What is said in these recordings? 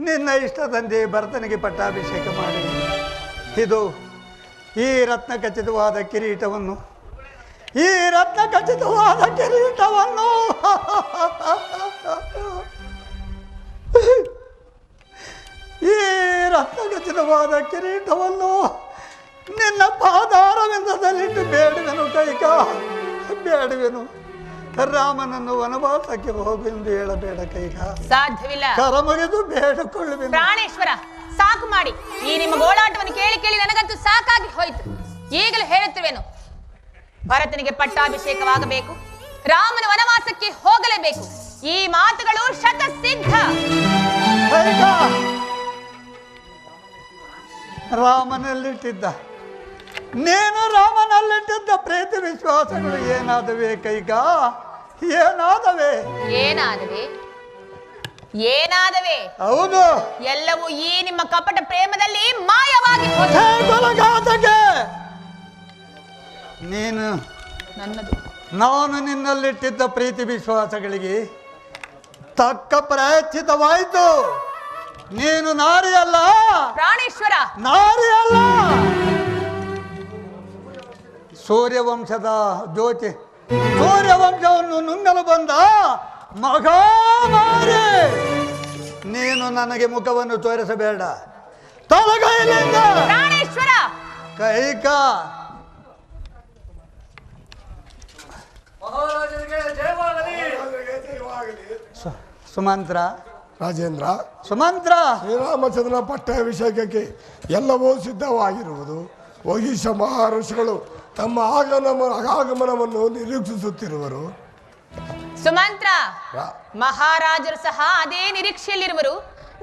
ನಿನ್ನ ಇಷ್ಟದಂತೆ ಭರತನಿಗೆ ಪಟ್ಟಾಭಿಷೇಕ ಮಾಡಿ ಇದು ಈ ರತ್ನ ಖಚಿತವಾದ ಕಿರೀಟವನ್ನು ಈ ರತ್ನ ಖಚಿತವಾದ ಕಿರೀಟವನ್ನು ನಿನ್ನ ಪಾದಾರವಿಂದದಲ್ಲಿಟ್ಟು ಬೇಡುವೆನು ಕೈಕ ಬೇಡುವೆನು. ರಾಮನನ್ನು ವನವಾಸಕ್ಕೆ ಹೋಗೆಂದು ಹೇಳಬೇಡ ಕೈಗ, ಸಾಧ್ಯವಿಲ್ಲ. ಕರಮುಗಿದು ಬೇಡಿಕೊಳ್ಳುವೆನು. ಪ್ರಾಣೇಶ್ವರ, ಸಾಕು ಮಾಡಿ. ಈ ನಿಮ್ಮ ಗೋಳಾಟವನ್ನು ಕೇಳಿ ಕೇಳಿ ನನಗಂತೂ ಸಾಕಾಗಿ ಹೋಯಿತು. ಈಗಲೂ ಹೇಳುತ್ತಿರುವೆನು, ಭರತನಿಗೆ ಪಟ್ಟಾಭಿಷೇಕವಾಗಬೇಕು, ರಾಮನ ವನವಾಸಕ್ಕೆ ಹೋಗಲೇಬೇಕು. ಈ ಮಾತುಗಳು ಶತಸಿದ್ಧ. ರಾಮನಲ್ಲಿಟ್ಟಿದ್ದ ನೀನು ರಾಮನಲ್ಲಿಟ್ಟಿದ್ದ ಪ್ರೀತಿ ವಿಶ್ವಾಸಗಳು ಏನಾದವೇ ಕೈಗ? ಏನಾದವೇ? ಹೌದು, ಎಲ್ಲವೂ ಈ ನಿಮ್ಮ ಕಪಟ ಪ್ರೇಮದಲ್ಲಿ ಮಾಯವಾಗಿ ನೀನು ನಾನು ನಿನ್ನಲ್ಲಿಟ್ಟಿದ್ದ ಪ್ರೀತಿ ವಿಶ್ವಾಸಗಳಿಗೆ ತಕ್ಕ ಪ್ರಾಯಶ್ಚಿತವಾಯಿತು. ನೀನು ನಾರಿಯಲ್ಲ ಪ್ರಾಣೇಶ್ವರ, ನಾರಿಯಲ್ಲ, ಸೂರ್ಯವಂಶದ ಜ್ಯೋತಿ, ಸೂರ್ಯವಂಶವನ್ನು ನುಂಗಲು ಬಂದ ಮಹಾಮಾರಿ. ನೀನು ನನಗೆ ಮುಖವನ್ನು ತೋರಿಸಬೇಡ. ತೊಲಗೈಲಿಂದ ಪ್ರಾಣೇಶ್ವರ. ಕೈಕ ಸುಮಂತ್ರ ರಾಜೇಂದ್ರ, ಸುಮಂತ್ರ, ಶ್ರೀರಾಮಚಂದ್ರನ ಪಟ್ಟಾಭಿಷೇಕಕ್ಕೆ ಎಲ್ಲವೂ ಸಿದ್ಧವಾಗಿರುವುದು. ವಹಿಷ ಮಹರ್ಷಿಗಳು ತಮ್ಮ ಆಗಮನವನ್ನು ನಿರೀಕ್ಷಿಸುತ್ತಿರುವರು. ಸುಮಂತ್ರ, ರಾ- ಮಹಾರಾಜರು ಸಹ ಅದೇ ನಿರೀಕ್ಷೆಯಲ್ಲಿರುವರು.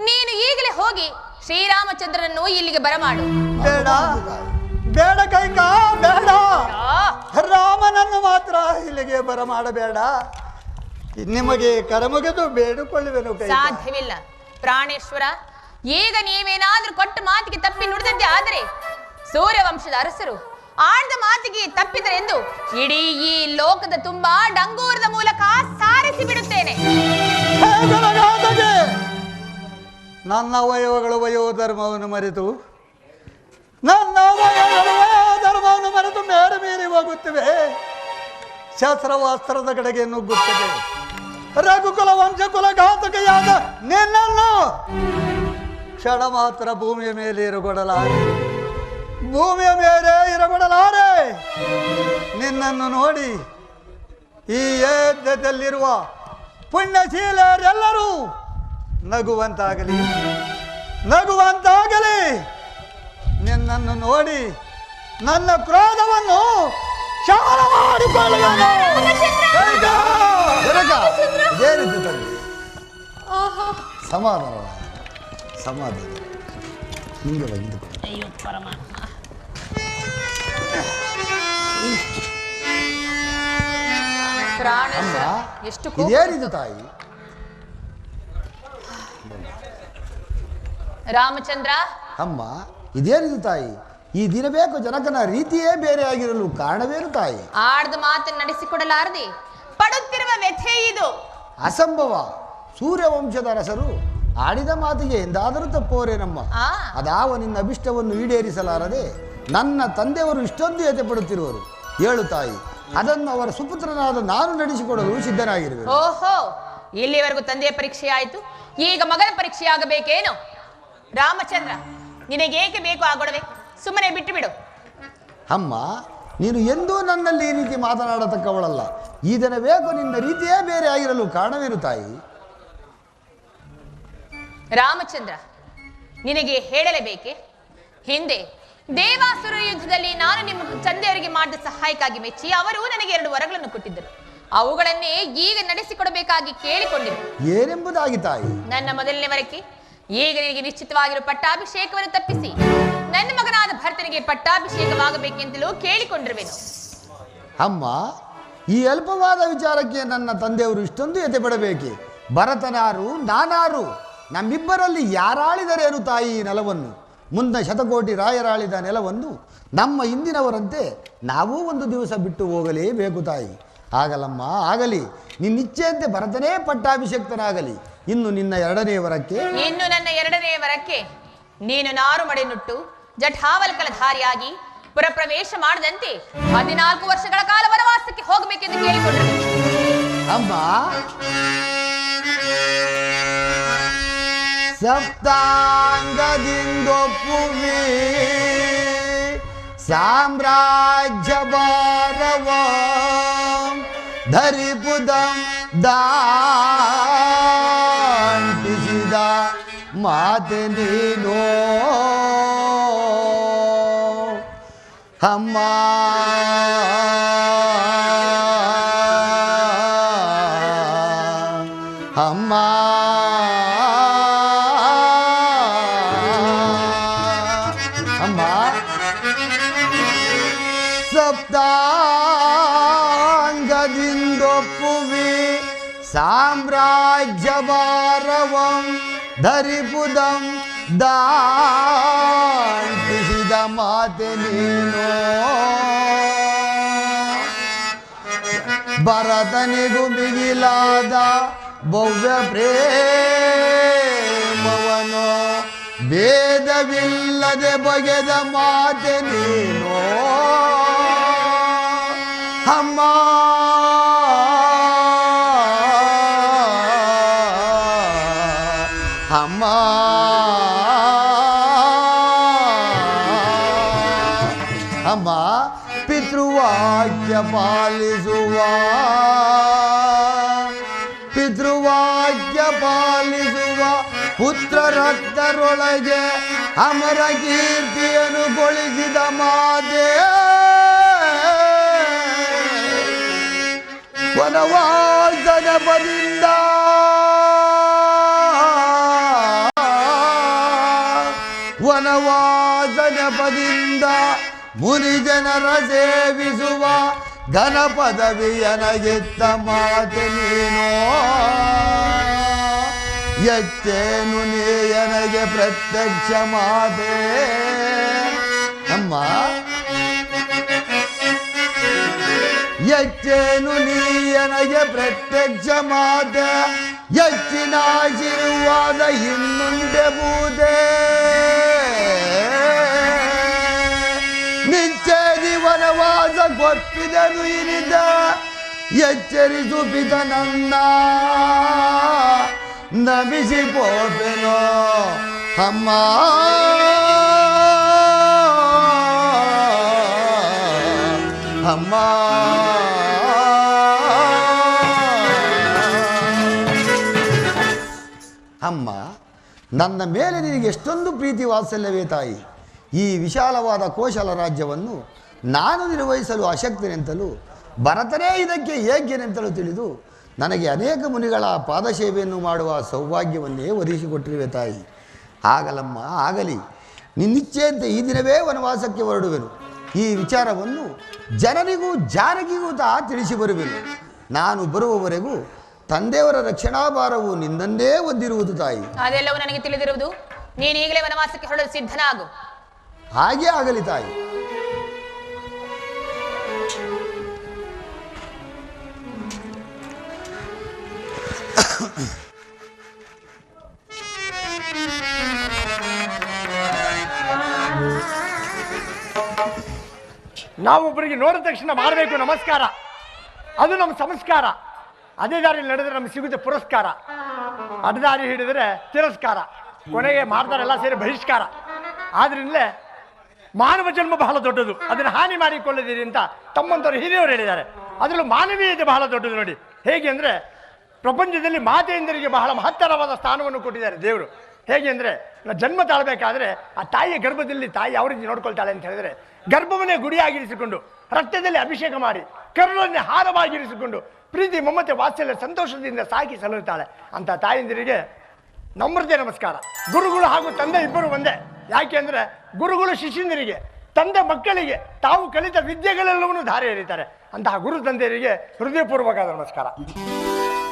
ನೀನು ಈಗಲೇ ಹೋಗಿ ಶ್ರೀರಾಮಚಂದ್ರನನ್ನು ಇಲ್ಲಿಗೆ ಬರಮಾಡು. ಬೇಡ ಬೇಡ ಕೈಕ, ಬೇಡ. ಆ, ರಾಮನನ್ನು ಮಾತ್ರ ಇಲ್ಲಿಗೆ ಬರಮಾಡಬೇಡ. ನಿಮಗೆ ಕರಮುಗಿದು ಬೇಡಿಕೊಳ್ಳುವೆನು ಕೈಕ. ಸಾಧ್ಯವಿಲ್ಲ ಪ್ರಾಣೇಶ್ವರ. ಈಗ ನೀವೇನಾದ್ರೂ ಕೊಟ್ಟ ಮಾತಿಗೆ ತಪ್ಪಿ ನುಡಿದದ್ದೇ ಆದರೆ ಸೂರ್ಯವಂಶದ ಅರಸರು ಆಡ್ದ ಮಾತಿಗೆ ತಪ್ಪಿದರೆಂದು ಇಡೀ ಈ ಲೋಕದ ತುಂಬಾ ಡಂಗೂರದ ಮೂಲಕ ಸಾರಿಸಿ ಬಿಡುತ್ತೇನೆ. ಹೇ ಜಲಗಾತಗೆ, ನನ್ನ ಅವಯವಗಳು ವಯೋಧರ್ಮವನ್ನು ಮರೆತು ಮೇರೆ ಮೀರಿ ಹೋಗುತ್ತಿವೆ. ಶಸ್ತ್ರವಾಸ್ತ್ರದ ಕಡೆಗೆ ನುಗ್ಗುತ್ತದೆ. ರಘುಕುಲ ವಂಶಕುಲಘಾತಕೆಯಾದ ನಿನ್ನನ್ನು ಕ್ಷಣ ಮಾತ್ರ ಭೂಮಿಯ ಮೇಲೆ ಇರಗೊಡಲಾರೆ. ನಿನ್ನನ್ನು ನೋಡಿ ಈ ಏದ್ಯದಲ್ಲಿರುವ ಪುಣ್ಯಶೀಲರೆಲ್ಲರೂ ನಗುವಂತಾಗಲಿ. ನಿನ್ನನ್ನು ನೋಡಿ ನನ್ನ ಕ್ರೋಧವನ್ನು ಶಾರ ಮಾಡಿಕೊಳ್ಳುವೆನು. ಏನಿದೆ ತಂದೆ? ಸಮಾಧಾನ ಸಮಾಧಾನ ಹಿಂಗೆ ಬಂದು ಪ್ರಾಣೇಶ್ವರ, ಎಷ್ಟು ಕೋಪ. ಇದೇನಿದು ತಾಯಿ? ರಾಮಚಂದ್ರ, ಅಮ್ಮ ಇದೇನಿದು ತಾಯಿ? ಈ ದಿನ ಬೇಕು ಜನಕನ ರೀತಿಯೇ ಬೇರೆ ಆಗಿರಲು ಕಾರಣವೇನು ತಾಯಿ? ಆಡ್ದ ಮಾತನ್ನು ನಡೆಸಿಕೊಡಲಾರದೆ ಪಡುತ್ತಿರುವ ವ್ಯಥೆ ಇದು. ಅಸಂಭವ. ಸೂರ್ಯವಂಶದ ಅರಸರು ಆಡಿದ ಮಾತಿಗೆ ಎಂದಾದರೂ ತಪ್ಪೋರೇನಮ್ಮ. ಆ. ಅದಾವ ನಿನ್ನ ಅಭಿಷ್ಟವನ್ನು ಈಡೇರಿಸಲಾರದೆ ನನ್ನ ತಂದೆಯವರು ಇಷ್ಟೊಂದು ಯತೆ ಪಡುತ್ತಿರುವರು. ಹೇಳು ತಾಯಿ, ಅದನ್ನು ಅವರ ಸುಪುತ್ರನಾದ ನಾನು ನಡೆಸಿಕೊಡಲು ಸಿದ್ಧನಾಗಿರುವೆ. ಓಹೋ, ಇಲ್ಲಿವರೆಗೂ ತಂದೆಯ ಪರೀಕ್ಷೆ ಆಯಿತು, ಈಗ ಮಗನ ಪರೀಕ್ಷೆ ಆಗಬೇಕೇನು? ರಾಮಚಂದ್ರ, ನಿನಗೇಕೆ ಬೇಕು ಆ ಗೊಡವೆ? ಸುಮ್ಮನೆ ಬಿಟ್ಟು ಬಿಡು. ಅಮ್ಮ, ನೀನು ಎಂದೂ ನನ್ನಲ್ಲಿ ಈ ರೀತಿ ಮಾತನಾಡತಕ್ಕವಳಲ್ಲ. ಈ ದಿನ ಬೇಕು ನಿನ್ನ ರೀತಿಯೇ ಬೇರೆ ಆಗಿರಲು ಕಾರಣವೇನು ತಾಯಿ? ರಾಮಚಂದ್ರ, ನಿನಗೆ ಹೇಳಲೇಬೇಕೆ? ಹಿಂದೆ ದೇವಾಸುರ ಯುದ್ಧದಲ್ಲಿ ನಾನು ನಿಮ್ಮ ತಂದೆಯವರಿಗೆ ಮಾಡಿದ ಸಹಾಯಕ್ಕಾಗಿ ಮೆಚ್ಚಿ ಅವರು ನನಗೆ 2 ವರಗಳನ್ನು ಕೊಟ್ಟಿದ್ದರು. ಅವುಗಳನ್ನೇ ಈಗ ನಡೆಸಿಕೊಡಬೇಕಾಗಿ ಕೇಳಿಕೊಂಡಿರು. ಏನೆಂಬುದಾಗಿ ತಾಯಿ? ನನ್ನ ಮೊದಲನೇ ವರಕ್ಕೆ ಈಗ ನಿನಗೆ ನಿಶ್ಚಿತವಾಗಿರುವ ಪಟ್ಟಾಭಿಷೇಕವನ್ನು ತಪ್ಪಿಸಿ ನನ್ನ ಮಗನಾದ ಭರತನಿಗೆ ಪಟ್ಟಾಭಿಷೇಕವಾಗಬೇಕೆಂತಲೂ ಕೇಳಿಕೊಂಡಿರುವೆನು. ಅಮ್ಮ, ಈ ಅಲ್ಪವಾದ ವಿಚಾರಕ್ಕೆ ನನ್ನ ತಂದೆಯವರು ಇಷ್ಟೊಂದು ಯತೆ ಪಡಬೇಕೆ? ಭರತನಾರು ನಾನಾರು? ನಮ್ಮಿಬ್ಬರಲ್ಲಿ ಯಾರಾಳಿದರೇನು ತಾಯಿ ಈ ನೆಲವನ್ನು? ಮುಂದೆ ಶತಕೋಟಿ ರಾಯರಾಳಿದ ನೆಲವನ್ನು ನಮ್ಮ ಹಿಂದಿನವರಂತೆ ನಾವೂ ಒಂದು ದಿವಸ ಬಿಟ್ಟು ಹೋಗಲೇಬೇಕು ತಾಯಿ. ಆಗಲಮ್ಮ, ಆಗಲಿ. ನಿನ್ನಿಚ್ಛೆಯಂತೆ ಭರತನೇ ಪಟ್ಟಾಭಿಷೇಕ್ತನಾಗಲಿ. ಇನ್ನು ನಿನ್ನ 2ನೇ ವರಕ್ಕೆ? ಇನ್ನು ನನ್ನ 2ನೇ ವರಕ್ಕೆ ನೀನು ನಾರು ಮಡೆನುಟ್ಟು ಜಠಾವಲ್ಕಲಧಾರಿಯಾಗಿ ಪುರಪ್ರವೇಶ ಮಾಡದಂತೆ 14 ವರ್ಷಗಳ ಕಾಲ ವನವಾಸಕ್ಕೆ ಹೋಗಬೇಕೆಂದು ಕೇಳಿಕೊಂಡರು. ಅಮ್ಮ, ಸಪ್ತಾಂಗದಿಂದೊಪ್ಪುವಿ ಸಾಮ್ರಾಜ್ಯ ಭಾರವ ಧರಿಪುದಂ ದಾಂಟಿಸಿದ ಮಾತೆ ನೀನು ಅಮ್ಮ. ಅಮ್ಮ, ಅಮ್ಮ, ಸಪ್ತಾಂಗದಿಂದೊಪ್ಪುವಿ ಸಾಮ್ರಾಜ್ಯ ಭಾರವಂ ಧರಿಪುದಂ ದಾಂಟಿಸಿದ ಮಾತೆ ನೀನು ಭರತನಿಗೂ ಮಿಗಿಲಾದ ಭವ್ಯ ಪ್ರೇಮವನು ಭೇದವಿಲ್ಲದೆ ಬಗೆದ ಮಾತೆ ನೀನು ಅಮ್ಮ. ಅಮ್ಮ, ಅಮ್ಮ, ಪಿತೃವಾಕ್ಯ ಪಾಲಿಸುವ ಪುತ್ರ ರಕ್ತರೊಳಗೆ ಅಮರ ಕೀರ್ತಿಯನ್ನು ಗೊಳಿಸಿದ ಮಾತೆ ವನವಾಸ ನೆಪದಿಂದ ವನವಾಸ ನೆಪದಿಂದ ಮುನಿಜನರ ಸೇವಿಸುವ ಘನ ಪದವಿಯನಗಿತ್ತ ಮಾತೆ ನೀನೋ ಎಚ್ಚೇನು ನೀಯನಗೆ ಪ್ರತ್ಯಕ್ಷ ಮಾತೆ ಅಮ್ಮ ಎಚ್ಚೇನು ನೀಯನಗೆ ಪ್ರತ್ಯಕ್ಷ ಮಾತೆ ಹೆಚ್ಚಿನ ಆಶೀರ್ವಾದ ಇನ್ನುಂಡೆ ಬೂದೆ ನಿಚ್ಚೇದಿ ವನವಾಸ ಕೊಪ್ಪಿದನು ಇರಿದ ಎಚ್ಚರಿಸು ಪಿತ ನನ್ನ ನಮಿಸಿ ಪೋಪೆನೋ ಅಮ್ಮ ಅಮ್ಮ ಅಮ್ಮ ನನ್ನ ಮೇಲೆ ನಿನಗೆ ಎಷ್ಟೊಂದು ಪ್ರೀತಿ ವಾತ್ಸಲ್ಯವೇ ತಾಯಿ. ಈ ವಿಶಾಲವಾದ ಕೋಶಲ ರಾಜ್ಯವನ್ನು ನಾನು ನಿರ್ವಹಿಸಲು ಅಶಕ್ತನೆಂತಲೂ ಭರತನೇ ಇದಕ್ಕೆ ಯೋಗ್ಯನೆಂತಲೂ ತಿಳಿದು ನನಗೆ ಅನೇಕ ಮುನಿಗಳ ಪಾದಸೇವೆಯನ್ನು ಮಾಡುವ ಸೌಭಾಗ್ಯವನ್ನೇ ಒದಗಿಸಿಕೊಟ್ಟಿರುವೆ ತಾಯಿ. ಆಗಲಮ್ಮ ಆಗಲಿ, ನಿನ್ನಿಚ್ಛೆಯಂತೆ ಈ ದಿನವೇ ವನವಾಸಕ್ಕೆ ಹೊರಡುವೆನು. ಈ ವಿಚಾರವನ್ನು ಜನನಿಗೂ ಜಾನಕಿಗೂ ತಿಳಿಸಿ ಬರುವೆನು. ನಾನು ಬರುವವರೆಗೂ ತಂದೆಯವರ ರಕ್ಷಣಾಭಾರವು ನಿನ್ನನ್ನೇ ಒದ್ದಿರುವುದು ತಾಯಿ. ಅದೆಲ್ಲವೂ ನನಗೆ ತಿಳಿದಿರುವುದು. ನೀನು ಈಗಲೇ ವನವಾಸಕ್ಕೆ ಹೊರಡಲು ಸಿದ್ಧನಾಗು. ಹಾಗೇ ಆಗಲಿ ತಾಯಿ. ನಾವೊಬ್ಬರಿಗೆ ನೋಡಿದ ತಕ್ಷಣ ಮಾಡಬೇಕು ನಮಸ್ಕಾರ, ಅದು ನಮ್ಮ ಸಂಸ್ಕಾರ. ಅದೇ ದಾರಿಯಲ್ಲಿ ನಡೆದ್ರೆ ನಮ್ಗೆ ಸಿಗುತ್ತೆ ಪುರಸ್ಕಾರ, ಅಡ್ಡದಾರಿ ಹಿಡಿದ್ರೆ ತಿರಸ್ಕಾರ, ಕೊನೆಗೆ ಮಾಡ್ತಾರೆಲ್ಲ ಸೇರಿ ಬಹಿಷ್ಕಾರ. ಆದ್ರಿಂದಲೇ ಮಾನವ ಜನ್ಮ ಬಹಳ ದೊಡ್ಡದು, ಅದನ್ನು ಹಾನಿ ಮಾಡಿಕೊಳ್ಳದಿರಿ ಅಂತ ತಮ್ಮಂತವರು ಹಿರಿಯವರು ಹೇಳಿದ್ದಾರೆ. ಅದರಲ್ಲೂ ಮಾನವೀಯತೆ ಬಹಳ ದೊಡ್ಡದು ನೋಡಿ. ಹೇಗೆ ಅಂದರೆ ಪ್ರಪಂಚದಲ್ಲಿ ಮಾತೆಯಂದರಿಗೆ ಬಹಳ ಮಹತ್ತರವಾದ ಸ್ಥಾನವನ್ನು ಕೊಟ್ಟಿದ್ದಾರೆ ದೇವರು. ಹೇಗೆ ಅಂದರೆ ನಾವು ಜನ್ಮ ತಾಳಬೇಕಾದ್ರೆ ಆ ತಾಯಿಯ ಗರ್ಭದಲ್ಲಿ ತಾಯಿ ಯಾವ ರೀತಿ ನೋಡ್ಕೊಳ್ತಾಳೆ ಅಂತ ಹೇಳಿದ್ರೆ, ಗರ್ಭವನ್ನೇ ಗುಡಿಯಾಗಿರಿಸಿಕೊಂಡು ರಕ್ತದಲ್ಲಿ ಅಭಿಷೇಕ ಮಾಡಿ ಕರುಳನ್ನೇ ಹಾರವಾಗಿರಿಸಿಕೊಂಡು ಪ್ರೀತಿ ಮಮತೆ ವಾತ್ಸಲ್ಯ ಸಂತೋಷದಿಂದ ಸಾಕಿ ಸಲ್ಲುತ್ತಾಳೆ. ಅಂತ ತಾಯಂದಿರಿಗೆ ನಮ್ರತೆ ನಮಸ್ಕಾರ. ಗುರುಗಳು ಹಾಗೂ ತಂದೆ ಇಬ್ಬರು ಒಂದೇ. ಯಾಕೆ ಅಂದರೆ ಗುರುಗಳು ಶಿಷ್ಯಂದಿರಿಗೆ, ತಂದೆ ಮಕ್ಕಳಿಗೆ ತಾವು ಕಲಿತ ವಿದ್ಯೆಗಳೆಲ್ಲವನ್ನೂ ಧಾರೆ ಎರೀತಾರೆ. ಅಂತಹ ಗುರು ತಂದೆಯರಿಗೆ ಹೃದಯಪೂರ್ವಕವಾದ ನಮಸ್ಕಾರ.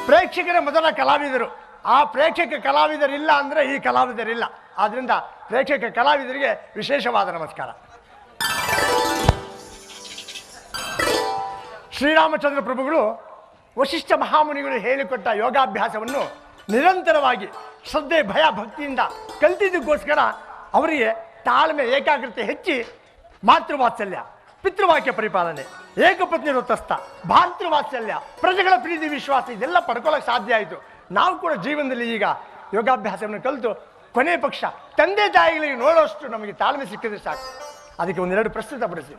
ಪ್ರೇಕ್ಷಕರೇ ಮೊದಲ ಕಲಾವಿದರು. ಆ ಪ್ರೇಕ್ಷಕ ಕಲಾವಿದರಿಲ್ಲ ಅಂದರೆ ಈ ಕಲಾವಿದರಿಲ್ಲ. ಆದ್ದರಿಂದ ಪ್ರೇಕ್ಷಕ ಕಲಾವಿದರಿಗೆ ವಿಶೇಷವಾದ ನಮಸ್ಕಾರ. ಶ್ರೀರಾಮಚಂದ್ರ ಪ್ರಭುಗಳು ವಶಿಷ್ಠ ಮಹಾಮುನಿಗಳು ಹೇಳಿಕೊಟ್ಟ ಯೋಗಾಭ್ಯಾಸವನ್ನು ನಿರಂತರವಾಗಿ ಶ್ರದ್ಧೆ ಭಯ ಭಕ್ತಿಯಿಂದ ಕಲಿತಿದ್ದಕ್ಕೋಸ್ಕರ ಅವರಿಗೆ ತಾಳ್ಮೆ ಏಕಾಗ್ರತೆ ಹೆಚ್ಚಿ ಮಾತೃವಾತ್ಸಲ್ಯ, ಪಿತೃವಾಕ್ಯ ಪರಿಪಾಲನೆ, ಏಕಪತ್ನಿ ವೃತ್ತಸ್ಥ, ಭಾತೃವಾತ್ಸಲ್ಯ, ಪ್ರಜೆಗಳ ಪ್ರೀತಿ ವಿಶ್ವಾಸ ಇದೆಲ್ಲ ಪಡ್ಕೊಳ್ಳೋಕೆ ಸಾಧ್ಯ ಆಯಿತು. ನಾವು ಕೂಡ ಜೀವನದಲ್ಲಿ ಈಗ ಯೋಗಾಭ್ಯಾಸವನ್ನು ಕಲಿತು ಕೊನೆ ಪಕ್ಷ ತಂದೆ ತಾಯಿಗಳಿಗೆ ನೋಡೋಷ್ಟು ನಮಗೆ ತಾಳ್ಮೆ ಸಿಕ್ಕಿದ್ರೆ ಸಾಕು. ಅದಕ್ಕೆ ಒಂದೆರಡು ಪ್ರಸ್ತುತಪಡಿಸಿ.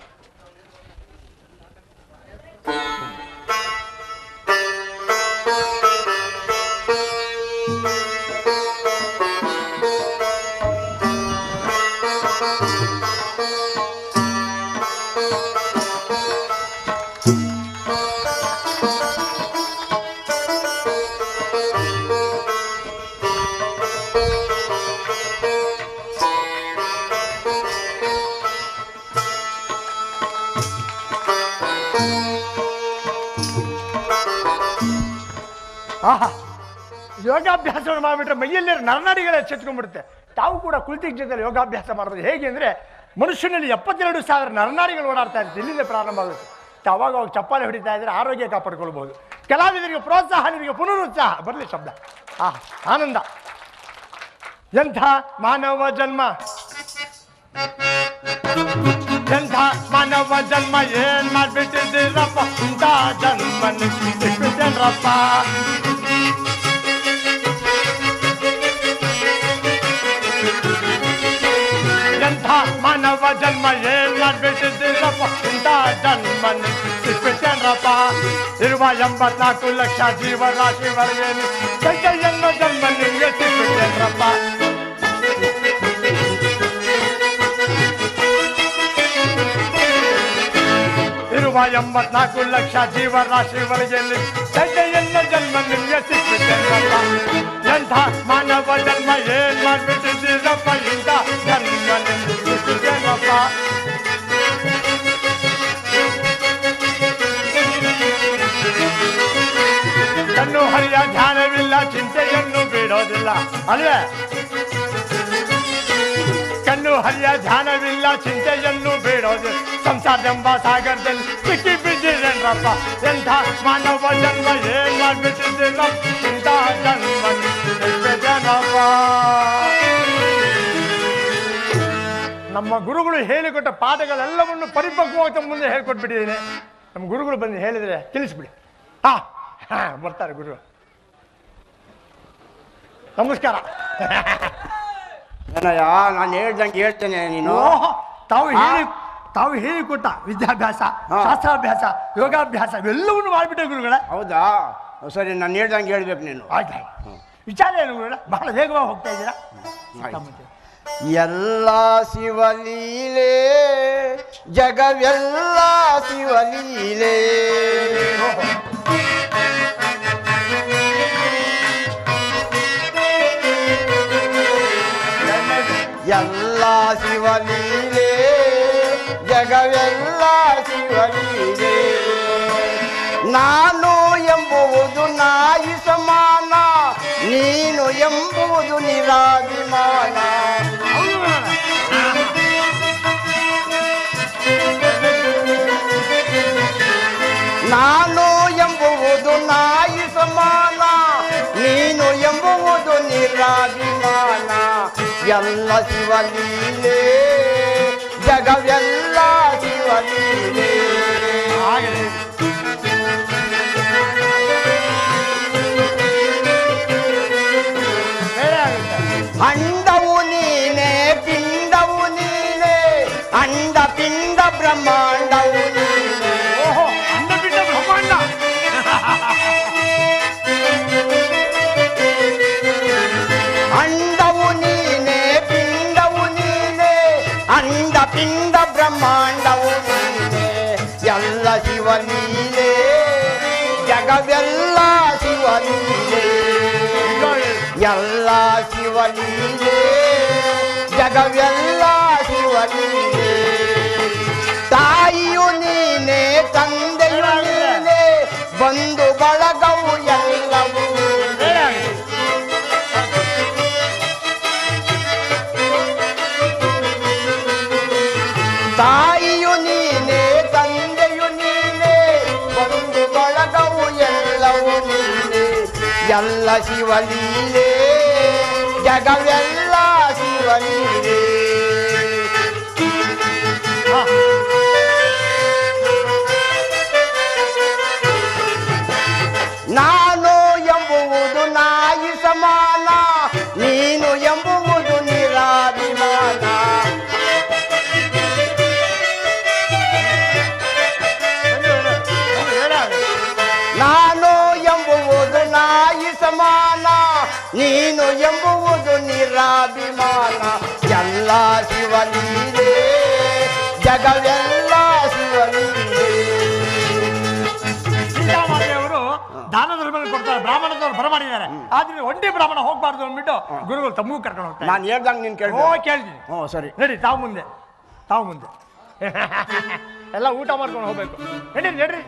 ಆಹಾ, ಯೋಗಾಭ್ಯಾಸವನ್ನು ಮಾಡಿಬಿಟ್ರೆ ಮೈಯಲ್ಲಿ ನರನಾಡಿಗಳೇ ಎಚ್ಚೆತ್ಕೊಂಡ್ಬಿಡುತ್ತೆ. ತಾವು ಕೂಡ ಕುಳಿತಿದ್ದ ಜೊತೆಲಿ ಯೋಗಾಭ್ಯಾಸ ಮಾಡೋದು ಹೇಗೆ ಅಂದರೆ ಮನುಷ್ಯನಲ್ಲಿ 72,000 ನರನಾಡಿಗಳು ಓಡಾಡ್ತಾ ಇರುತ್ತೆ. ಇಲ್ಲಿಂದ ಪ್ರಾರಂಭ ಆಗುತ್ತೆ. ಅವಾಗ ಅವಾಗ ಚಪ್ಪಾಳೆ ಹೊಡಿತಾ ಇದ್ರೆ ಆರೋಗ್ಯ ಕಾಪಾಡ್ಕೊಳ್ಬಹುದು. ಕಲಾವಿದರಿಗೆ ಪ್ರೋತ್ಸಾಹ, ನಿಮಗೆ ಪುನರುತ್ಸಾಹ ಬರಲಿ ಶಬ್ದ. ಆನಂದ. ಎಂಥ ಮಾನವ ಜನ್ಮ, ಎಂಥ ಮಾನವ ಜನ್ಮ, ಏನ್ ಮಾಡ್ಬಿಟ್ಟಿದ್ದೀರಪ್ಪ, ಇಂಥ ಜನ್ಮ ನಿಟ್ಟಿದ್ದೇನ್ರಪ್ಪ. ಎಂಥ ಮಾನವ ಜನ್ಮ, ಏನ್ ಮಾಡ್ಬಿಟ್ಟಿದ್ದೀರಪ್ಪ, ಇಂಥ ಜನ್ಮ ನಿಟ್ಟಿದ್ದೇನ್ರಪ್ಪ. ಇರುವ 84 ಲಕ್ಷ ಜೀವರಾಶಿವರೆಗೇನು ಕೈಯನ್ನು ಜನ್ಮ ನಿಮಗೆ ಸಿಕ್ಕಿದ್ದೇನ್ರಪ್ಪ. ಇರುವ ಇರುವ 84 ಲಕ್ಷ ಜೀವರಾಶಿಗಳಿಗೆ ತಂದೆಯನ್ನ ಜನ್ಮ ನಿಮಗೆ ಸಿಕ್ಕಿದ್ದೆನಪ್ಪ. ಎಂಥ ಮಾನವ ಜನ್ಮ ಏನ್ ಮಾಡ್ಬಿಟ್ಟಿದ್ದೀರಪ್ಪ, ಇಂಥ ಜನ್ಮ ನಿಮಗೆ ಸಿಕ್ಕಿದ್ದೇನಪ್ಪ. ಕಣ್ಣು ಹರಿಯ ಧ್ಯಾನವಿಲ್ಲ, ಚಿಂತೆಯನ್ನು ಬಿಡೋದಿಲ್ಲ ಅಲ್ವೇ. ಕಣ್ಣು ಹರಿಯ ಧ್ಯಾನವಿಲ್ಲ, ಚಿಂತೆಯನ್ನು ಬಿಡೋದಿಲ್ಲ. ಸಂಸಾರವೆಂಬ ಸಾಗರದಲ್ಲಿ ಸಿಕ್ಕಿ ಬಿದ್ದಿರೇನ್ರಪ್ಪ. ಎಂಥ ಮಾನವ ಜನ್ಮ ಏನ್ ಮಾಡ್ಬಿಟ್ಟಿದ್ದೀರ, ಇಂಥ ಜನ್ಮ ಸಿಕ್ಕಿದ್ದೇನಪ್ಪ. ನಮ್ಮ ಗುರುಗಳು ಹೇಳಿಕೊಟ್ಟ ಪಾಠಗಳೆಲ್ಲವನ್ನು ಪರಿಪಕ್ವತೆ ಮುಂದೆ ಹೇಳ್ಕೊಟ್ಬಿಟ್ಟಿದ್ದೀನಿ. ನಮ್ಮ ಗುರುಗಳು ಬಂದು ಹೇಳಿದರೆ ತಿಳಿಸ್ಬಿಡಿ. ಬರ್ತಾರೆ ಗುರು. ನಮಸ್ಕಾರ. ಏನಯ್ಯ, ನಾನು ಹೇಳ್ದಂಗೆ ಹೇಳ್ತೇನೆ ನೀನು. ತಾವು ಹೇಳಿಕೊಟ್ಟ ವಿದ್ಯಾಭ್ಯಾಸ, ಶಾಸ್ತ್ರಾಭ್ಯಾಸ, ಯೋಗಾಭ್ಯಾಸ ಇವೆಲ್ಲವನ್ನು ಮಾಡಿಬಿಟ್ಟೆ ಗುರುಗಳೇ. ಹೌದಾ? ಸರಿ, ನಾನು ಹೇಳ್ದಂಗೆ ಹೇಳ್ಬೇಕು ನೀನು. ಆಯ್ತು. ವಿಚಾರ ಏನು ಗುರುಗಳೇ, ಬಹಳ ವೇಗವಾಗಿ ಹೋಗ್ತಾ ಇದ್ದೀರಾ. ಎಲ್ಲ ಶಿವಲೀಲೆ, ಜಗವೆಲ್ಲ ಶಿವಲೀಲೆ. ಎಲ್ಲ ಶಿವಲೀಲೆ, ಜಗವೆಲ್ಲ ಶಿವಲೀಲೆ. ನಾನು ಎಂಬುವುದು ನಾಯಿ ಸಮಾನ, ನೀನು ಎಂಬುದು ನಿರಾಭಿಮಾನ. ನಾನು ಎಂಬುವುದು ನಾಯಿ ಸಮಾನ, ನೀನು ಎಂಬುವುದು ನಿರಾಭಿಮಾನ. ಎಲ್ಲ ಶಿವಲೀಲೆ, ಜಗವೆಲ್ಲ ಶಿವಲೀಲೆ. ಅಂಡವು ನೀನೆ, ಪಿಂಡವು ನೀನೆ, ಅಂಡ ಪಿಂಡ ಬ್ರಹ್ಮಾಂಡವು ನೀನೆ. ಅಂಡಪಿಂಡ ಬ್ರಹ್ಮಾಂಡ. ಅಂಡವು ನೀನೆ, ಪಿಂಡವು ನೀನೆ, ಅಂಡ ಪಿಂಡ ಬ್ರಹ್ಮಾಂಡವು ನೀನೆ. ಎಲ್ಲ ಶಿವಲೀಲೆ, ಜಗವೆಲ್ಲ ಶಿವಲೀಲೆ. ಎಲ್ಲ ಶಿವಲೀಲೆ, ಜಗವೆಲ್ಲ ಶಿವಲೀಲೆ. ತಾಯಿಯು ನೀನೆ, ತಂದೆಯು ನೀನೆ, ಬಂಧು ಬಳಗವು ಎಲ್ಲವೂ ನೀನೆ. ತಾಯಿಯು ನೀನೆ, ತಂದೆಯು ನೀನೆ, ಬಂಧು ಬಳಗವು ಎಲ್ಲವೂ ನೀನೆ. ಎಲ್ಲ ಶಿವಲೀಲೆ, ಜಗವೆಲ್ಲ ಶಿವಲೀಲೆ. ನಾನು ಎಂಬುವುದು ನಾಯಿ ಸಮಾನ, ನೀನು ಎಂಬುವುದು ನಿರಾಭಿಮಾನ. ನಾನು ಎಂಬುವುದು ನಾಯಿ ಸಮಾನ, ನೀನು ಎಂಬುವುದು ನಿರಾಭಿಮಾನ. ಎಲ್ಲ ಶಿವಲೀಲೆ, ಜಗವೆಲ್ಲ ಶಿವಲೀಲೆ. ಅವರು ದಾನ ಧರ್ಮಗಳು ಕೊಡ್ತಾರೆ, ಬ್ರಾಹ್ಮಣದವ್ರು ಬರಮಾಡಿದ್ದಾರೆ. ಆದ್ರೆ ಒಂದೇ ಬ್ರಾಹ್ಮಣ ಹೋಗ್ಬಾರ್ದು ಅಂದ್ಬಿಟ್ಟು ಗುರುಗಳು ತಮ್ಮಗೂ ಕರ್ಕೊಂಡು ಹೋಗ್ತಾರೆ. ನಾನು ಹೇಳ್ದಂಗೆ ನೀನು ಕೇಳಿ. ಕೇಳ್ತೀನಿ. ಸರಿ, ನಡಿ, ತಾವು ಮುಂದೆ. ಎಲ್ಲ ಊಟ ಮಾಡ್ಕೊಂಡು ಹೋಗ್ಬೇಕು. ನಡ್ರಿ.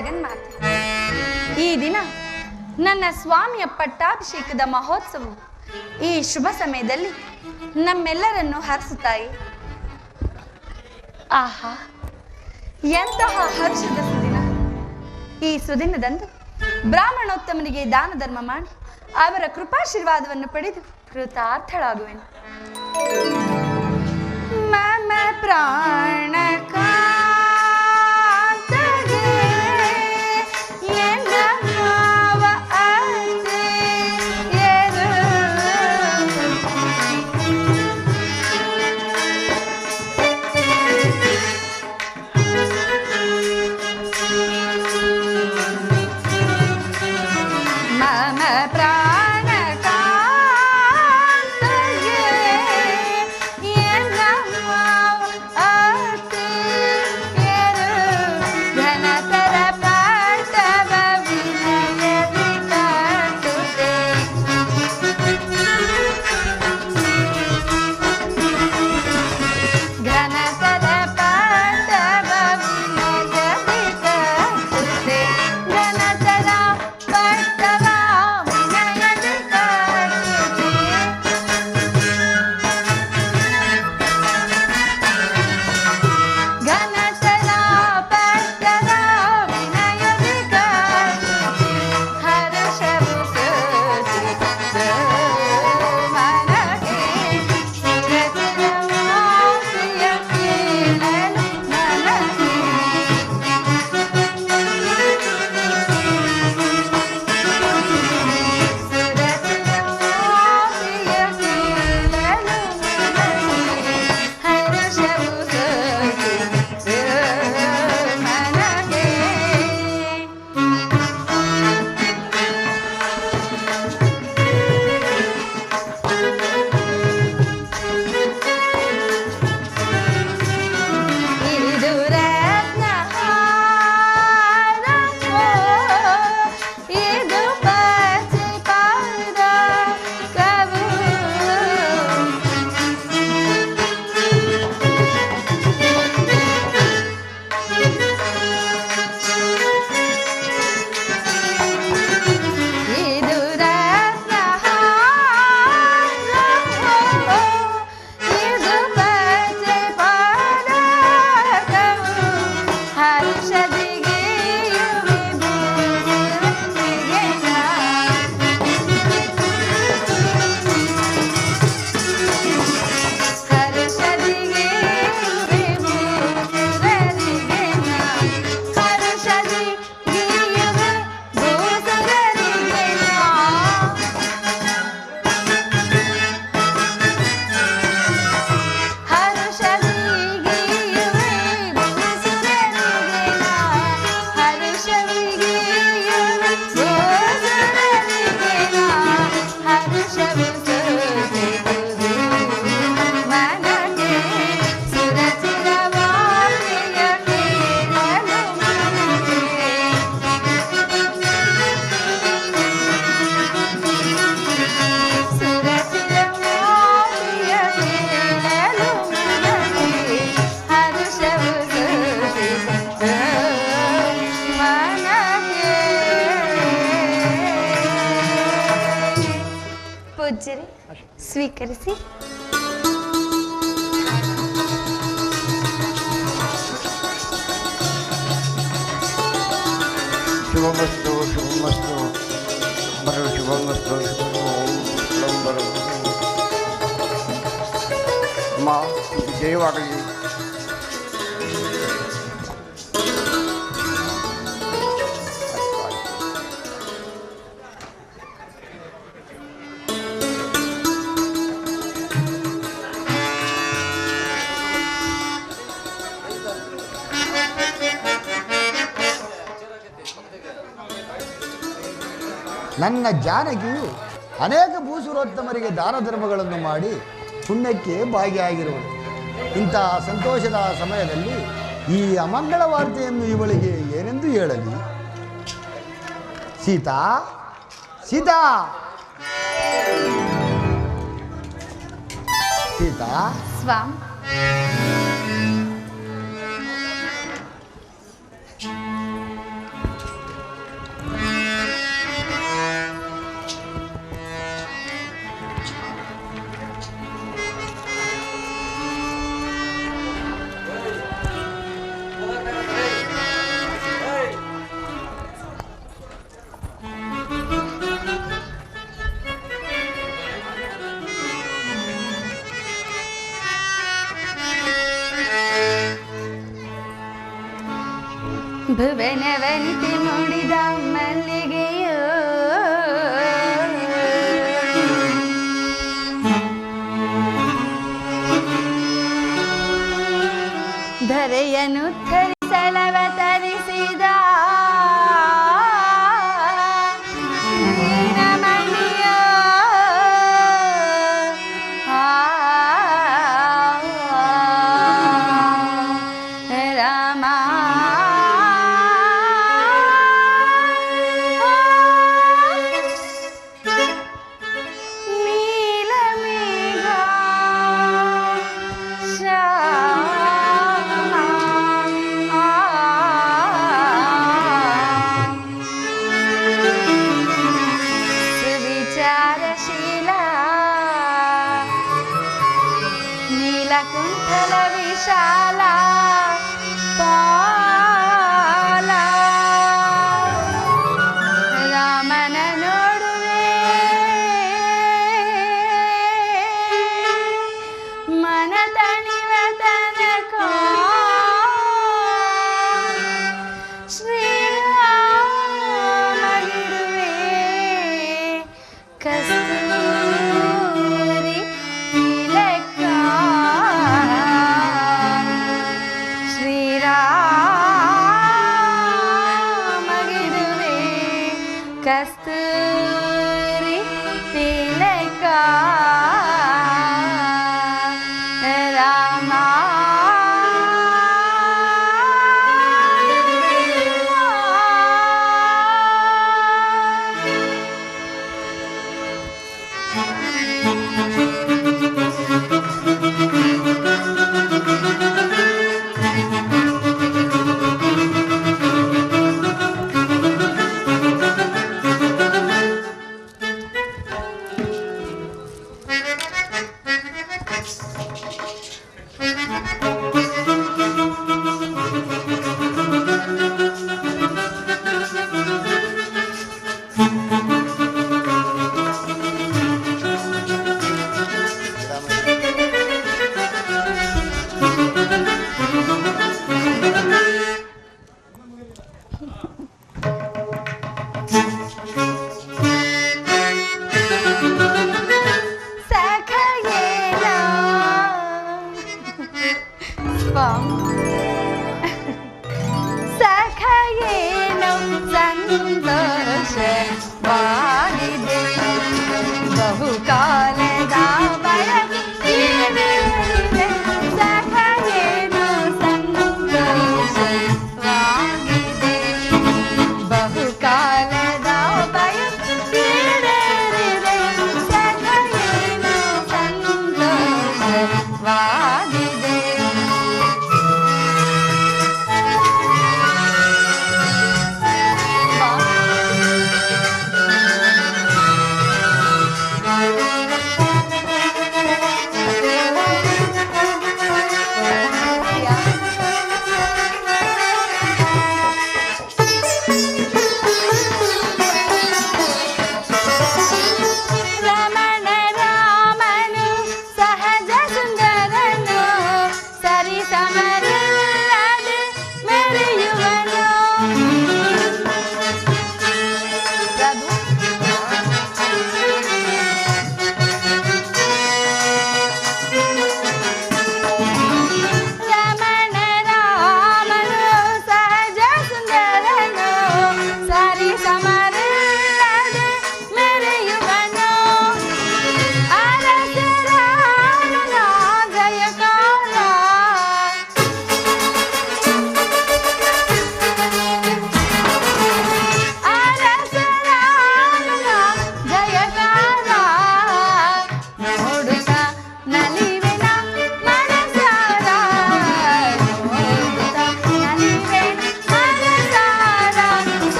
ಜಗನ್ಮಾತೆ. ಈ ದಿನ ನನ್ನ ಸ್ವಾಮಿಯ ಪಟ್ಟಾಭಿಷೇಕದ ಮಹೋತ್ಸವವು ಈ ಶುಭ ಸಮಯದಲ್ಲಿ ನಮ್ಮೆಲ್ಲರನ್ನು ಹರಿಸುತ್ತಾಯಿ. ಆಹಾ, ಎಂತಹ ಹರ್ಷದ ಸುದಿನ! ಈ ಸುದಿನದಂದು ಬ್ರಾಹ್ಮಣೋತ್ತಮನಿಗೆ ದಾನ ಧರ್ಮ ಮಾಡಿ ಅವರ ಕೃಪಾಶೀರ್ವಾದವನ್ನು ಪಡೆದು ಕೃತಾರ್ಥಳಾಗುವೆನು. ಮಮ ಪ್ರಾಣ ಪೂಜ್ಯರೇ, ಸ್ವೀಕರಿಸಿ. ಶುಭಮಸ್ತು ಶುಭಮಸ್ತು ಬರೋ ಶುಭಮಸ್ತು ಬರೋ ಅಮ್ಮ ಜಯವಾಗಲಿ. ನನ್ನ ಜಾನಕಿಯು ಅನೇಕ ಭೂಸುರೋತ್ತಮರಿಗೆ ದಾನ ಧರ್ಮಗಳನ್ನು ಮಾಡಿ ಪುಣ್ಯಕ್ಕೆ ಭಾಗಿಯಾಗಿರುವಳು. ಇಂತಹ ಸಂತೋಷದ ಸಮಯದಲ್ಲಿ ಈ ಅಮಂಗಳ ವಾರ್ತೆಯನ್ನು ಇವಳಿಗೆ ಏನೆಂದು ಹೇಳಲಿ? ಸೀತಾ, ಸೀತಾ, ಸೀತಾ. ಸ್ವಾಮಿ, ಭುವನವಂತೆ ಮುಡಿದ ಮಲ್ಲಿಗೆಯೋ ಧರೆಯನ್ನು ಧರಿಸಲವತರಿಸಿದ ನೀಲಮಣಿಯೋ. ರಾಮ ನೀಲಮೇಘ ಸುವಿಚಾರಶೀಲ ನೀಲಕುಂಠಲ ವಿಶಾಲ ಪಾಲ ರಾಮನ ನೋಡುವೆ ಮನ ತಣಿವ ತನಕ ಶ್ರೀರಾಮಗಿರುವೆ ಕಸ್ತೂರಿ ತಿಲಕ ಶ್ರೀರಾಮಗಿರುವೆ ಕಸ್ತೂರಿ ತಿಲಕ ರಾಮ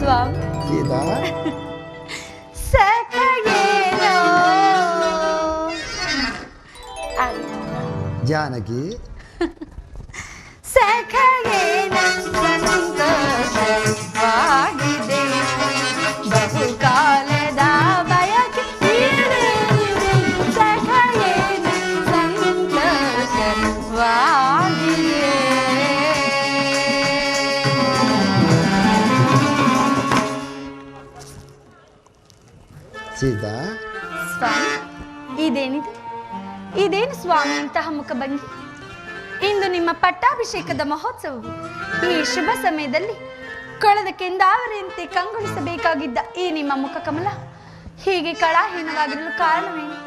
ಸ್ವಾಮಿ ಸೀತಾ ಸಖಗೇನೋ ಜಾನಕಿ ಸಖಗೇನ ಸಂತೋಷವಾಗಿದೆ ಬಹುಕಾಲದ ಬಯಕೆ ಈಡೇರಿದೆ ಸಖಗೇನ ಸಂತೋಷವಾಗಿದೆ ಸೀತಾ ಸ್ವಾಮಿ ಇದೇನು ಸ್ವಾಮಿ ಇಂತಹ ಮುಖಭಂಗಿ ಇಂದು ನಿಮ್ಮ ಪಟ್ಟಾಭಿಷೇಕದ ಮಹೋತ್ಸವವು ಈ ಶುಭ ಸಮಯದಲ್ಲಿ ಕೊಳದ ಕೆಂದಾವರಿಯಂತೆ ಕಂಗೊಳಿಸಬೇಕಾಗಿದ್ದ ಈ ನಿಮ್ಮ ಮುಖ ಕಮಲ ಹೀಗೆ ಕಳಾಹೀನವಾಗಿರಲು ಕಾರಣವೇನು?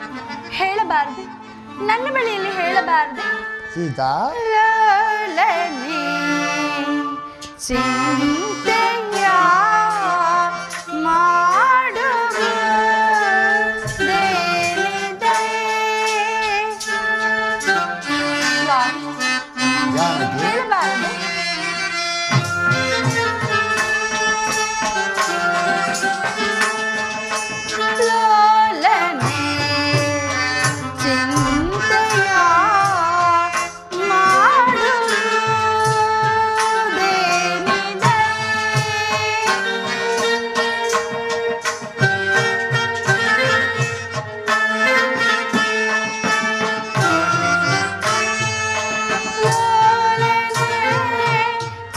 ಹೇಳಬಾರದೆ? ನನ್ನ ಬಳಿಯಲ್ಲಿ ಹೇಳಬಾರದೆ? ಸೀತಾ ಲೋಲನೆ ಚಿಂತೆಯ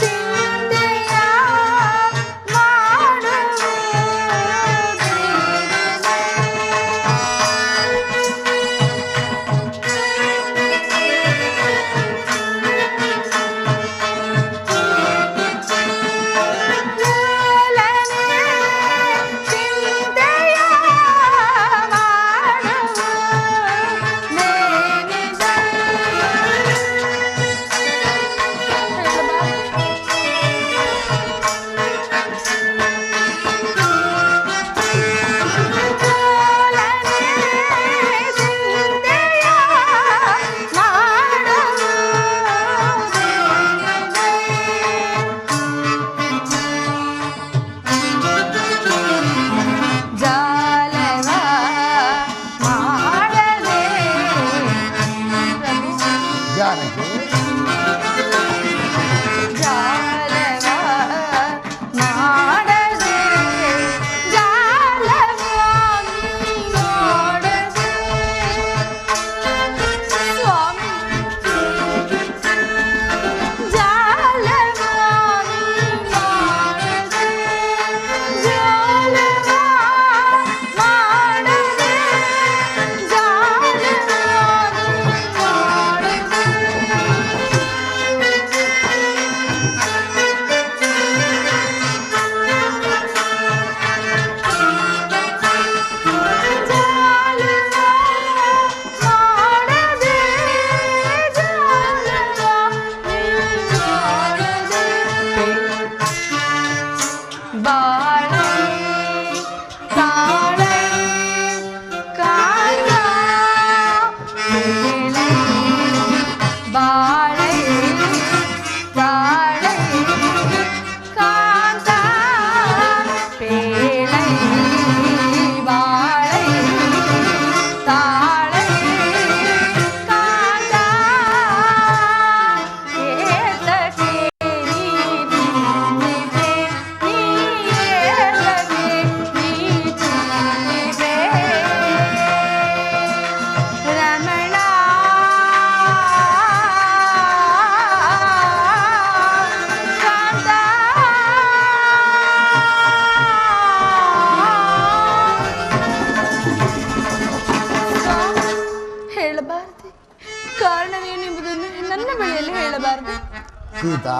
ಸೀತಾ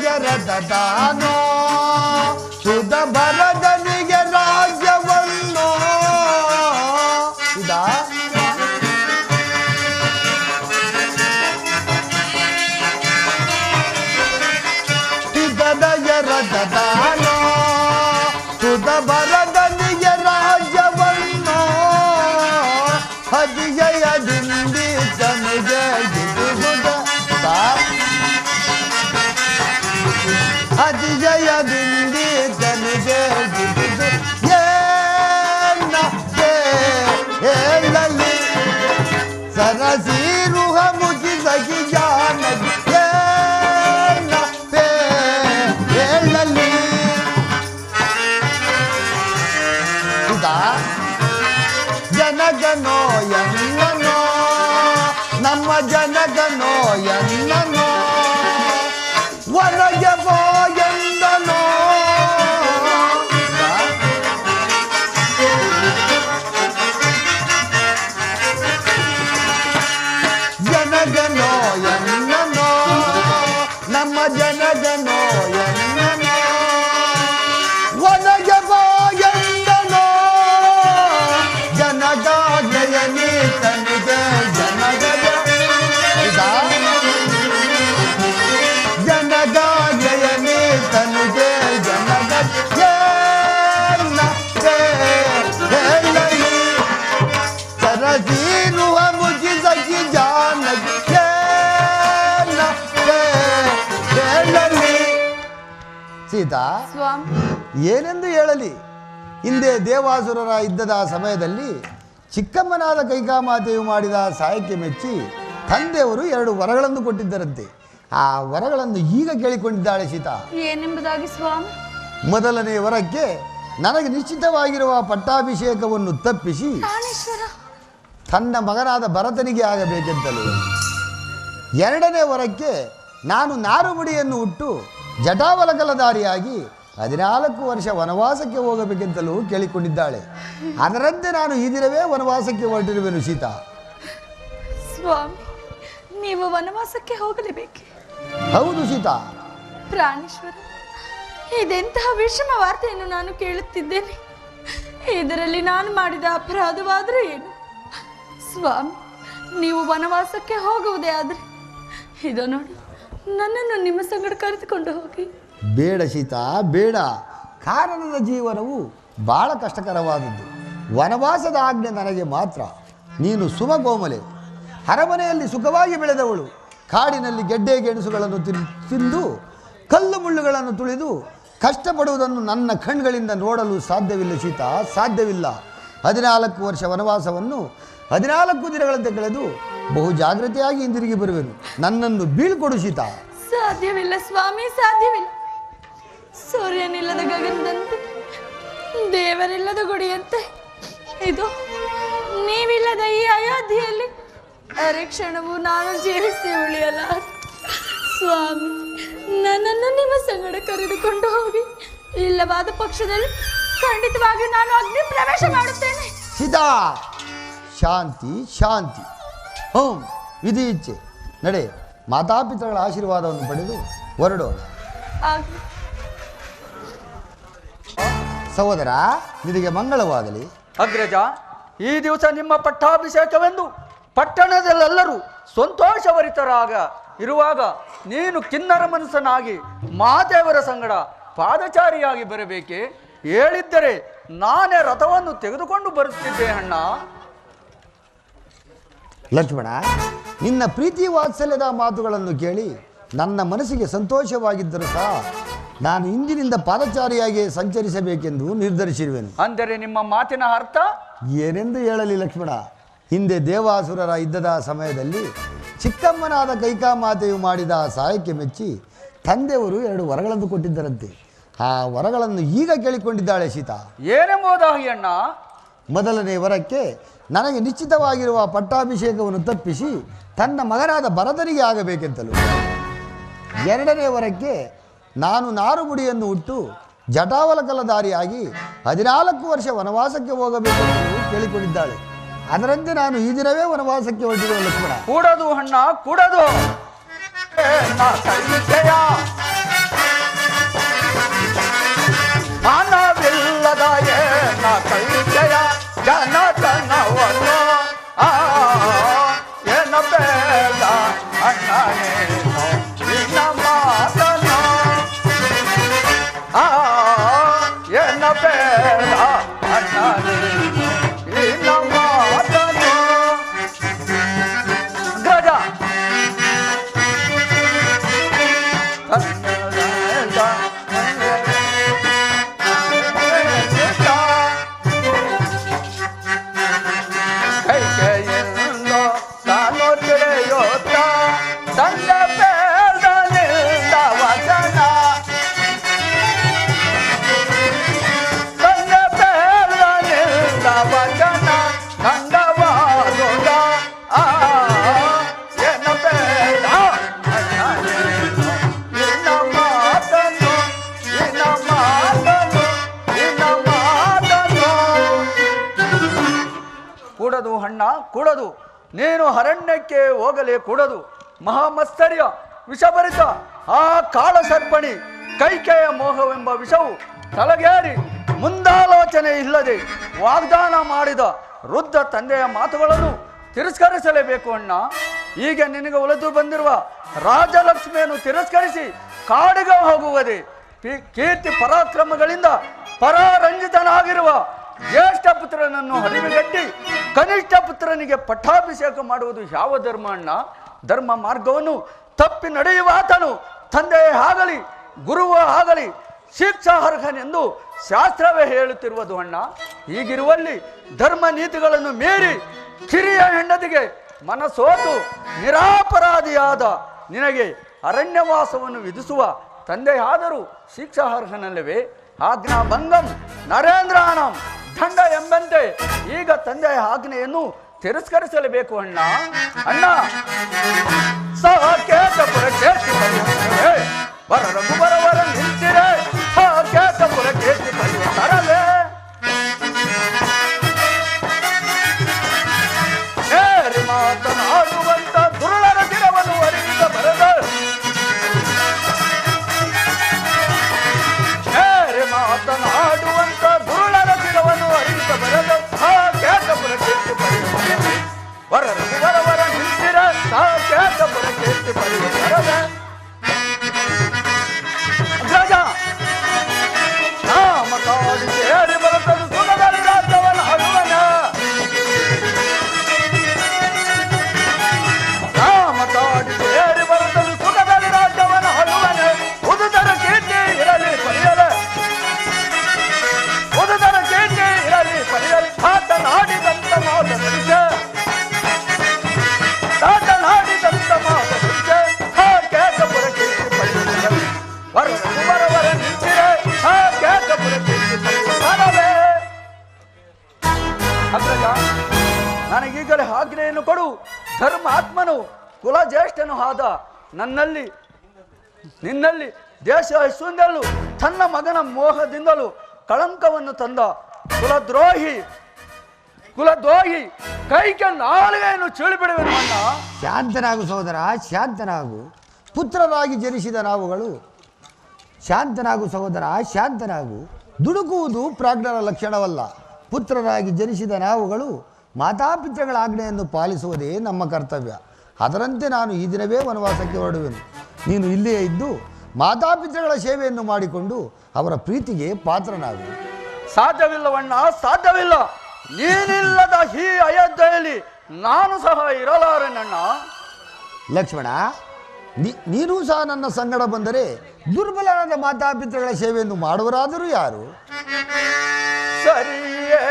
ಸಿದ್ಧದಯರದಾನೋ ಸುಧ ಭರದನಿಗೆ ರಾಜ್ಯವನ್ನು ಇದಾ ಸಿದ್ಧದಯರದಾನೋ ಸುಧ ಭರದನಿಗೆ ರಾಜ್ಯವನ್ನು ಅಧಿಜಯದಿಂದಿ ತನಗೆ ಜನಗನೋ ಎನ್ನನೋ ಒಳಗೆ ಬೋ ಎಂದನೋ ಜನಗನೋ ಎನ್ನನೋ ನಮ್ಮ ಜನಗನೋ ಎನ್ನನೋ ಒಳಗೆ ಬೋ ಎಂದನೋ ಜನಗಾಜ್ಞೆಯನಿ ತನಿಗೆ ಜನಗದ ಜನಗಾಜ್ಞೆಯನಿ ತನಿಗೆ ಜನಗದ ಸರಸೀನುವ ಮುಗಿಸಗಿ ಜಾನಗಿ ಸೀತಾ ಸ್ವಾಮಿ ಏನೆಂದು ಹೇಳಲಿ. ಹಿಂದೆ ದೇವಾಸುರರ ಯುದ್ಧದ ಸಮಯದಲ್ಲಿ ಚಿಕ್ಕಮ್ಮನಾದ ಕೈಕಾಮಾತೆಯು ಮಾಡಿದ ಸಹಾಯಕ್ಕೆ ಮೆಚ್ಚಿ ತಂದೆಯವರು 2 ವರಗಳನ್ನು ಕೊಟ್ಟಿದ್ದರಂತೆ. ಆ ವರಗಳನ್ನು ಈಗ ಕೇಳಿಕೊಂಡಿದ್ದಾಳೆ ಸೀತಾ. ಏನೆಂಬುದಾಗಿ ಸ್ವಾಮಿ? ಮೊದಲನೇ ವರಕ್ಕೆ ನನಗೆ ನಿಶ್ಚಿತವಾಗಿರುವ ಪಟ್ಟಾಭಿಷೇಕವನ್ನು ತಪ್ಪಿಸಿ ಪ್ರಾಣೇಶ್ವರ, ತನ್ನ ಮಗನಾದ ಭರತನಿಗೆ ಆಗಬೇಕೆಂತಲೂ, 2ನೇ ವರಕ್ಕೆ ನಾನು ನಾರುಮುಡಿಯನ್ನು ಹುಟ್ಟು ಜಟಾವಲಕಲಧಾರಿಯಾಗಿ 14 ವರ್ಷ ವನವಾಸಕ್ಕೆ ಹೋಗಬೇಕೆಂತಲೂ ಕೇಳಿಕೊಂಡಿದ್ದಾಳೆ. ಅದರಂತೆ ನಾನು ಈ ದಿನವೇ ವನವಾಸಕ್ಕೆ ಹೊರಟಿರುವೆನು ಸೀತಾ. ಸ್ವಾಮಿ, ನೀವು ವನವಾಸಕ್ಕೆ ಹೋಗಲೇಬೇಕೆ? ಹೌದು ಸೀತಾ. ಪ್ರಾಣೇಶ್ವರ, ಇದೆಂತಹ ವಿಷಮ ವಾರ್ತೆಯನ್ನು ನಾನು ಕೇಳುತ್ತಿದ್ದೇನೆ. ಇದರಲ್ಲಿ ನಾನು ಮಾಡಿದ ಅಪರಾಧವಾದರೂ ಏನು? ಸ್ವಾಮಿ, ನೀವು ವನವಾಸಕ್ಕೆ ಹೋಗುವುದೇ ಆದರೆ ಇದು ನೋಡಿ, ನನ್ನನ್ನು ನಿಮ್ಮ ಸಂಗಡ ಕರೆದುಕೊಂಡು ಹೋಗಿ. ಬೇಡ ಸೀತಾ, ಬೇಡ. ಕಾರಣದ ಜೀವನವು ಬಹಳ ಕಷ್ಟಕರವಾದದ್ದು. ವನವಾಸದ ಆಜ್ಞೆ ನನಗೆ ಮಾತ್ರ. ನೀನು ಸುಮಗೋಮಲೆ, ಅರಮನೆಯಲ್ಲಿ ಸುಖವಾಗಿ ಬೆಳೆದವಳು. ಕಾಡಿನಲ್ಲಿ ಗೆಡ್ಡೆ ಗೆಣಸುಗಳನ್ನು ತಿಂದು ಕಲ್ಲು ಮುಳ್ಳುಗಳನ್ನು ತುಳಿದು ಕಷ್ಟಪಡುವುದನ್ನು ನನ್ನ ಕಣ್ಗಳಿಂದ ನೋಡಲು ಸಾಧ್ಯವಿಲ್ಲ ಸೀತಾ, ಸಾಧ್ಯವಿಲ್ಲ. 14 ವರ್ಷ ವನವಾಸವನ್ನು 14 ದಿನಗಳಂತೆ ಕಳೆದು ಬಹು ಜಾಗ್ರತೆಯಾಗಿ ಹಿಂದಿರುಗಿ ಬರುವೆನು. ನನ್ನನ್ನು ಬೀಳ್ಕೊಡು ಸೀತಾ. ಸಾಧ್ಯವಿಲ್ಲ ಸ್ವಾಮಿ, ಸಾಧ್ಯವಿಲ್ಲ. ಸೂರ್ಯನಿಲ್ಲದ ಗಗನದಂತೆ, ದೇವರಿಲ್ಲದ ಗುಡಿಯಂತೆ, ಇದು ನೀವಿಲ್ಲದ ಈ ಅಯೋಧ್ಯೆಯಲ್ಲಿ ಅರೆ ಕ್ಷಣವು ನಾನು ಜೀವಿಸಿ ಉಳಿಯಲ್ಲ. ಸ್ವಾಮಿ, ನನ್ನನ್ನು ನಿಮ್ಮ ಸಂಗಡ ಕರೆದುಕೊಂಡು ಹೋಗಿ. ಇಲ್ಲವಾದ ಪಕ್ಷದಲ್ಲಿ ಖಂಡಿತವಾಗಿ ನಾನು ಅಗ್ನಿ ಪ್ರವೇಶ ಮಾಡುತ್ತೇನೆ. ಸೀತಾ, ಶಾಂತಿ ಶಾಂತಿ. ಓಂ ವಿಧಿ ಇಚ್ಛೆ. ನಡೆ, ಮಾತಾಪಿತೃಗಳ ಆಶೀರ್ವಾದವನ್ನು ಪಡೆದು ಹೊರಡೋಣ. ಆಗ್ಲಿ. ಸಹೋದರ, ನಿನಗೆ ಮಂಗಳವಾಗಲಿ. ಅಗ್ರಜ, ಈ ದಿವಸ ನಿಮ್ಮ ಪಟ್ಟಾಭಿಷೇಕವೆಂದು ಪಟ್ಟಣದಲ್ಲೆಲ್ಲರೂ ಸಂತೋಷಭರಿತರಾಗ ಇರುವಾಗ ನೀನು ಕಿನ್ನರ ಮನಸ್ಸನಾಗಿ ಮಾದೇವರ ಸಂಗಡ ಪಾದಚಾರಿಯಾಗಿ ಬರಬೇಕೆ? ಹೇಳಿದ್ದರೆ ನಾನೇ ರಥವನ್ನು ತೆಗೆದುಕೊಂಡು ಬರುತ್ತಿದ್ದೆ ಅಣ್ಣ. ಲಕ್ಷ್ಮಣ, ನಿನ್ನ ಪ್ರೀತಿ ವಾತ್ಸಲ್ಯದ ಮಾತುಗಳನ್ನು ಕೇಳಿ ನನ್ನ ಮನಸ್ಸಿಗೆ ಸಂತೋಷವಾಗಿದ್ದರೂ ಸಹ ನಾನು ಇಂದಿನಿಂದ ಪಾದಚಾರಿಯಾಗಿ ಸಂಚರಿಸಬೇಕೆಂದು ನಿರ್ಧರಿಸಿರುವೆನು. ಅಂದರೆ ನಿಮ್ಮ ಮಾತಿನ ಅರ್ಥ ಏನೆಂದು ಹೇಳಲಿ ಲಕ್ಷ್ಮಣ. ಹಿಂದೆ ದೇವಾಸುರರ ಯುದ್ಧದ ಸಮಯದಲ್ಲಿ ಚಿಕ್ಕಮ್ಮನಾದ ಕೈಕಾಮಾತೆಯು ಮಾಡಿದ ಸಹಾಯಕ್ಕೆ ಮೆಚ್ಚಿ ತಂದೆಯವರು 2 ವರಗಳನ್ನು ಕೊಟ್ಟಿದ್ದರಂತೆ. ಆ ವರಗಳನ್ನು ಈಗ ಕೇಳಿಕೊಂಡಿದ್ದಾಳೆ ಸೀತಾ. ಏನೆಂಬುದಾಗಿ ಅಣ್ಣ? ಮೊದಲನೇ ವರಕ್ಕೆ ನನಗೆ ನಿಶ್ಚಿತವಾಗಿರುವ ಪಟ್ಟಾಭಿಷೇಕವನ್ನು ತಪ್ಪಿಸಿ ತನ್ನ ಮಗನಾದ ಭರತನಿಗೆ ಆಗಬೇಕೆಂತಲೂ, 2ನೇ ವರಕ್ಕೆ ನಾನು ನಾರುಮುಡಿಯನ್ನು ಹುಟ್ಟು ಜಟಾವಲಕಲಧಾರಿಯಾಗಿ 14 ವರ್ಷ ವನವಾಸಕ್ಕೆ ಹೋಗಬೇಕೆಂತಲೂ ಕೇಳಿಕೊಂಡಿದ್ದಾಳೆ. ಅದರಂತೆ ನಾನು ಈ ದಿನವೇ ವನವಾಸಕ್ಕೆ ಹೊರಟಿರುವ ಲಕ್ಷ್ಮಣ. ಕೂಡದು ಅಣ್ಣ, ಕೂಡದು. ಮಾನವಿಲ್ಲದ ಏನ ಕೈಜಯ ಜನ ಜನವನ್ನು ಏನ ಬೇಡ ಅಣ್ಣನೇನು ನಿನ್ನ ಮಾತನು ಏನ ಬೇಡ ಅಣ್ಣನೇನು ನಿನ್ನ ಮಾತನು. ಗಜ ಅಣ್ಣ ಕೂಡದು. ನೀನು ಅರಣ್ಯಕ್ಕೆ ಹೋಗಲೇ ಕೂಡದು. ಮಹಾಮತ್ಸರ್ಯ ವಿಷಭರಿತ ಆ ಕಾಳ ಸರ್ಪಣಿ ಕೈಕೆಯ ಮೋಹವೆಂಬ ವಿಷವು ತಲೆಗೇರಿ ಮುಂದಾಲೋಚನೆ ಇಲ್ಲದೆ ವಾಗ್ದಾನ ಮಾಡಿದ ವೃದ್ಧ ತಂದೆಯ ಮಾತುಗಳನ್ನು ತಿರಸ್ಕರಿಸಲೇಬೇಕು ಅಣ್ಣ. ಈಗ ನಿನಗೆ ಒಲಿದು ಬಂದಿರುವ ರಾಜಲಕ್ಷ್ಮಿಯನ್ನು ತಿರಸ್ಕರಿಸಿ ಕಾಡಿಗೆ ಹೋಗುವುದೇ? ಕೀರ್ತಿ ಪರಾಕ್ರಮಗಳಿಂದ ಪರಾರಂಜಿತನಾಗಿರುವ ಜ್ಯೇಷ್ಠ ಪುತ್ರನನ್ನು ಹರಿವಿಗಟ್ಟಿ ಕನಿಷ್ಠ ಪುತ್ರನಿಗೆ ಪಟ್ಟಾಭಿಷೇಕ ಮಾಡುವುದು ಯಾವ ಧರ್ಮ ಅಣ್ಣ? ಧರ್ಮ ಮಾರ್ಗವನ್ನು ತಪ್ಪಿ ನಡೆಯುವ ಆತನು ತಂದೆಯೇ ಆಗಲಿ ಗುರುವೇ ಆಗಲಿ ಶಿಕ್ಷಾರ್ಹನೆಂದು ಶಾಸ್ತ್ರವೇ ಹೇಳುತ್ತಿರುವುದು ಅಣ್ಣ. ಹೀಗಿರುವಲ್ಲಿ ಧರ್ಮ ನೀತಿಗಳನ್ನು ಮೀರಿ ಕಿರಿಯ ಹೆಂಡತಿಗೆ ಮನಸೋತು ನಿರಾಪರಾಧಿಯಾದ ನಿನಗೆ ಅರಣ್ಯವಾಸವನ್ನು ವಿಧಿಸುವ ತಂದೆಯಾದರೂ ಶಿಕ್ಷಾರ್ಹನಲ್ಲವೇ? ಆಜ್ಞಾ ಭಂಗಂ ನರೇಂದ್ರಾಣಂ ದಂಡ ಎಂಬಂತೆ ಈಗ ತಂದೆಯ ಆಜ್ಞೆಯನ್ನು ತಿರಸ್ಕರಿಸಲೇಬೇಕು ಅಣ್ಣ. ಅಣ್ಣ ಸಾಕೇತಪುರ ಕೇತಿ ಪರಿವರ್ತನೆ ವರ ರಘುವರವರ ನಿಂತಿರೆ ಸಾಕೇತಪುರ ಕೇತಿ ಪರಿವರ್ತರವೇ ನೇರಿ ಮಾತನಾಡುವಂತ ದುರುಳರ ದಿನವನ್ನು ಅರಿವಿದ ಬರದ ನೇರಿ ಮಾತನಾಡುವಂತ ದುರುಳರ ದಿನವನ್ನು ಅರಿವಿದ ಬರದ ಸಾಕೇತಪುರ ಕೇತಿ ಪರಿವರ್ತನೆ ವರ ರಘುವರವರ ನಿಂತಿರೆ ಸಾಕೇತಪುರ ಕೇತಿ ಪರಿವರ್ತರವೇ ಅಗ್ರಜ ನಾಮ ಕಾಡಿ ಸೇರಿ ಬರುತ್ತದೆ ಸುಖದಲ್ಲಿ ರಾಜ್ಯವನ್ನು ಹರುವನ ನಾಮ ಕಾಡಿ ಸೇರಿ ಬರುತ್ತದೆ ಸುಖದಲ್ಲಿ ರಾಜ್ಯವನ್ನು ಹರುವನ ಉದುದರ ಕೀರ್ತಿ ಇರಲಿ ಪರಿಯಲ ಉದುದರ ಕೀರ್ತಿ ಇರಲಿ ಪರಿಯಲಿ ಮಾತನಾಡಿದಂತ ಮಾತು ನುಡಿಸ ಮಾತನಾಡಿದಂತ ಮಾತು ನುಡಿಸ ಕೇತಪುರ ಕೀರ್ತಿ ಪರಿಯಲ ವರ ನಿಂತಿರೆ ಕೇತಪುರ ಕೀರ್ತಿ ಪರಿಯಲವೇ ಅಗ್ರಜ ನನಗೀಗಲೇ ಆಜ್ಞೆಯನ್ನು ಕೊಡು. ಧರ್ಮಾತ್ಮನು ಕುಲಜ್ಯೇಷ್ಠನು ಆದ ನಿನ್ನಲ್ಲಿ ದೇಶ ಐಶ್ವರ್ಯದಲ್ಲೂ ತನ್ನ ಮಗನ ಮೋಹದಿಂದಲೂ ಕಳಂಕವನ್ನು ತಂದ ಕುಲದ್ರೋಹಿ ಕೈಗೆ ನಾಲಿಗೆಯನ್ನು ಚೀಳಿಬಿಡುವೆನು ಅಣ್ಣ. ಶಾಂತನಾಗು ಸಹೋದರ, ಶಾಂತನಾಗು. ಪುತ್ರರಾಗಿ ಜನಿಸಿದ ನಾವುಗಳು ಶಾಂತನಾಗು ಸಹೋದರ, ಶಾಂತನಾಗು. ದುಡುಕುವುದು ಪ್ರಾಜ್ಞರ ಲಕ್ಷಣವಲ್ಲ. ಪುತ್ರರಾಗಿ ಜನಿಸಿದ ನಾವುಗಳು ಮಾತಾಪಿತೃಗಳ ಆಜ್ಞೆಯನ್ನು ಪಾಲಿಸುವುದೇ ನಮ್ಮ ಕರ್ತವ್ಯ. ಅದರಂತೆ ನಾನು ಈ ದಿನವೇ ವನವಾಸಕ್ಕೆ ಹೊರಡುವೆನು. ನೀನು ಇಲ್ಲೇ ಇದ್ದು ಮಾತಾಪಿತೃಗಳ ಸೇವೆಯನ್ನು ಮಾಡಿಕೊಂಡು ಅವರ ಪ್ರೀತಿಗೆ ಪಾತ್ರನಾಗು. ಸಾಧ್ಯವಿಲ್ಲವಣ್ಣ, ಸಾಧ್ಯವಿಲ್ಲ. ನೀನಿಲ್ಲದ ಈ ಅಯೋಧ್ಯೆಯಲ್ಲಿ ನಾನು ಸಹ ಇರಲಾರೆನಣ್ಣ. ಲಕ್ಷ್ಮಣ, ನೀನೂ ಸಹ ನನ್ನ ಸಂಗಡ ಬಂದರೆ ದುರ್ಬಲರಾದ ಮಾತಾಪಿತೃಗಳ ಸೇವೆಯನ್ನು ಮಾಡುವರಾದರೂ ಯಾರು? ಸರಿಯೇ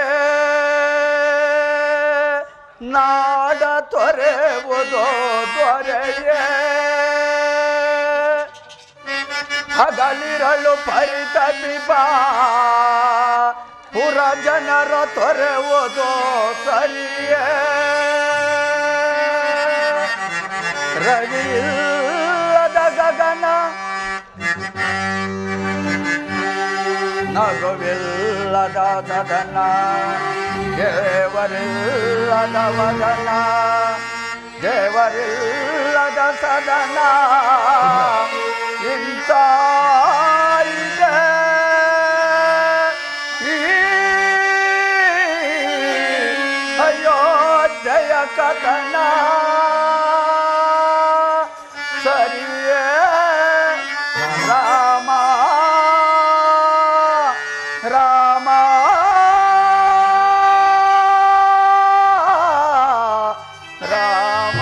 ನಾಡ ತೊರೆವುದೋ ದೊರೆಯೇ ಹಗಲಿರಳು ಪರಿತಪಿಬಾ ಪುರ ಜನರ ತೊರೆವುದೋ ಸರಿಯೇ ರವಿಯಿಲ್ಲದ ಗಗನ ನಗುವಿಲ್ಲದ ಸದನ ದೇವರಿಲ್ಲದ ವದನ ದೇವರಿಲ್ಲದ ಸದನ ಇಂಥ ಇದೆ ಈ ಅಯೋಧ್ಯೆಯ ಕಥನ. ಸರಿಯೇ ರಾಮ ರಾಮ ರಾಮ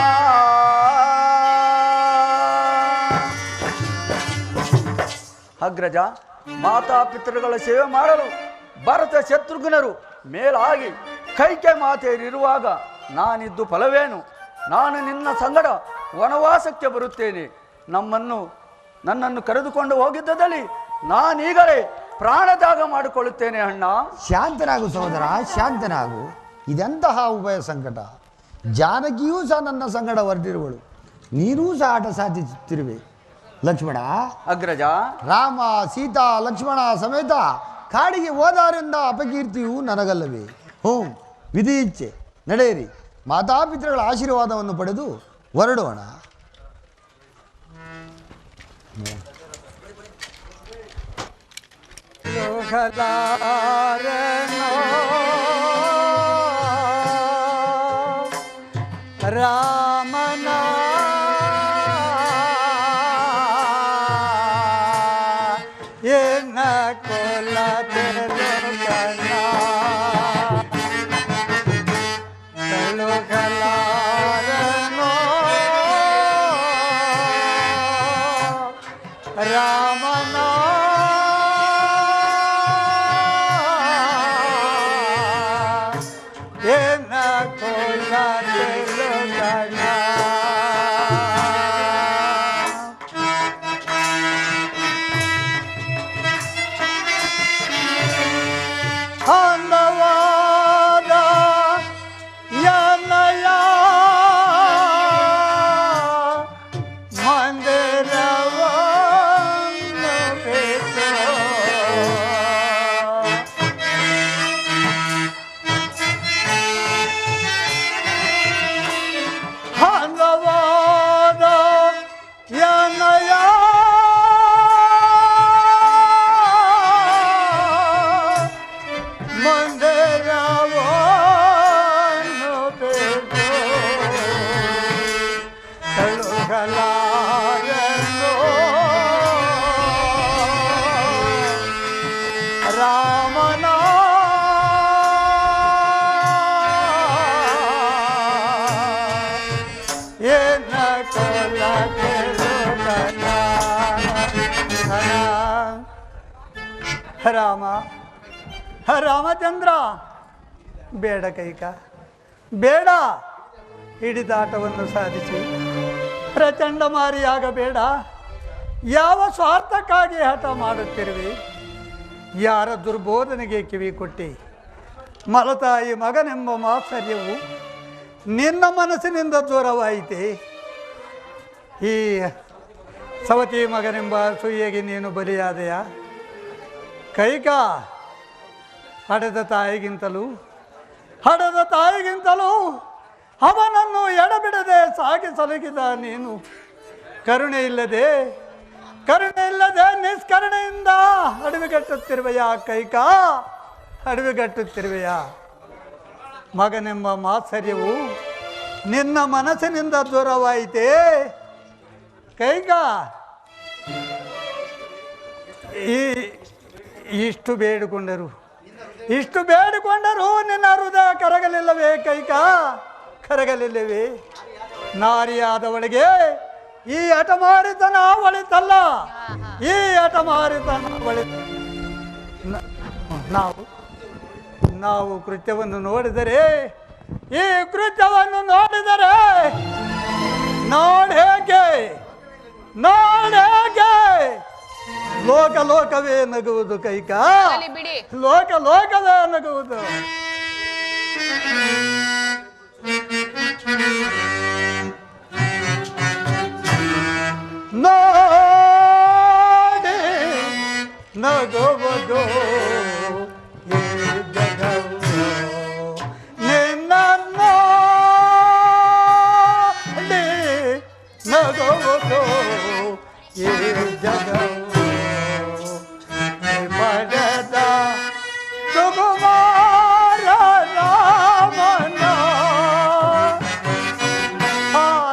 ಅಗ್ರಜ, ಮಾತಾಪಿತೃಗಳ ಸೇವೆ ಮಾಡಲು ಭರತ ಶತ್ರುಘ್ನರು ಮೇಲಾಗಿ ಕೈಕೆ ಮಾತೆಯರಿರುವಾಗ ನಾನಿದ್ದು ಫಲವೇನು? ನಾನು ನಿನ್ನ ಸಂಗಡ ವನವಾಸಕ್ಕೆ ಬರುತ್ತೇನೆ. ನನ್ನನ್ನು ಕರೆದುಕೊಂಡು ಹೋಗಿದ್ದಲ್ಲಿ ನಾನೀಗಲೇ ಪ್ರಾಣತ್ಯಾಗ ಮಾಡಿಕೊಳ್ಳುತ್ತೇನೆ ಅಣ್ಣ. ಶಾಂತನಾಗು ಸಹೋದರ, ಶಾಂತನಾಗು. ಇದೆಂತಹ ಉಭಯ ಸಂಕಟ. ಜಾನಕಿಯೂ ಸಹ ನನ್ನ ಸಂಗಡ ಹೊರಟಿರುವಳು, ನೀನೂ ಸಹ ಆಟ ಸಾಧಿಸುತ್ತಿರುವೆ. ಲಕ್ಷ್ಮಣ, ಅಗ್ರಜ, ರಾಮ ಸೀತಾ ಲಕ್ಷ್ಮಣ ಸಮೇತ ಕಾಡಿಗೆ ಹೋದಾರೆಂದ ಅಪಕೀರ್ತಿಯು ನನಗಲ್ಲವೇ? ವಿಧಿ ಇಚ್ಛೆ ನಡೆಯಿರಿ. ಮಾತಾಪಿತೃಗಳ ಆಶೀರ್ವಾದವನ್ನು ಪಡೆದು ಹೊರಡೋಣ. ರಾಮನ ಎನ್ನ ಕೊಲ ತೆಲುಗನ ತೆಲುಗಲಾರನೋ ರಾಮನ ಎನ್ನ ಕೊಲ ತೆಲುಗನ ಅಂದವಾದ ಯನಯ ಮಂದಿರವನ್ನು ಬಿಟ್ಟು ಅಂದವಾದ ಯನಯ ಮಂದಿರವನ್ನು ಬಿಟ್ಟು ತಳುಗಲಾರನು ರಾಮನ ಏನ ಕೊಲ ತೆಲುಗನ ರಾಮ ರಾಮಚಂದ್ರ ಬೇಡ ಕೈಕ ಬೇಡ, ಹಿಡಿದಾಟವನ್ನು ಸಾಧಿಸಿ ಪ್ರಚಂಡ ಮಾರಿಯಾಗಬೇಡ. ಯಾವ ಸ್ವಾರ್ಥಕ್ಕಾಗಿ ಹಠ ಮಾಡುತ್ತಿರುವೆ? ಯಾರ ದುರ್ಬೋಧನೆಗೆ ಕಿವಿ ಕೊಟ್ಟಿ? ಮಲತಾಯಿ ಮಗನೆಂಬ ಮಾತ್ಸರ್ಯವು ನಿನ್ನ ಮನಸ್ಸಿನಿಂದ ದೂರವಾಯಿತೆ. ಈ ಸವತಿ ಮಗನೆಂಬ ಸುಯ್ಯಗೆ ನೀನು ಬಲಿಯಾದೆಯ? ಕೈಕ ಹಡೆದ ತಾಯಿಗಿಂತಲೂ ಅವನನ್ನು ಎಡಬಿಡದೆ ಸಾಗಿ ಸಲುಗಿದ ನೀನು ಕರುಣೆ ಇಲ್ಲದೆ ನಿಷ್ಕರುಣೆಯಿಂದ ಅಡವಿಗಟ್ಟುತ್ತಿರುವೆಯ ಕೈಕ, ಅಡವಿಗಟ್ಟುತ್ತಿರುವೆಯ? ಮಗನೆಂಬ ಮಾತ್ಸರ್ಯವು ನಿನ್ನ ಮನಸ್ಸಿನಿಂದ ದೂರವಾಯಿತೆ ಕೈಕ. ಇಷ್ಟು ಬೇಡಿಕೊಂಡರು ನಿನ್ನ ಹೃದಯ ಕರಗಲಿಲ್ಲವೇ ಕೈಕ? ಕರಗಲಿಲ್ಲವೇ? ನಾರಿಯಾದವಳಿಗೆ ಈ ಹಠಮಾರಿತನ ಒಳಿತಲ್ಲ, ಈ ಹಠಮಾರಿತನ ಒಳಿತ. ನಾವು ಕೃತ್ಯವನ್ನು ನೋಡಿದರೆ ನೋಡೇಕೆ ಲೋಕವೇ ನಗುವುದು ಕೈಕ, ಬಿಡಿ. ಲೋಕವೇ ನಗುವುದು. ನೋಡಿ ನಗುವುದು ಈ ಜಗವು, ನಿನ್ನ ನೋಡಿ ನಗುವುದು ಈ ಜಗವು. ಪಡೆದ ಸುಕುಮಾರ ರಾಮನ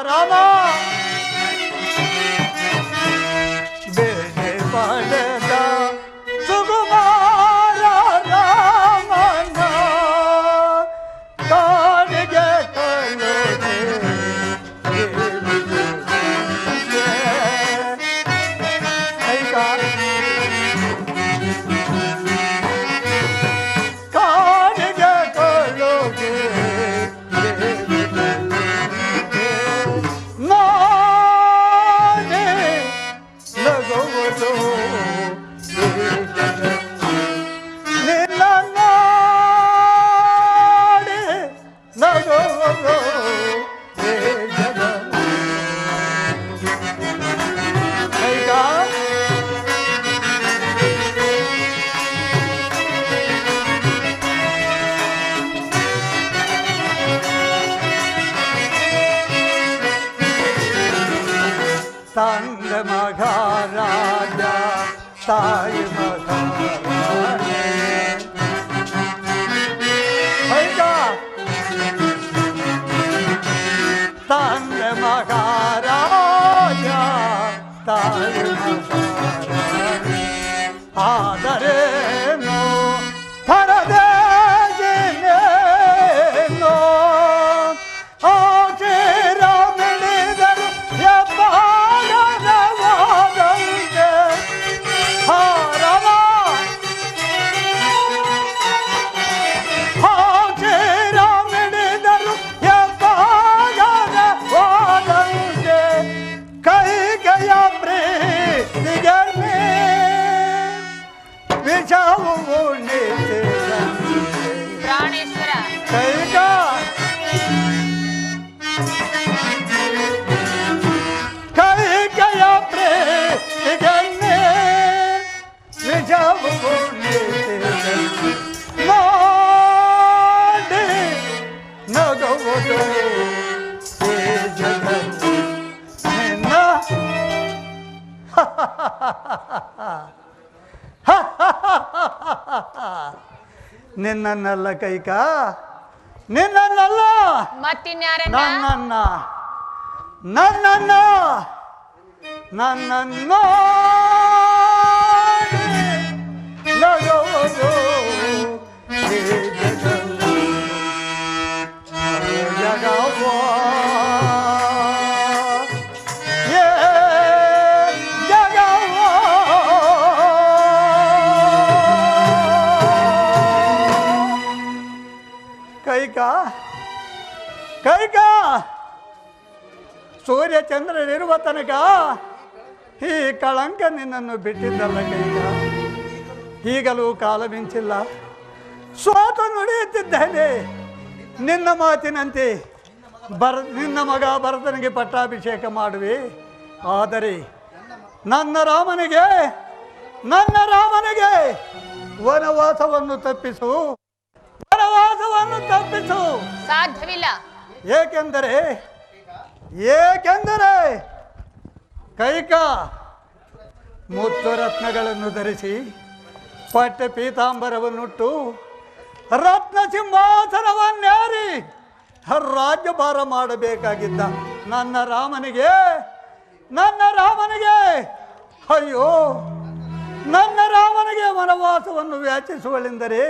ರಾಮ ಬೇರೆ ಪಡೆದ ಸುಕುಮಾರ ರಾಮನ ಕಾಡಿಗೆ ಕಳುಹಿಸಿ ಕೈಕ ತಂದ ಮಹಾರಾಜ ತಾಯಿ ಮಹಾರಾಣಿ ತಂದ ಮಹಾರಾಜ ತಾಯಿ ಮಹಾರಾಣಿ ಆದರೇನು ಪರದೇಶಿನೇನೋ ಆಚೆರ ಮಿಡಿದರು ಹೆಬ್ಬಾಗರವಾದಂತೆ ಹಾರವ ಆಚೆರ ಮಿಡಿದರು ಹೆಬ್ಬಾಗರವಾದಂತೆ ಕೈಗೆಯ ಪ್ರೀತಿಗೆ ವಿಷವು ಪ್ರಾಣೇಶ್ವರ ಕೈಗ ಕೈಗೆಯ ಪ್ರೀತಿಗೆ ವಿಷವು ನೋಡಿ ನಗುವುದು ಈ ಜಗತ್ತು ನಿನ್ನ ನಿನ್ನನ್ನಲ್ಲ ಕೈಕ ನಿನ್ನನ್ನಲ್ಲ ಮತ್ತಿನ್ಯಾರನ್ನ ನನ್ನನ್ನು ನಗುವುದು ಈ ಜಗತ್ತು ಜಗವೋ ಕೈಕ ಸೂರ್ಯ ಚಂದ್ರನಿರುವ ತನಕ ಈ ಕಳಂಕ ನಿನ್ನನ್ನು ಬಿಟ್ಟಿದ್ದಲ್ಲ ಕೈಕ ಈಗಲೂ ಕಾಲ ಮಿಂಚಿಲ್ಲ ಸೋತು ನುಡಿಯುತ್ತಿದ್ದೇನೆ ನಿನ್ನ ಮಾತಿನಂತೆ ನಿನ್ನ ಮಗ ಭರತನಿಗೆ ಪಟ್ಟಾಭಿಷೇಕ ಮಾಡುವೆ ಆದರೆ ನನ್ನ ರಾಮನಿಗೆ ವನವಾಸವನ್ನು ತಪ್ಪಿಸು ಸಾಧ್ಯವಿಲ್ಲ. ಏಕೆಂದರೆ ಕೈಕ ಮುತ್ತು ರತ್ನಗಳನ್ನು ಧರಿಸಿ ಪಟ್ಟ ಪೀತಾಂಬರವನ್ನುಟ್ಟು ರತ್ನ ಸಿಂಹಾಸನವನ್ನೇರಿ ರಾಜ್ಯಭಾರ ಮಾಡಬೇಕಾಗಿದ್ದ ನನ್ನ ರಾಮನಿಗೆ ಅಯ್ಯೋ ನನ್ನ ರಾಮನಿಗೆ ವನವಾಸವನ್ನು ಯಾಚಿಸುವಳೆಂದರೆ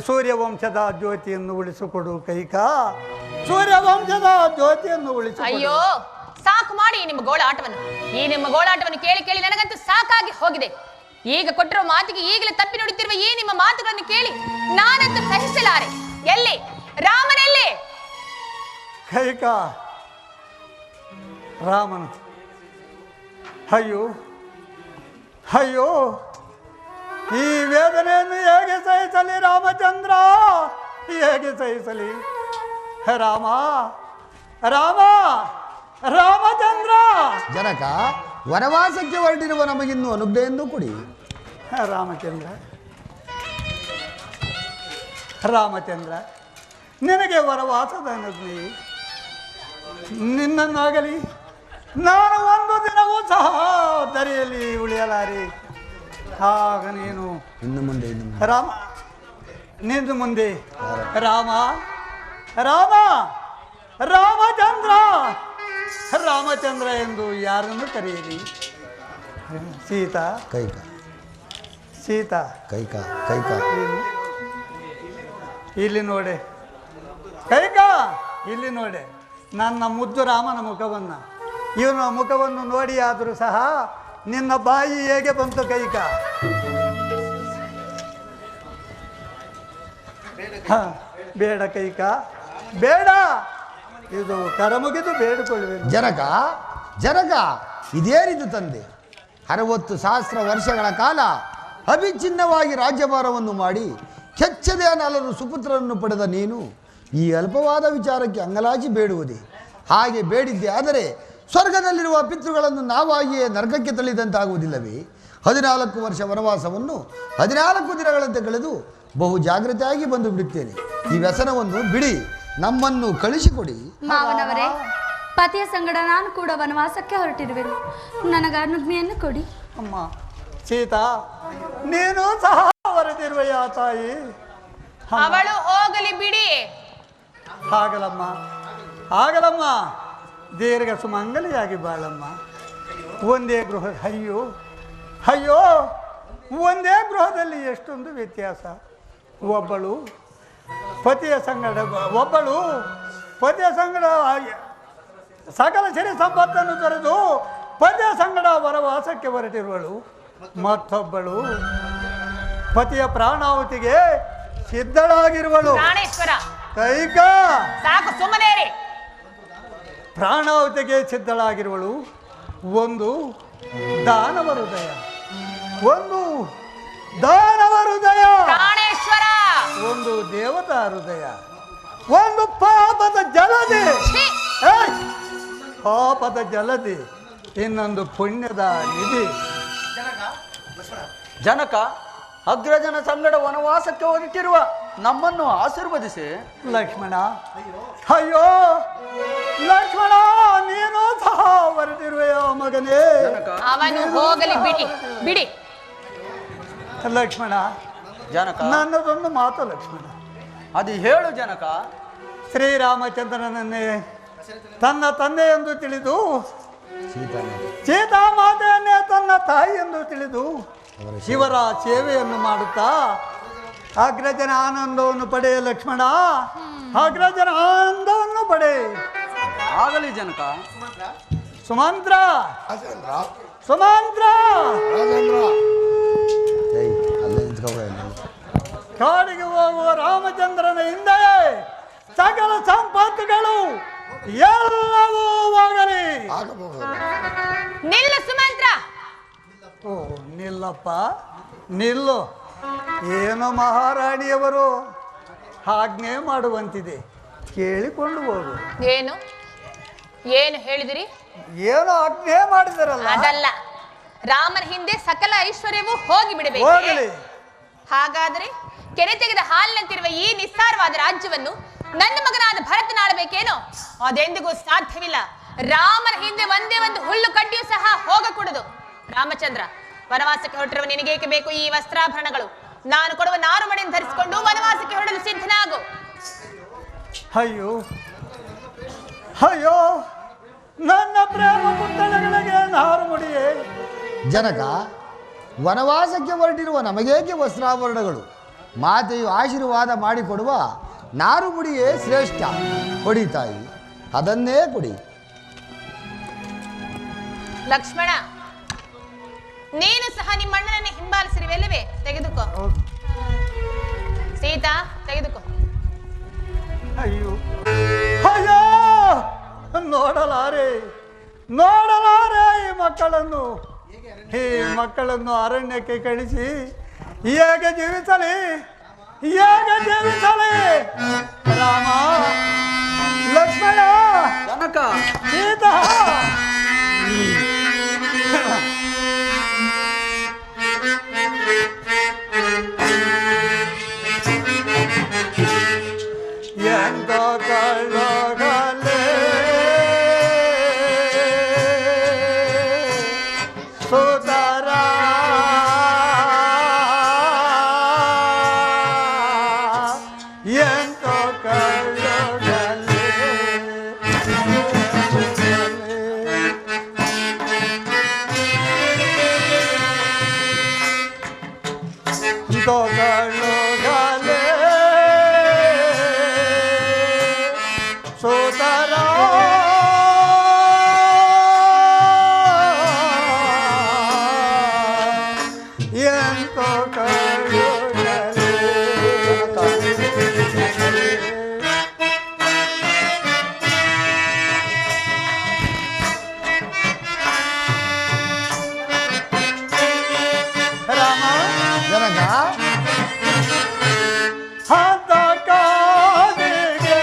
ಸೂರ್ಯವಂಶದ ಜ್ಯೋತಿಯನ್ನು ಉಳಿಸಿಕೊಡು ಕೈಕ ಸೂರ್ಯವಂಶದ ಜ್ಯೋತಿಯನ್ನು ಉಳಿಸಿಕೊಡು. ಅಯ್ಯೋ ಸಾಕು ಮಾಡಿ ನಿಮ್ಮ ಗೋಳಾಟವನ್ನು ಕೇಳಿ ನನಗಂತೂ ಸಾಕಾಗಿ ಹೋಗಿದೆ. ಈಗ ಕೊಟ್ಟಿರುವ ಮಾತಿಗೆ ಈಗಲೇ ತಪ್ಪಿ ನುಡಿತಿರುವ ಈ ನಿಮ್ಮ ಮಾತುಗಳನ್ನು ಕೇಳಿ ನಾನಂತೂ ಸಹಿಸಲಾರೆ. ಎಲ್ಲಿ ರಾಮನೆಲ್ಲಿ? ಕೈಕ ರಾಮನು ಅಯ್ಯೋ ಈ ವೇದನೆಯನ್ನು ಹೇಗೆ ಸಹಿಸಲಿ ರಾಮಚಂದ್ರ, ಹೇಗೆ ಸಹಿಸಲಿ? ರಾಮಚಂದ್ರ. ಜನಕ, ವನವಾಸಕ್ಕೆ ಹೊರಟಿರುವ ನಮಗಿನ್ನು ಅನುಜ್ಞೆಯನ್ನು ಕೊಡಿ. ರಾಮಚಂದ್ರ, ನಿನಗೆ ವನವಾಸದ ಅನುಜ್ಞೆ. ನಿನ್ನನ್ನಾಗಲಿ ನಾನು ಒಂದು ದಿನವೂ ಸಹ ದರಿಯಲ್ಲಿ ಉಳಿಯಲಾರೆ. ಆಗ ನೀನು ಇನ್ನು ಮುಂದೆ ನಿಂದು ಮುಂದೆ ರಾಮಚಂದ್ರ ಎಂದು ಯಾರನ್ನು ಕರೆಯಿರಿ? ಸೀತಾ ಕೈಕ ಇಲ್ಲಿ ನೋಡೆ ಇಲ್ಲಿ ನೋಡೆ ನನ್ನ ಮುದ್ದು ರಾಮನ ಮುಖವನ್ನು. ಇವನ ಮುಖವನ್ನು ನೋಡಿ ಆದರೂ ಸಹ ನಿನ್ನ ಬಾಯಿ ಹೇಗೆ ಬಂತು ಕೈಕ? ಬೇಡ ಕೈಕ, ಬೇಡ. ಇದು ಕರಮುಗಿದು ಬೇಡಿಕೊಳ್ಳುವೆ. ಜನಕ ಇದೇನಿದು ತಂದೆ? 60 ಸಹಸ್ರ ವರ್ಷಗಳ ಕಾಲ ಅವಿಚ್ಛಿನ್ನವಾಗಿ ರಾಜ್ಯಭಾರವನ್ನು ಮಾಡಿ ಕೆಚ್ಚದೆ 4 ಸುಪುತ್ರರನ್ನು ಪಡೆದ ನೀನು ಈ ಅಲ್ಪವಾದ ವಿಚಾರಕ್ಕೆ ಅಂಗಲಾಚಿ ಬೇಡುವುದೇ? ಹಾಗೆ ಬೇಡಿದ್ದೆ ಆದರೆ ಸ್ವರ್ಗದಲ್ಲಿರುವ ಪಿತೃಗಳನ್ನು ನಾವಾಗಿಯೇ ನರಕಕ್ಕೆ ತಳ್ಳಿದಂತಾಗುವುದಿಲ್ಲವೇ? 14 ವರ್ಷ ವನವಾಸವನ್ನು 14 ದಿನಗಳಂತೆ ಕಳೆದು ಬಹು ಜಾಗೃತೆಯಾಗಿ ಬಂದು ಬಿಡುತ್ತೇನೆ. ಈ ವ್ಯಸನವನ್ನು ಬಿಡಿ. ನಮ್ಮನ್ನು ಕಳಿಸಿಕೊಡಿ. ಮಾವನವರೇ, ಪತಿಯ ಸಂಗಡ ನಾನು ಕೂಡ ವನವಾಸಕ್ಕೆ ಹೊರಟಿರುವೆನು. ನನಗೆ ಅನುಜ್ಞೆಯನ್ನು ಕೊಡಿ. ಅಮ್ಮ ಸೀತಾ, ನೀನು ಸಹ ಹೊರಟಿರುವೆಯ ತಾಯಿ? ಅವಳು ಹೋಗಲಿ ಬಿಡಿ. ಆಗಲಮ್ಮ, ಆಗಲಮ್ಮ, ದೀರ್ಘ ಸುಮಂಗಲಿಯಾಗಿ ಬಾಳಮ್ಮ. ಒಂದೇ ಗೃಹ, ಅಯ್ಯೋ ಅಯ್ಯೋ, ಒಂದೇ ಗೃಹದಲ್ಲಿ ಎಷ್ಟೊಂದು ವ್ಯತ್ಯಾಸ. ಒಬ್ಬಳು ಪತಿಯ ಸಂಗಡ ಸಕಲ ಸಿರಿ ಸಂಪತ್ತನ್ನು ತೊರೆದು ಪತಿಯ ಸಂಗಡ ವನವಾಸಕ್ಕೆ ಹೊರಟಿರುವಳು. ಮತ್ತೊಬ್ಬಳು ಪತಿಯ ಪ್ರಾಣಾಹುತಿಗೆ ಸಿದ್ಧಳಾಗಿರುವಳು. ಪ್ರಾಣೇಶ್ವರ, ಕೈಕ ಸಾಕು, ಸುಮ್ಮನೆ ಇರಿ. ಪ್ರಾಣಾಹುತಿಗೆ ಸಿದ್ಧಳಾಗಿರುವಳು. ಒಂದು ದಾನವ ಹೃದಯ, ಒಂದು ದಾನವ ಹೃದಯ, ಪ್ರಾಣೇಶ್ವರ, ಒಂದು ದೇವತಾ ಹೃದಯ, ಒಂದು ಪಾಪದ ಜಲದಿ, ಛೀ! ಏಯ್! ಪಾಪದ ಜಲದಿ, ಇನ್ನೊಂದು ಪುಣ್ಯದ ನಿಧಿ. ಜನಕ, ಅಗ್ರಜನ ಸಂಗಡ ವನವಾಸಕ್ಕೆ ಹೊರಟಿರುವ ನಮ್ಮನ್ನು ಆಶೀರ್ವದಿಸಿ. ಲಕ್ಷ್ಮಣ, ಅಯ್ಯೋ ಲಕ್ಷ್ಮಣ, ನೀನು ಸಹ ಹೊರಟಿರುವೆಯ ಮಗನೇ? ಅವನು ಹೋಗಲಿ ಬಿಡಿ ಬಿಡಿ. ಲಕ್ಷ್ಮಣ, ಜನಕ, ನನ್ನದೊಂದು ಮಾತು ಲಕ್ಷ್ಮಣ. ಅದು ಹೇಳು ಜನಕ. ಶ್ರೀರಾಮಚಂದ್ರನನ್ನೇ ತನ್ನ ತಂದೆ ಎಂದು ತಿಳಿದು, ಸೀತಾಮಾತೆ ಸೀತಾಮಾತೆಯನ್ನೇ ತನ್ನ ತಾಯಿ ಎಂದು ತಿಳಿದು ಶಿವರ ಸೇವೆಯನ್ನು ಮಾಡುತ್ತಾ ಅಗ್ರಜನ ಆನಂದವನ್ನು ಪಡೆ ಲಕ್ಷ್ಮಣ, ಅಗ್ರಜನ ಆನಂದವನ್ನು ಪಡೆ. ಆಗಲಿ ಜನಕ. ಸುಮಂತ್ರ, ರಾಜೇಂದ್ರ, ಸುಮಂತ್ರ, ರಾಜೇಂದ್ರ, ಏಯ್ ಅಲ್ಲೇ ನಿಂತ್ಕೋಬೇಡ. ಕಾಡಿಗೆ ಹೋಗುವ ರಾಮಚಂದ್ರನ ಹಿಂದೆ ಸಕಲ ಸಂಪತ್ತುಗಳು ಎಲ್ಲವೂ ಹೋಗಲಿ. ಆಗಬಹುದು. ನಿಲ್ಲು ಸುಮಂತ್ರ. ಓ ನಿಲ್ಲಪ್ಪ, ನಿಲ್ಲು. ಏನು ಮಹಾರಾಣಿಯವರು ಆಜ್ಞೆ ಮಾಡುವಂತಿದೆ, ಕೇಳಿಕೊಂಡು ಹೋಗು. ಏನು ಏನು ಹೇಳಿದಿರಿ? ಏನು ಆಜ್ಞೆ ಮಾಡಿದರಲ್ಲ, ಅದಲ್ಲ, ರಾಮನ ಹಿಂದೆ ಸಕಲ ಐಶ್ವರ್ಯವೂ ಹೋಗಿ ಬಿಡಬೇಕು. ಹೋಗಲಿ. ಹಾಗಾದ್ರೆ ಕೆರೆ ತೆಗೆದ ಹಾಲಿನಂತಿರುವ ಈ ನಿಸ್ಸಾರವಾದ ರಾಜ್ಯವನ್ನು ನನ್ನ ಮಗನಾದ ಭರತನಾಡಬೇಕೇನೋ? ಅದೆಂದಿಗೂ ಸಾಧ್ಯವಿಲ್ಲ. ರಾಮನ ಹಿಂದೆ ಒಂದೇ ಒಂದು ಹುಲ್ಲು ಕಡ್ಡಿಯೂ ಸಹ ಹೋಗಕೂಡದು. ರಾಮಚಂದ್ರ, ವನವಾಸಕ್ಕೆ ಹೊರಟಿರುವ ನಿನಗೇಕೆ ಬೇಕು ಈ ವಸ್ತ್ರಾಭರಣಗಳು? ನಾನು ಕೊಡುವ ನಾರುಮಣಿಯನ್ನು ಧರಿಸಿಕೊಂಡು ವನವಾಸಕ್ಕೆ ಹೊರಡಲು ಸಿದ್ಧನಾಗು. ಅಯ್ಯೋ ಅಯ್ಯೋ, ನನ್ನ ಪ್ರೇಮ ಪುತ್ತಳೆಗಳಿಗೆ ನಾರುಮುಡಿಯೇ. ಜನಕ, ವನವಾಸಕ್ಕೆ ಹೊರಟಿರುವ ನಮಗೇಕೆ ವಸ್ತ್ರಾಭರಣಗಳು? ಮಾತೆಯು ಆಶೀರ್ವಾದ ಮಾಡಿಕೊಡುವ ನಾರುಮುಡಿಯೇ ಶ್ರೇಷ್ಠ. ಕೊಡಿ ತಾಯಿ, ಅದನ್ನೇ ಕೊಡಿ. ಲಕ್ಷ್ಮಣ, ನೀನು ಸಹ ನಿಮ್ಮ ಅಣ್ಣನನ್ನೇ ಹಿಂಬಾಲಿಸಿರುವೆಲ್ಲವೇ? ತೆಗೆದುಕೋ. ಸೀತಾ, ತೆಗೆದುಕೋ. ಅಯ್ಯೋ ಅಯ್ಯೋ, ನೋಡಲಾರೆ ನೋಡಲಾರೆ ಈ ಮಕ್ಕಳನ್ನು ಅರಣ್ಯಕ್ಕೆ ಕಳಿಸಿ ಹೇಗೆ ಜೀವಿಸಲಿ, ಹೇಗೆ ಜೀವಿಸಲಿ? ರಾಮ, ಲಕ್ಷ್ಮಣ, ಜನಕ, ಸೀತಾ, ಎಂತ ಕಳ್ಳಗಲೇ ಸೋದರ, ಎಂತ ಕಳ್ಳಗಲೇ ಕಳ್ಳಗಲೇ ಸೋದರ, ಎಂತ ಕಳ್ಳಗಲೇ. ರಾಮ, ಜನಕ, ಹದ ಕಾದಿಗೆ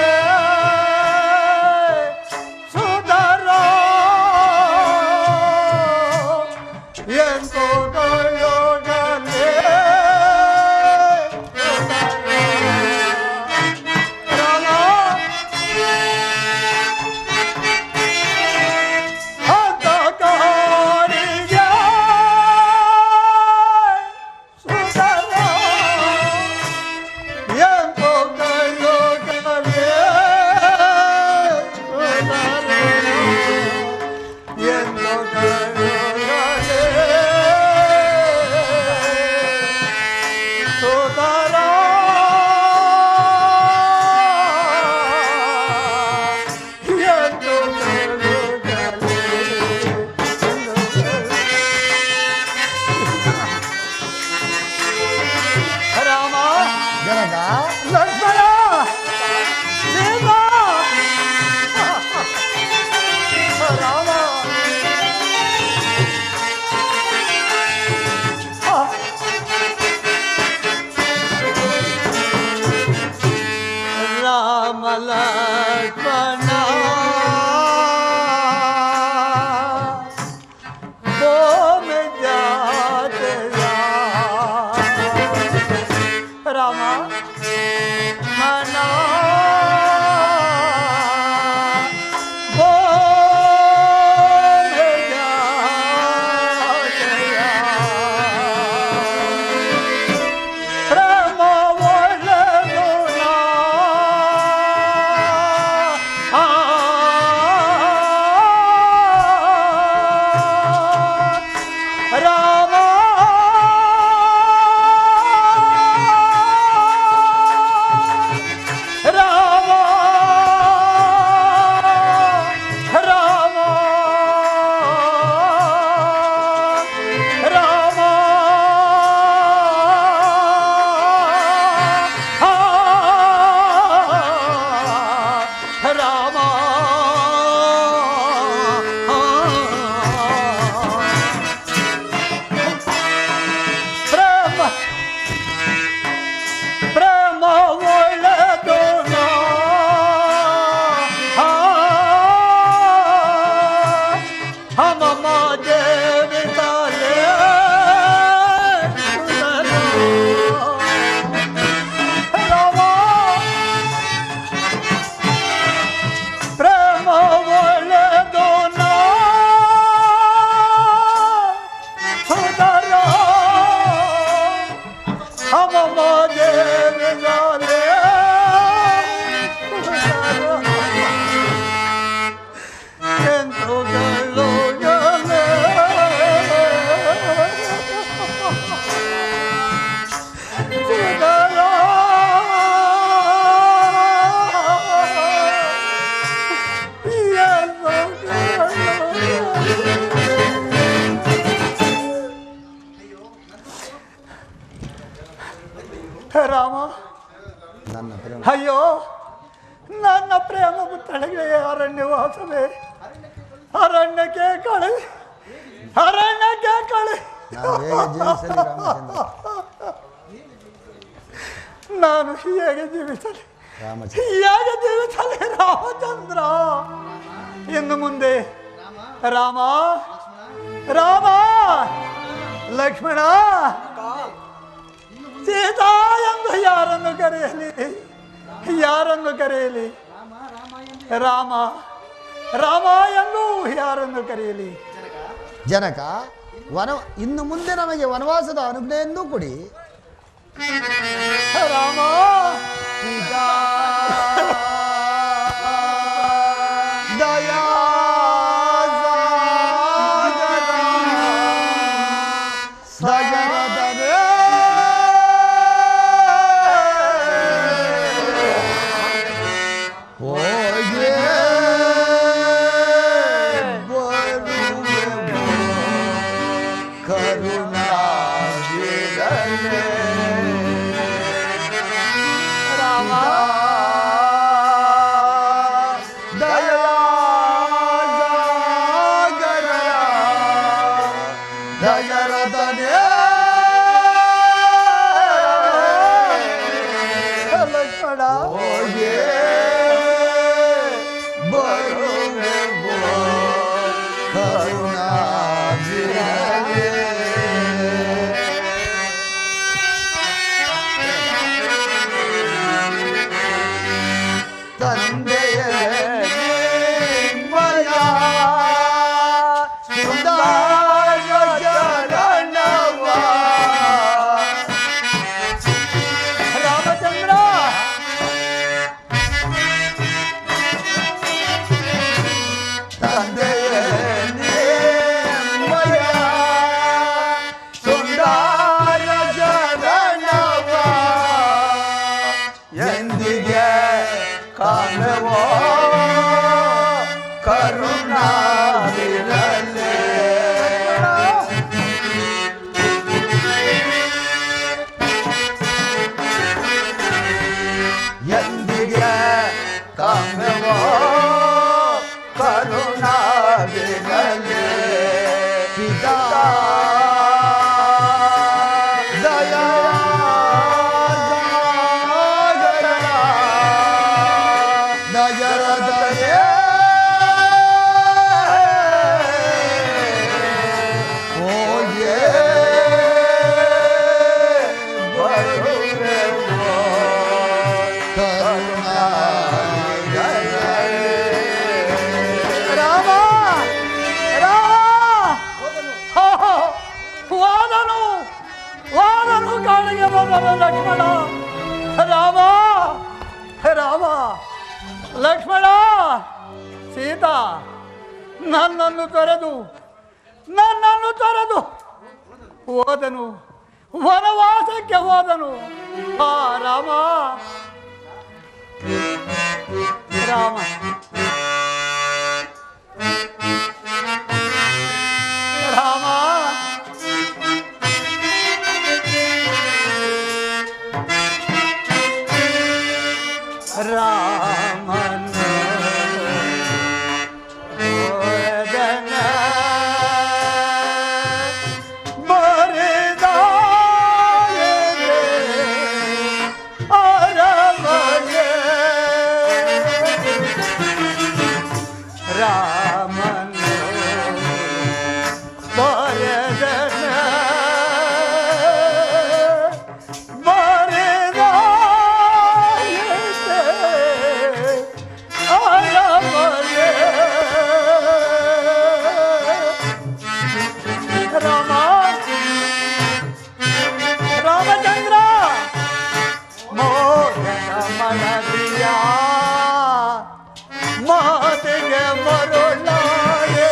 ಲಕ್ಷ್ಮಣ ಓಂ ಜಾತೆಯ ರಾಮ ಮನ ರಾಮ ನನ್ನ ಪ್ರೇಮ ಅಯ್ಯೋ ನನ್ನ ಪ್ರೇಮ ಪುತ್ತಳಿಗೆ ಅರಣ್ಯವಾಸವೇ ಅರಣ್ಯಕ್ಕೆ ಕಳೆ ಅರಣ್ಯಕ್ಕೆ ಕಳೆ ನಾನು ಹೇಗೆ ಜೀವಿಸಲಿ ರಾಮಚಂದ್ರ ನಾನು ಹೇಗೆ ಜೀವಿಸಲಿ ರಾಮಚಂದ್ರ ಹೇಗೆ ಜೀವಿಸಲಿ ರಾಮಚಂದ್ರ ಇನ್ನು ಮುಂದೆ ರಾಮ ರಾಮ ಲಕ್ಷ್ಮಣ ಸೀತಾ ಎಂದು ಯಾರನ್ನು ಕರೆಯಲಿ ಯಾರನ್ನು ಕರೆಯಲಿ ರಾಮ ರಾಮ ಎಂದು ಯಾರನ್ನು ಕರೆಯಲಿ ಜನಕ ಇನ್ನು ಮುಂದೆ ನಮಗೆ ವನವಾಸದ ಅನುಜ್ಞೆಯನ್ನೂ ಕೊಡಿ ರಾಮ ದಯಾ ದಯಾ ಭರತನೇ ಹೋಗೆ ರಾಮ ವಾದನು ವಾದನು ಕಾಣಿಗೆ ಬಂದನು ಲಕ್ಷ್ಮಣ. ರಾಮ ರಾಮ ಲಕ್ಷ್ಮಣ ಸೀತಾ ನನ್ನನ್ನು ತೊರೆದು ಹೋದನು, ವನವಾಸಕ್ಕೆ ಹೋದನು. ಆ ರಾಮ ರಾಮ ರಾಮ ರಾಮನು ಹೋದನ ಬರೆದಾಯನೆ ಅರಮನೆ. ರಾಮನು ಬರೆದನ ರಾಮಚಂದ್ರ ಮೋಹನ ಮನದಿಯ ಮಾತಿಗೆ ಮರುಳಾಗೆ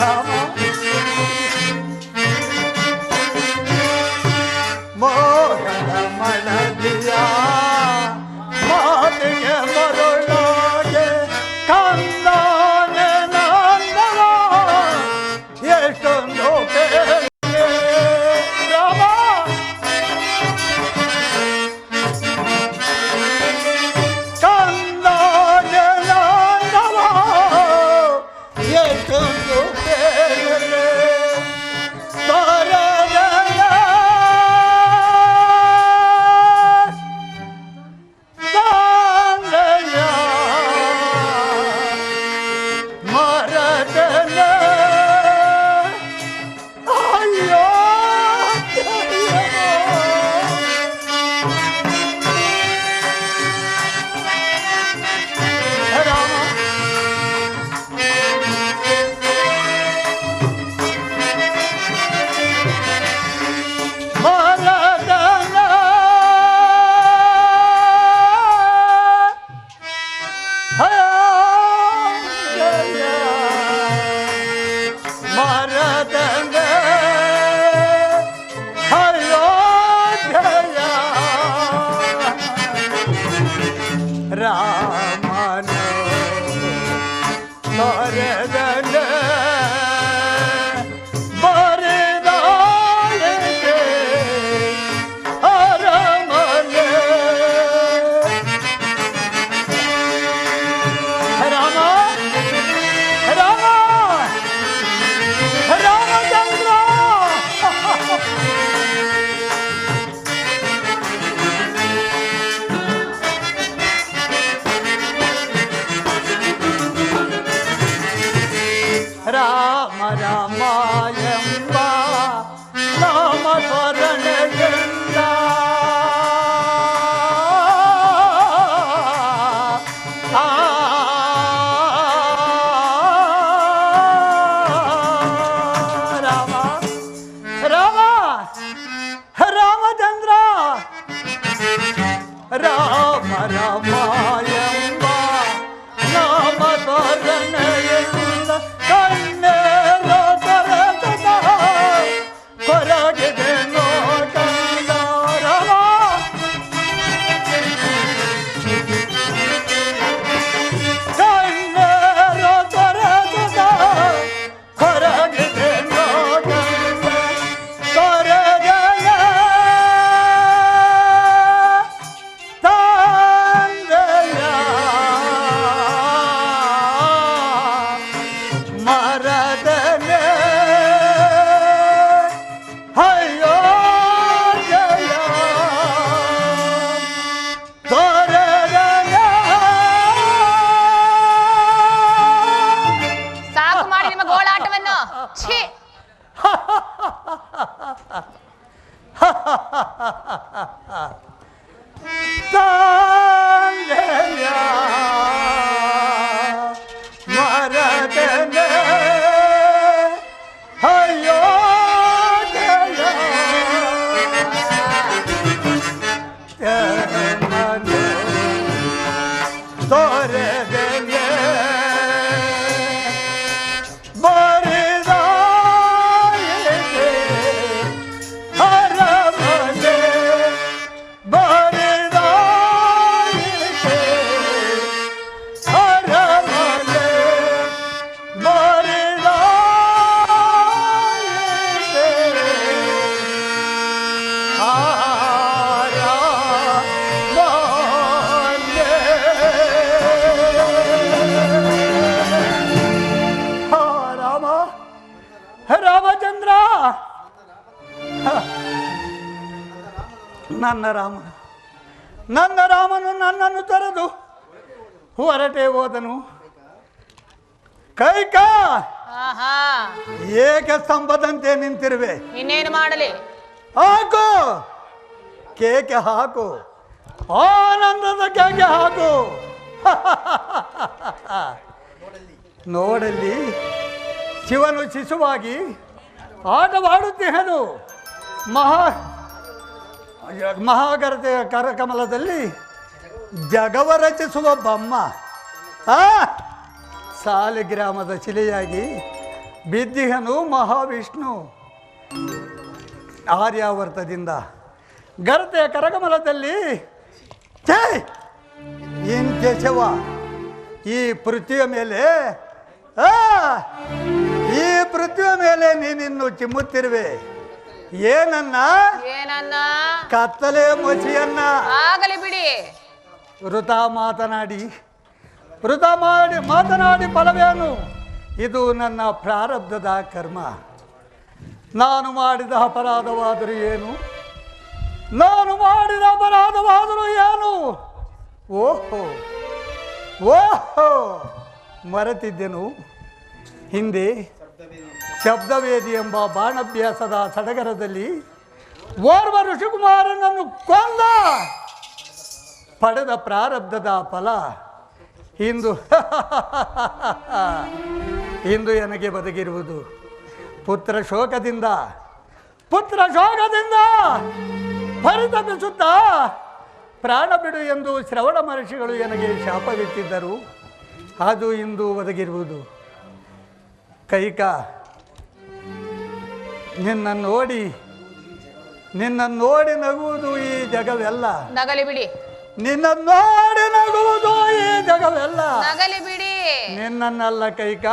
ರಾಮ ಮೋಹನ ಮನದಿಯ ಮಾತಿಗೆ ಮರುಳಾಗೆ ಕಂದಾನೆ ನಂದವ ಎಷ್ಟೊಂದು ಬೇರೆ. ರಾಮ ಕಂದಾನೆ ನಂದವ ಎಷ್ಟೊಂದು ಬೇರೆ. ರಾಮನು ಬರೆದನ ಬರೆದಾಯನೆ ಅರಮನೆ. ರಾಮ ರಾಮ ರಾಮಚಂದ್ರ ರಾಮ ರಾಮ ಎಂಬ ನಾಮ ಸ್ಮರಣೆಯಿಂದ ರಾಮ ರಾಮ ರಾಮಚಂದ್ರ ರಾಮ ರಾಮ ಎಂಬ ನಾಮ ಸ್ಮರಣೆಯಿಂದ ಕಣ್ಣೇರ ತರತದ ಭರತನೇ ಅಯೋಧ್ಯೆಯ ಮನೆ ತೋರದೆನೆ ಬರಿದಾಯಿತೆ ಅರಮನೆ ಬರಿದಾಯಿತೆ ಅರಮನೆ ರಾಮಚಂದ್ರ ನನ್ನ ರಾಮನು ನನ್ನನ್ನು ತೊರೆದು ಹೊರಟೆ ಹೋದನು. ಕೈಕಾ ಆಹಾ ಏಕೆ ಸ್ತಂಭದಂತೆ ನಿಂತಿರುವೆ? ಇನ್ನೇನು ಮಾಡಲಿ? ಹಾಕು ಕೇಕೆ ಹಾಕು, ಆನಂದದ ಕೇಕೆ ಹಾಕು. ನೋಡಲ್ಲಿ ಶಿವನು ಶಿಶುವಾಗಿ ಆಟವಾಡುತ್ತಿಹನು. ಮಹಾಗರತೆಯ ಕರಕಮಲದಲ್ಲಿ ಜಗವ ರಚಿಸುವ ಬೊಮ್ಮ ಸಾಲಿಗ್ರಾಮದ ಶಿಲೆಯಾಗಿ ಬಿದ್ದಿಹನು ಮಹಾವಿಷ್ಣು. ಆರ್ಯಾವರ್ತದಿಂದ ಗರತೆಯ ಕರಕಮಲದಲ್ಲಿ ಇಂತೆ ಶಿವ ಈ ಪೃಥ್ವಿಯ ಮೇಲೆ ಈ ಪೃಥ್ವಿಯ ಮೇಲೆ ನೀನಿನ್ನು ಚಿಮ್ಮುತ್ತಿರುವೆ. ಏನನ್ನ ಏನನ್ನ? ಕತ್ತಲೆ ಮಸಿಯನ್ನ. ಆಗಲಿ ಬಿಡಿ. ವೃತ ಮಾತನಾಡಿ ಫಲವೇನು? ಇದು ನನ್ನ ಪ್ರಾರಬ್ಧದ ಕರ್ಮ. ನಾನು ಮಾಡಿದ ಅಪರಾಧವಾದರೂ ಏನು? ಓಹೋ ಮರೆತಿದ್ದೆನು. ಹಿಂದೆ ಶಬ್ದವೇದಿ ಎಂಬ ಬಾಣಭ್ಯಾಸದ ಸಡಗರದಲ್ಲಿ ಓರ್ವ ಋಷಿಕುಮಾರನನ್ನು ಕೊಂದ ಪಡೆದ ಪ್ರಾರಬ್ಧದ ಫಲ ಇಂದು ನನಗೆ ಬದುಕಿರುವುದು. ಪುತ್ರ ಶೋಕದಿಂದ ಪರಿತಪಿಸುತ್ತಾ ಪ್ರಾಣ ಬಿಡು ಎಂದು ಶ್ರವಣ ಮಹರ್ಷಿಗಳು ನನಗೆ ಶಾಪವಿತ್ತಿದ್ದರು. ಅದು ಇಂದು ಒದಗಿರುವುದು. ಕೈಕ ನಿನ್ನ ನೋಡಿ ನಗುವುದು ಈ ಜಗವೆಲ್ಲ. ನಗಲಿ ಬಿಡಿ. ನಿನ್ನ ನೋಡಿ ನಗುವುದು ಈ ಜಗವೆಲ್ಲ. ನಗಲಿ ಬಿಡಿ. ನಿನ್ನನ್ನಲ್ಲ ಕೈಕ,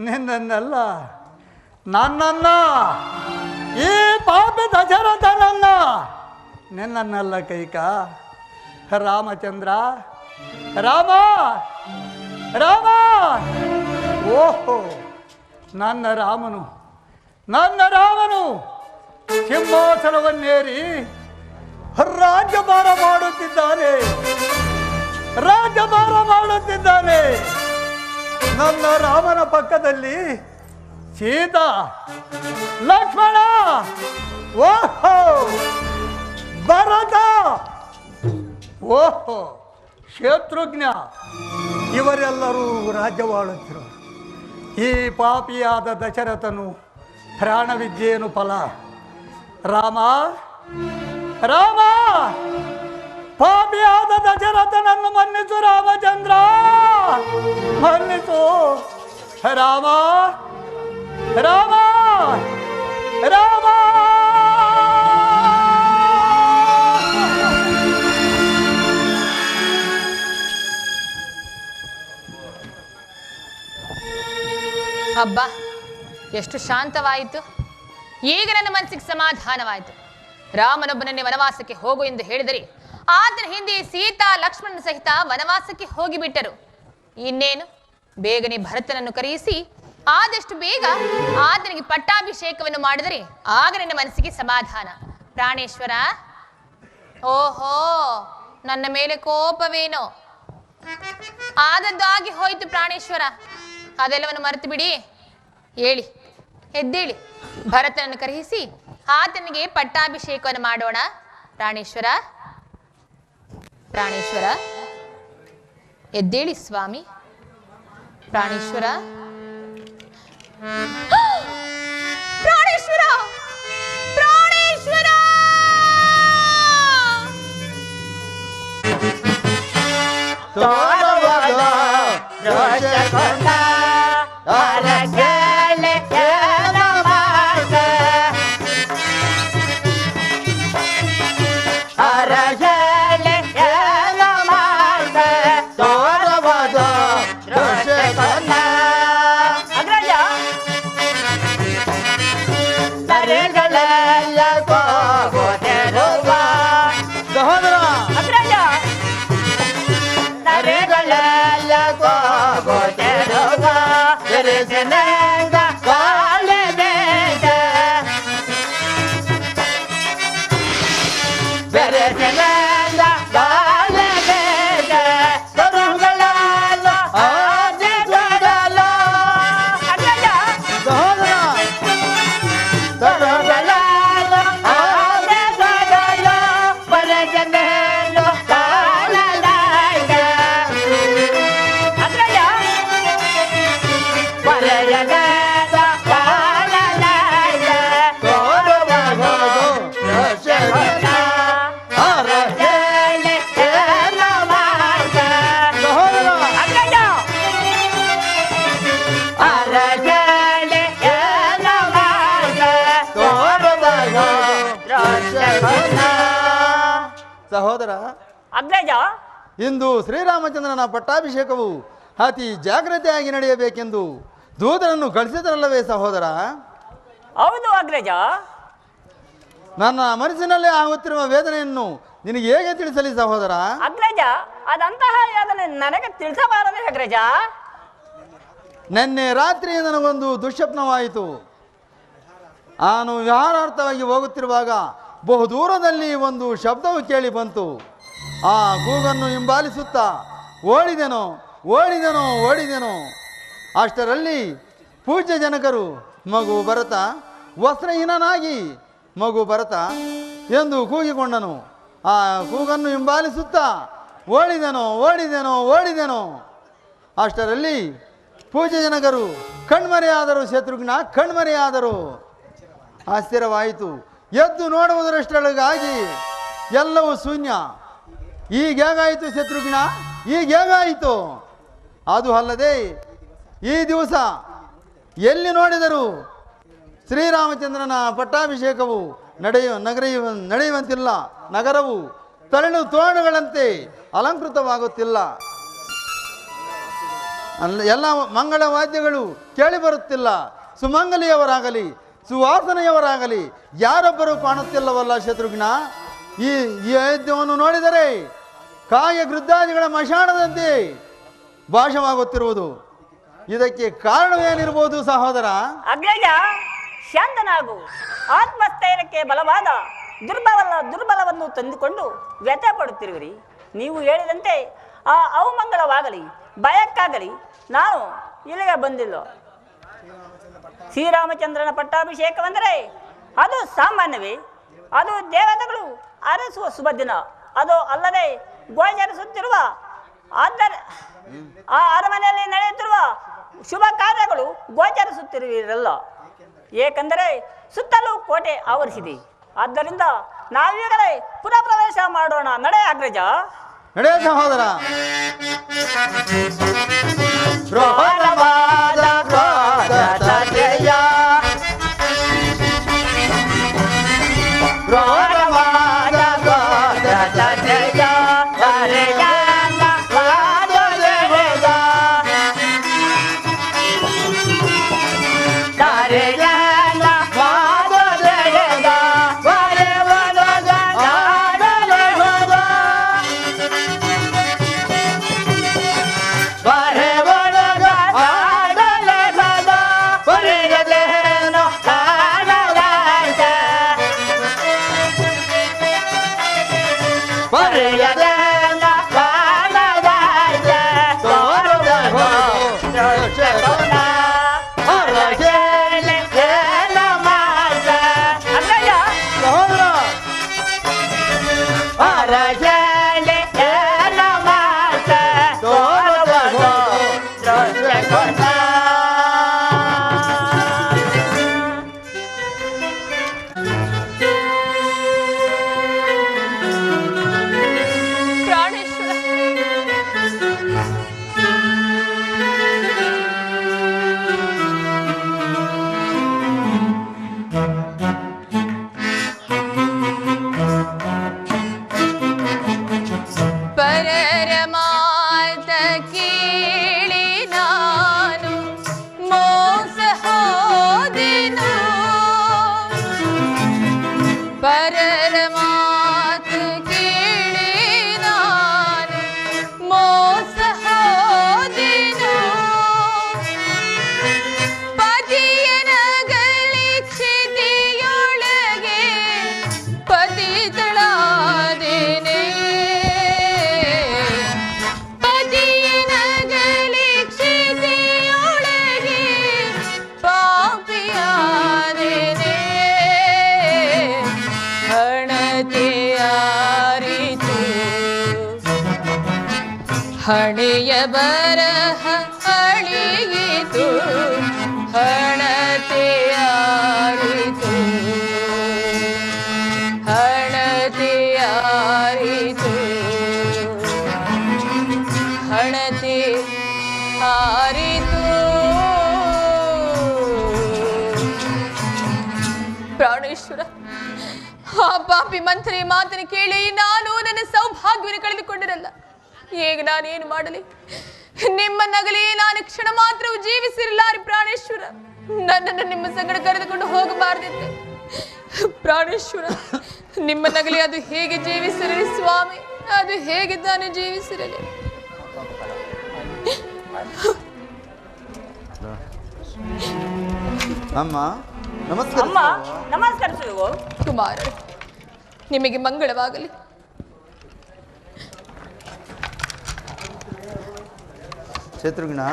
ನಿನ್ನನ್ನಲ್ಲ, ನನ್ನನ್ನ, ಈ ಪಾಪಿ ದಶರಥನನ್ನ, ನಿನ್ನನ್ನಲ್ಲ ಕೈಕ. ರಾಮಚಂದ್ರ, ರಾಮ ಓಹೋ ನನ್ನ ರಾಮನು ಸಿಂಹಾಸನವನ್ನೇರಿ ರಾಜ್ಯಭಾರ ಮಾಡುತ್ತಿದ್ದಾನೆ. ನನ್ನ ರಾಮನ ಪಕ್ಕದಲ್ಲಿ ಸೀತಾ, ಲಕ್ಷ್ಮಣ, ಓಹೋ ಭರತ, ಓಹೋ ಶತ್ರುಘ್ನ, ಇವರೆಲ್ಲರೂ ರಾಜ್ಯವಾಳುತ್ತಿರು. ಈ ಪಾಪಿಯಾದ ದಶರಥನು ಪ್ರಾಣವಿದ್ಯೇನು ಫಲ? ರಾಮ ಪಾಪಿಯಾದ ದಶರಥನನ್ನು ಮನ್ನಿಸು ರಾಮಚಂದ್ರ, ಮನ್ನಿಸು. ರಾಮ ಹಬ್ಬ ಎಷ್ಟು ಶಾಂತವಾಯಿತು. ಈಗ ನನ್ನ ಮನಸ್ಸಿಗೆ ಸಮಾಧಾನವಾಯಿತು. ರಾಮನೊಬ್ಬನನ್ನೇ ವನವಾಸಕ್ಕೆ ಹೋಗು ಎಂದು ಹೇಳಿದರೆ ಆತನ ಹಿಂದೆ ಸೀತಾ ಲಕ್ಷ್ಮಣನ ಸಹಿತ ವನವಾಸಕ್ಕೆ ಹೋಗಿಬಿಟ್ಟರು. ಇನ್ನೇನು ಬೇಗನೆ ಭರತನನ್ನು ಕರೆಯಿಸಿ ಆದಷ್ಟು ಬೇಗ ಆತನಿಗೆ ಪಟ್ಟಾಭಿಷೇಕವನ್ನು ಮಾಡಿದರೆ ಆಗ ನನ್ನ ಮನಸ್ಸಿಗೆ ಸಮಾಧಾನ. ಪ್ರಾಣೇಶ್ವರ, ಓಹೋ ನನ್ನ ಮೇಲೆ ಕೋಪವೇನೋ? ಆದದ್ದು ಆಗಿ ಹೋಯಿತು ಪ್ರಾಣೇಶ್ವರ, ಅದೆಲ್ಲವನ್ನು ಮರೆತು ಬಿಡಿ. ಎದ್ದೇಳಿ ಭರತನನ್ನು ಕರೆಯಿಸಿ ಆತನಿಗೆ ಪಟ್ಟಾಭಿಷೇಕವನ್ನು ಮಾಡೋಣ. ಪ್ರಾಣೇಶ್ವರ ಎದ್ದೇಳಿ ಸ್ವಾಮಿ. ಪ್ರಾಣೇಶ್ವರ ಪ್ರಾಣೇಶ್ವರ ಪ್ರಾಣೇಶ್ವರ ಸಹೋದರ ಅಗ್ರಜ, ಇಂದು ಶ್ರೀರಾಮಚಂದ್ರನ ಪಟ್ಟಾಭಿಷೇಕವು ಅತಿ ಜಾಗ್ರತೆಯಾಗಿ ನಡೆಯಬೇಕೆಂದು ದೂತರನ್ನು ಕಳಿಸಿದರಲ್ಲವೇ ಸಹೋದರ? ಹೌದು ಅಗ್ರಜ. ನನ್ನ ಮನಸ್ಸಿನಲ್ಲೇ ಆಗುತ್ತಿರುವ ವೇದನೆಯನ್ನು ನಿನಗೆ ಹೇಗೆ ತಿಳಿಸಲಿ ಸಹೋದರ? ಅಗ್ರಜ, ಅದಂತಹ ಯಾದನೆ ನನಗೆ ತಿಳಿಸಬಾರದೆ ಅಗ್ರಜ. ನಿನ್ನೆ ರಾತ್ರಿ ನನಗೊಂದು ದುಶ್ಯಪ್ನವಾಯಿತು. ನಾನು ವಿಹಾರಾರ್ಥವಾಗಿ ಹೋಗುತ್ತಿರುವಾಗ ಬಹುದೂರದಲ್ಲಿ ಒಂದು ಶಬ್ದವು ಕೇಳಿ ಬಂತು. ಆ ಕೂಗನ್ನು ಹಿಂಬಾಲಿಸುತ್ತಾ ಓಡಿದೆನೋ ಓಡಿದೆನೋ ಓಡಿದೆನೋ ಅಷ್ಟರಲ್ಲಿ ಪೂಜ್ಯ ಜನಕರು ಮಗು ಭರತ ವಸ್ತ್ರಹೀನನಾಗಿ ಮಗು ಭರತ ಎಂದು ಕೂಗಿಕೊಂಡನು. ಆ ಕೂಗನ್ನು ಹಿಂಬಾಲಿಸುತ್ತಾ ಓಡಿದೆನೋ ಓಡಿದೆನೋ ಓಡಿದೆನೋ ಅಷ್ಟರಲ್ಲಿ ಪೂಜ್ಯ ಜನಕರು ಕಣ್ಮರೆಯಾದರು. ಶತ್ರುಘ್ನ ಕಣ್ಮರೆಯಾದರು. ಆಶ್ಚರ್ಯವಾಯಿತು. ಎದ್ದು ನೋಡುವುದರಷ್ಟೊಳಗಾಗಿ ಎಲ್ಲವೂ ಶೂನ್ಯ. ಈಗೇಗಾಯಿತು ಶತ್ರುಘ್ನ, ಈಗೇಗಾಯಿತು? ಅದು ಅಲ್ಲದೆ ಈ ದಿವಸ ಎಲ್ಲಿ ನೋಡಿದರೂ ಶ್ರೀರಾಮಚಂದ್ರನ ಪಟ್ಟಾಭಿಷೇಕವು ನಡೆಯುವಂತಿಲ್ಲ. ನಗರವು ತರಳು ತೋರಣಗಳಂತೆ ಅಲಂಕೃತವಾಗುತ್ತಿಲ್ಲ. ಎಲ್ಲ ಮಂಗಳ ವಾದ್ಯಗಳು ಕೇಳಿಬರುತ್ತಿಲ್ಲ. ಸುಮಂಗಲಿಯವರಾಗಲಿ ಸುವಾಸನೆಯವರಾಗಲಿ ಯಾರೊಬ್ಬರೂ ಕಾಣುತ್ತಿಲ್ಲವಲ್ಲ ಶತ್ರುಘ್ನ? ಈ ಅಯೋಧ್ಯವನ್ನು ನೋಡಿದರೆ ಕಾಯ ಗೃದ್ಧಾದಿಗಳ ಮಶಾಣದಂತೆ ಭಾಷವಾಗುತ್ತಿರುವುದು. ಇದಕ್ಕೆ ಕಾರಣವೇನಿರ್ಬೋದು ಸಹೋದರ? ಅಗ್ರಜ, ಶಾಂತನಾಗು. ಆತ್ಮಸ್ಥೈರ್ಯಕ್ಕೆ ಬಲವಾದ ದುರ್ಬಲವನ್ನು ತಂದುಕೊಂಡು ವ್ಯಥೆ ಪಡುತ್ತಿರುವಿರಿ. ನೀವು ಹೇಳಿದಂತೆ ಆ ಅವಮಂಗಳವಾಗಲಿ ಭಯಕ್ಕಾಗಲಿ ನಾನು ಇಲ್ಲಿಗೆ ಬಂದಿಲ್ಲ. ಶ್ರೀರಾಮಚಂದ್ರನ ಪಟ್ಟಾಭಿಷೇಕವೆಂದರೆ ಅದು ಸಾಮಾನ್ಯವೇ? ಅದು ದೇವತೆಗಳು ಅರಸುವ ಶುಭ ದಿನ. ಅದು ಅಲ್ಲದೆ ಗೋಚರಿಸುತ್ತಿರುವ ಆ ಅರಮನೆಯಲ್ಲಿ ನಡೆಯುತ್ತಿರುವ ಶುಭ ಕಾರ್ಯಗಳು ಗೋಚರಿಸುತ್ತಿರುವಿರಲ್ಲ. ಏಕೆಂದರೆ ಸುತ್ತಲೂ ಕೋಟೆ ಆವರಿಸಿದೆ. ಆದ್ದರಿಂದ ನಾವೀಗಲೇ ಪುನಃ ಪ್ರವೇಶ ಮಾಡೋಣ. ನಡೆ ಅಗ್ರಜ. ನಡೆ ಸಹೋದರ. ಅಗ್ರಜ ಹಣೆಯ ಬರಹ ಅಳಿಯಿತು ಹಣತೆಯಾರಿತು ಹಣತೆಯಾರಿತು ಹಣತೆ ಆರಿತು. ಪ್ರಾಣೇಶ್ವರ, ಆ ಪಾಪಿ ಮಂತ್ರಿ ಮಾತನ್ನು ಕೇಳಿ ನಾನು ನನ್ನ ಸೌಭಾಗ್ಯವನ್ನು ಕಳೆದುಕೊಂಡರಲ್ಲ. ಈಗ ನಾನೇನು ಮಾಡಲಿ? ನಿಮ್ಮ ನಗಲಿ ನಾನು ಕ್ಷಣ ಮಾತ್ರವೂ ಜೀವಿಸಿರಲಾರಿ ಪ್ರಾಣೇಶ್ವರ. ನನ್ನನ್ನು ನಿಮ್ಮ ಸಂಗಡ ಕರೆದುಕೊಂಡು ಹೋಗಬಾರದಿತ್ತು ಪ್ರಾಣೇಶ್ವರ. ನಿಮ್ಮ ನಗಲಿ ಅದು ಹೇಗೆ ಜೀವಿಸಿರಲಿ ಸ್ವಾಮಿ, ಅದು ಹೇಗೆ ತಾನೇ ಜೀವಿಸಿರಲಿ. ಅಮ್ಮ ನಮಸ್ಕಾರ. ನಮಸ್ಕರಿಸುವ ಕುಮಾರ, ನಿಮಗೆ ಮಂಗಳವಾಗಲಿ. ಶತ್ರುಘ್ನ,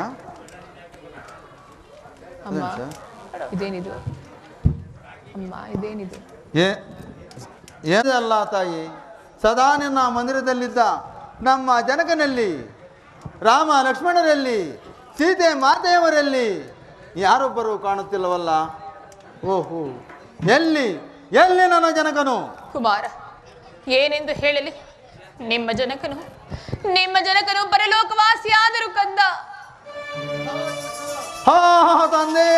ಅಮ್ಮ ಇದೇನಿದು? ಅಮ್ಮ ಇದೇನಿದು? ಏನಲ್ಲ ತಾಯಿ, ಸದಾ ನಿನ್ನ ಮಂದಿರದಲ್ಲಿದ್ದ ನಮ್ಮ ಜನಕನಲ್ಲಿ, ರಾಮ ಲಕ್ಷ್ಮಣರಲ್ಲಿ, ಸೀತೆ ಮಾತೆಯವರಲ್ಲಿ ಯಾರೊಬ್ಬರು ಕಾಣುತ್ತಿಲ್ಲವಲ್ಲ. ಓಹೋ, ಎಲ್ಲಿ ಎಲ್ಲಿ ನನ್ನ ಜನಕನು? ಕುಮಾರ, ಏನೆಂದು ಹೇಳಲಿ? ನಿಮ್ಮ ಜನಕನು ಪರಲೋಕವಾಸಿಯಾದರು ಕಂದ. ಹಾ ತಂದೆ,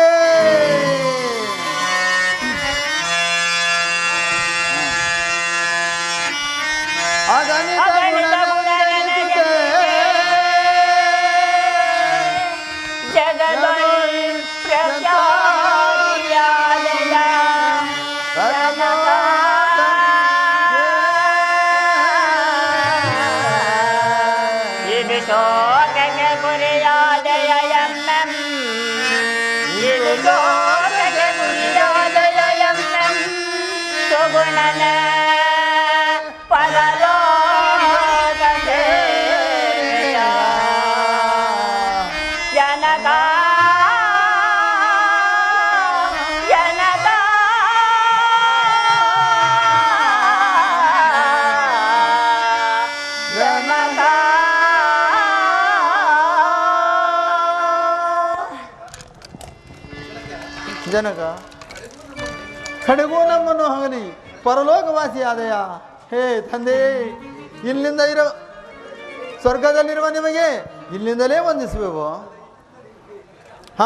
ಜನಕ ಕಡೆಗೂ ನಮ್ಮನ್ನು ಹಗಲಿ ಪರಲೋಕವಾಸಿಯಾದಯ. ಹೇ ತಂದೆ, ಇಲ್ಲಿಂದ ಸ್ವರ್ಗದಲ್ಲಿರುವ ನಿಮಗೆ ಇಲ್ಲಿಂದಲೇ ವಂದಿಸುವೆವು.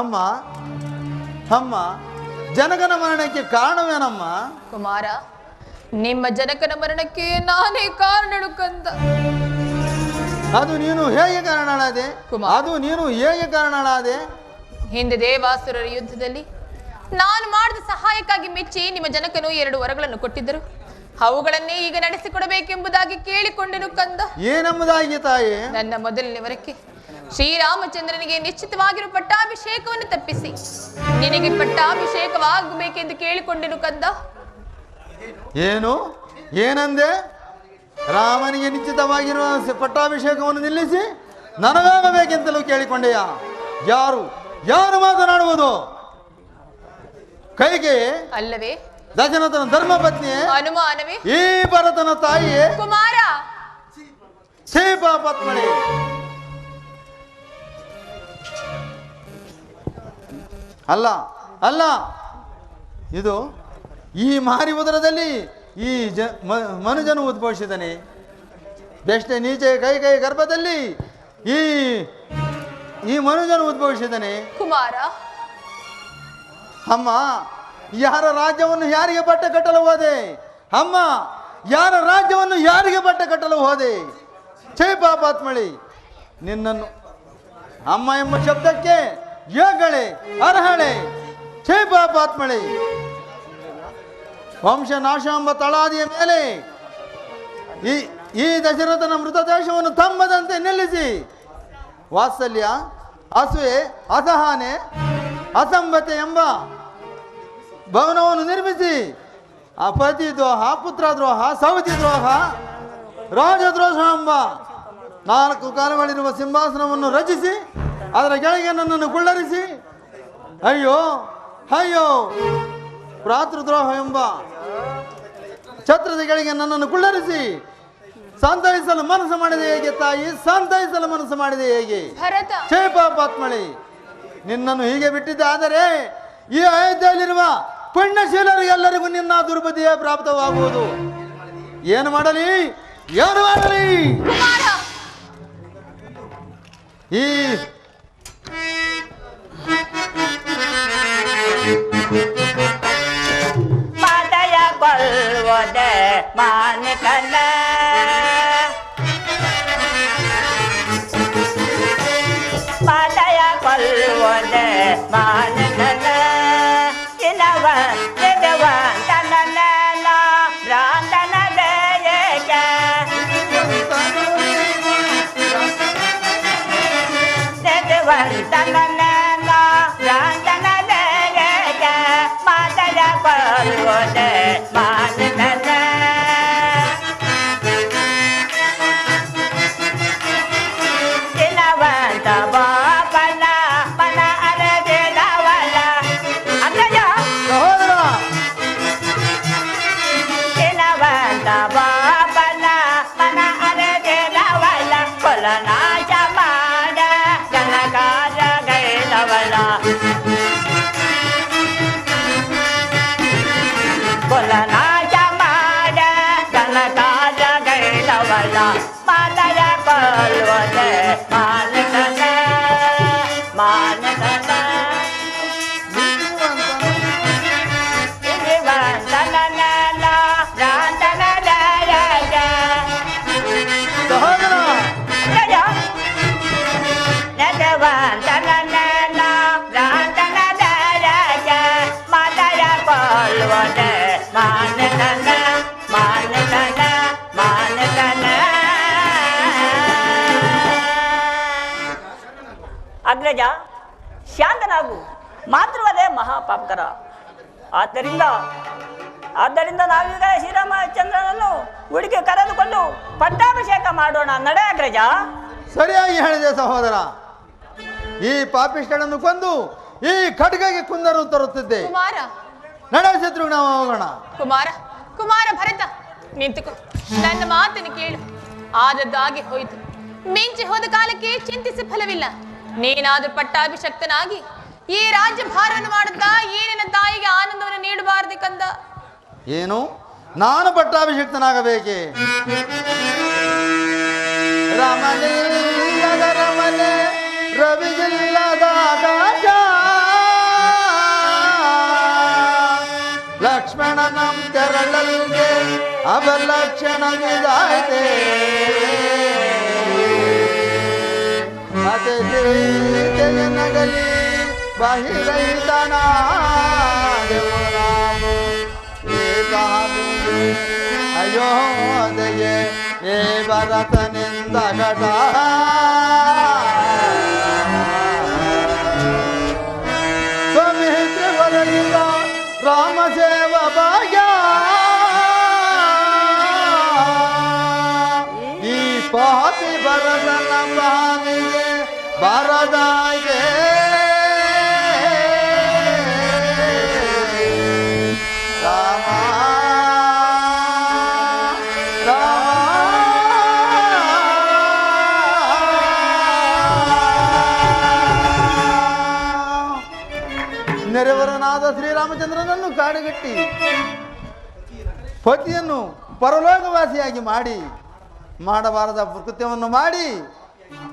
ಅಮ್ಮ ಅಮ್ಮ, ಜನಕನ ಮರಣಕ್ಕೆ ಕಾರಣವೇನಮ್ಮ? ಕುಮಾರ, ನಿಮ್ಮ ಜನಕನ ಮರಣಕ್ಕೆ ನಾನೇ ಕಾರಣಳು ಕಂದ. ಅದು ನೀನು ಹೇಗೆ ಕಾರಣಳಾದೆ? ಹಿಂದೆ ದೇವಾಸುರರ ಯುದ್ಧದಲ್ಲಿ ನಾನು ಮಾಡಿದ ಸಹಾಯಕ್ಕಾಗಿ ಮೆಚ್ಚಿ ನಿಮ್ಮ ಜನಕನು 2 ವರಗಳನ್ನು ಕೊಟ್ಟಿದ್ದರು. ಅವುಗಳನ್ನೇ ಈಗ ನಡೆಸಿಕೊಡಬೇಕೆಂಬುದಾಗಿ ಕೇಳಿಕೊಂಡೆನು ಕಂದ. ಏನೆಂಬುದಾಗಿ ತಾಯಿ? ನನ್ನ ಮೊದಲನೇ ವರಕ್ಕೆ ಶ್ರೀರಾಮಚಂದ್ರನಿಗೆ ನಿಶ್ಚಿತವಾಗಿರುವ ಪಟ್ಟಾಭಿಷೇಕವನ್ನು ತಪ್ಪಿಸಿ ನಿನಗೆ ಪಟ್ಟಾಭಿಷೇಕವಾಗಬೇಕೆಂದು ಕೇಳಿಕೊಂಡೆನು ಕಂದ. ಏನಂದೆ? ರಾಮನಿಗೆ ನಿಶ್ಚಿತವಾಗಿರುವ ಪಟ್ಟಾಭಿಷೇಕವನ್ನು ನಿಲ್ಲಿಸಿ ನನಗಾಗಬೇಕೆಂತಲೂ ಕೇಳಿಕೊಂಡೆಯ? ಯಾರು ಮಾತನಾಡುವುದು? ಕೈಗೆ ಅಲ್ಲವೇ? ದಶರಥನ ಧರ್ಮಪತ್ನಿ ಅನುಮಾನವೇ? ಈ ಭರತನ ತಾಯಿ ಕುಮಾರ, ಸೀತಾ ಪತ್ಮಣಿ. ಅಲ್ಲ, ಇದು ಈ ಮಾರಿ ಉದರದಲ್ಲಿ ಈ ಮನುಜನು ಉದ್ಭವಿಸಿದನೆ. ಬೆಷ್ಟೆ ನೀಚೆ ಕೈ ಗರ್ಭದಲ್ಲಿ ಈ ಮನುಜನು ಉದ್ಭವಿಸಿದನೆ. ಕುಮಾರ, ಅಮ್ಮ, ಯಾರ ರಾಜ್ಯವನ್ನು ಯಾರಿಗೆ ಬಟ್ಟೆ ಕಟ್ಟಲು ಹೋದೆ? ಅಮ್ಮ, ಯಾರ ರಾಜ್ಯವನ್ನು ಯಾರಿಗೆ ಬಟ್ಟೆ ಕಟ್ಟಲು ಹೋದೆ? ಛೇ ಪಾಪಾತ್ಮಳಿ, ನಿನ್ನನ್ನು ಅಮ್ಮ ಎಂಬ ಶಬ್ದಕ್ಕೆ ಯೋಗಳೆ ಅರ್ಹಳೆ. ಛೇ ಪಾಪಾತ್ಮಳಿ, ವಂಶನಾಶ ಎಂಬ ತಳಾದಿಯ ಮೇಲೆ ಈ ದಶರಥನ ಮೃತ ದೇಶವನ್ನು ತಮ್ಮದಂತೆ ನಿಲ್ಲಿಸಿ ವಾತ್ಸಲ್ಯ, ಅಸೂಯೆ, ಅಸಹನೆ, ಅಸಂಬತೆ ಎಂಬ ಭವನವನ್ನು ನಿರ್ಮಿಸಿ ಪತಿ ದ್ರೋಹ, ಪುತ್ರ ದ್ರೋಹ, ಸೌತಿ ದ್ರೋಹ, ರಾಜದ್ರೋಹ ಎಂಬ 4 ಕಾಲುಗಳಿರುವ ಸಿಂಹಾಸನವನ್ನು ರಚಿಸಿ ಅದರ ಕೆಳಗೆ ನನ್ನನ್ನು ಕುಳ್ಳರಿಸಿ, ಅಯ್ಯೋ ಭ್ರಾತೃದ್ರೋಹ ಎಂಬ ಛತ್ರದ ಕೆಳಗೆ ನನ್ನನ್ನು ಕುಳ್ಳರಿಸಿ ಸಂತೈಸಲು ಮನಸ್ಸು ಮಾಡಿದೆ ಹೇಗೆ ತಾಯಿ, ಸಂತೈಸಲು ಮನಸ್ಸು ಮಾಡಿದೆ ಹೇಗೆ? ಭರತ ಛೇ ಪಾಪಾತ್ಮಳಿ, ನಿನ್ನನ್ನು ಹೀಗೆ ಬಿಟ್ಟಿದ್ದಾದರೆ ಈ ಅಯೋಧ್ಯೆಯಲ್ಲಿರುವ ಪುಣ್ಯಶೀಲರಿಗೆಲ್ಲರಿಗೂ ನಿನ್ನ ದುರ್ಬುದ್ಧಿಯೇ ಪ್ರಾಪ್ತವಾಗುವುದು. ಏನು ಮಾಡಲಿ, ಏನು ಮಾಡಲಿ? ಕುಮಾರ ಈ ಮಾತೆಯ ಕೊಲ್ಲುವುದೇ ಮಾನಿಕನ, ಮಾತೆಯ ಕೊಲ್ಲುವುದೇ ಮಾನಿಕನ, ಇನವ ನಿಜವಂತನ ಭ್ರಾಂತನ ದೇಯಕ, ನಿಜವಂತನ ಭ್ರಾಂತನ ದೇಯಕ, ಮಾತೆಯ ಕೊಲ್ಲುವುದೇ ಮಾನಿಕನ, ಇನವಂತ ಬಾಪನ ಮನ ಅರದಿದವಲ ಅಗ್ರಜ ಸಹೋದರ, ಇನವಂತ ಬಾಪನ ಮನ ಅರದಿದವಲ ಕೊಲನಾಶ ಮಾಡ ಜನಕಾರ ಗೈದವಲ, ಕೊಲನಾಶ ಮಾಡ ಜನಕಾರ ಗೈದವಲ, ಮಾತೆಯ ಕೊಲ್ಲುವುದೇ ಮಾನಕನ ಮಾನಕನ, ಇಳಿವಂತನ ಭ್ರಾಂತನ ದಯಗ, ಸಹೋದರ, ಜಯ ನಜವಂತನ ಭ್ರಾಂತನ ದಯಗ, ಮಾತೆಯ ಕೊಲ್ಲುವುದೇ ಮಾನಕನ ಮಾನಕನ ಮಾನಕನ. ಅಗ್ರಜ ಶಾಂತನಾಗು, ಮಾತೃವದೇ ಮಹಾಪಾಪಕರ. ಆದ್ದರಿಂದ ನಾವೀಗ ಶ್ರೀರಾಮಚಂದ್ರನನ್ನು ಹುಡುಕಿ ಕರೆದುಕೊಂಡು ಪಟ್ಟಾಭಿಷೇಕ ಮಾಡೋಣ. ನಡೆ ಅಗ್ರಜ. ಸರಿಯಾಗಿ ಹೇಳಿದೆ ಸಹೋದರ. ಈ ಪಾಪಿಷ್ಠಳನ್ನು ಕೊಂದು ಈ ಖಡ್ಗಗೆ ಕುಂದರು ತರುತ್ತಿದ್ದೆ. ಕುಮಾರ ನಡೆ ಶತ್ರುಘ್ನ, ನಾವು ಹೋಗೋಣ. ಕುಮಾರ ಕುಮಾರ ಭರತ ನಿಂತುಕೋ, ನನ್ನ ಮಾತನ್ನು ಕೇಳು. ಆದದ್ದಾಗಿ ಹೋಯಿತು, ಮಿಂಚಿ ಹೋದ ಕಾಲಕ್ಕೆ ಚಿಂತಿಸಿ ಫಲವಿಲ್ಲ. ನೀನಾದ್ರೂ ಪಟ್ಟಾಭಿಷಕ್ತನಾಗಿ ಈ ರಾಜ್ಯ ಭಾರವನ್ನು ಮಾಡುತ್ತಾ ಈ ನಿನ್ನ ತಾಯಿಗೆ ಆನಂದವನ್ನು ನೀಡಬಾರದೆ ಕಂದ. ಏನು, ನಾನು ಪಟ್ಟಾಭಿಷಿಕ್ತನಾಗಬೇಕೆ? ರಮಣೀಯದ ರಮಣೆ ರವಿಗಿಲ್ಲದ ಆಕಾಶ, ಲಕ್ಷ್ಮಣನಂ ತೆರಳಲ್ಗೆ ಅವಲಕ್ಷಣವಿದಾಯ್ತೆ, ಮತ್ತೆ ಸೀತೆಯ ನಗಲಿ ಬಹಿರೈತನಾದೆವು ನಾವು ಈ ಬಾಬುಗೆ ಅಯೋಧ್ಯೆಗೆ ಏ ಭರತನಿಂದ ಘಟ, ಸ್ವಾಮಿತ್ರಿ ಬರಲಿಲ್ಲ ರಾಮ ಸೇವ ಭಾಗ್ಯ, ಈ ಪಾಪಿ ಭರತನ ಭಾವಿಗೆ ಬರದಾಗೆ ರಾಮ ನೆರೆವರನಾದ ಶ್ರೀರಾಮಚಂದ್ರನನ್ನು ಕಾಡುಗಟ್ಟಿ ಪತಿಯನ್ನು ಪರಲೋಕವಾಸಿಯಾಗಿ ಮಾಡಿ ಮಾಡಬಾರದ ಕೃತ್ಯವನ್ನು ಮಾಡಿ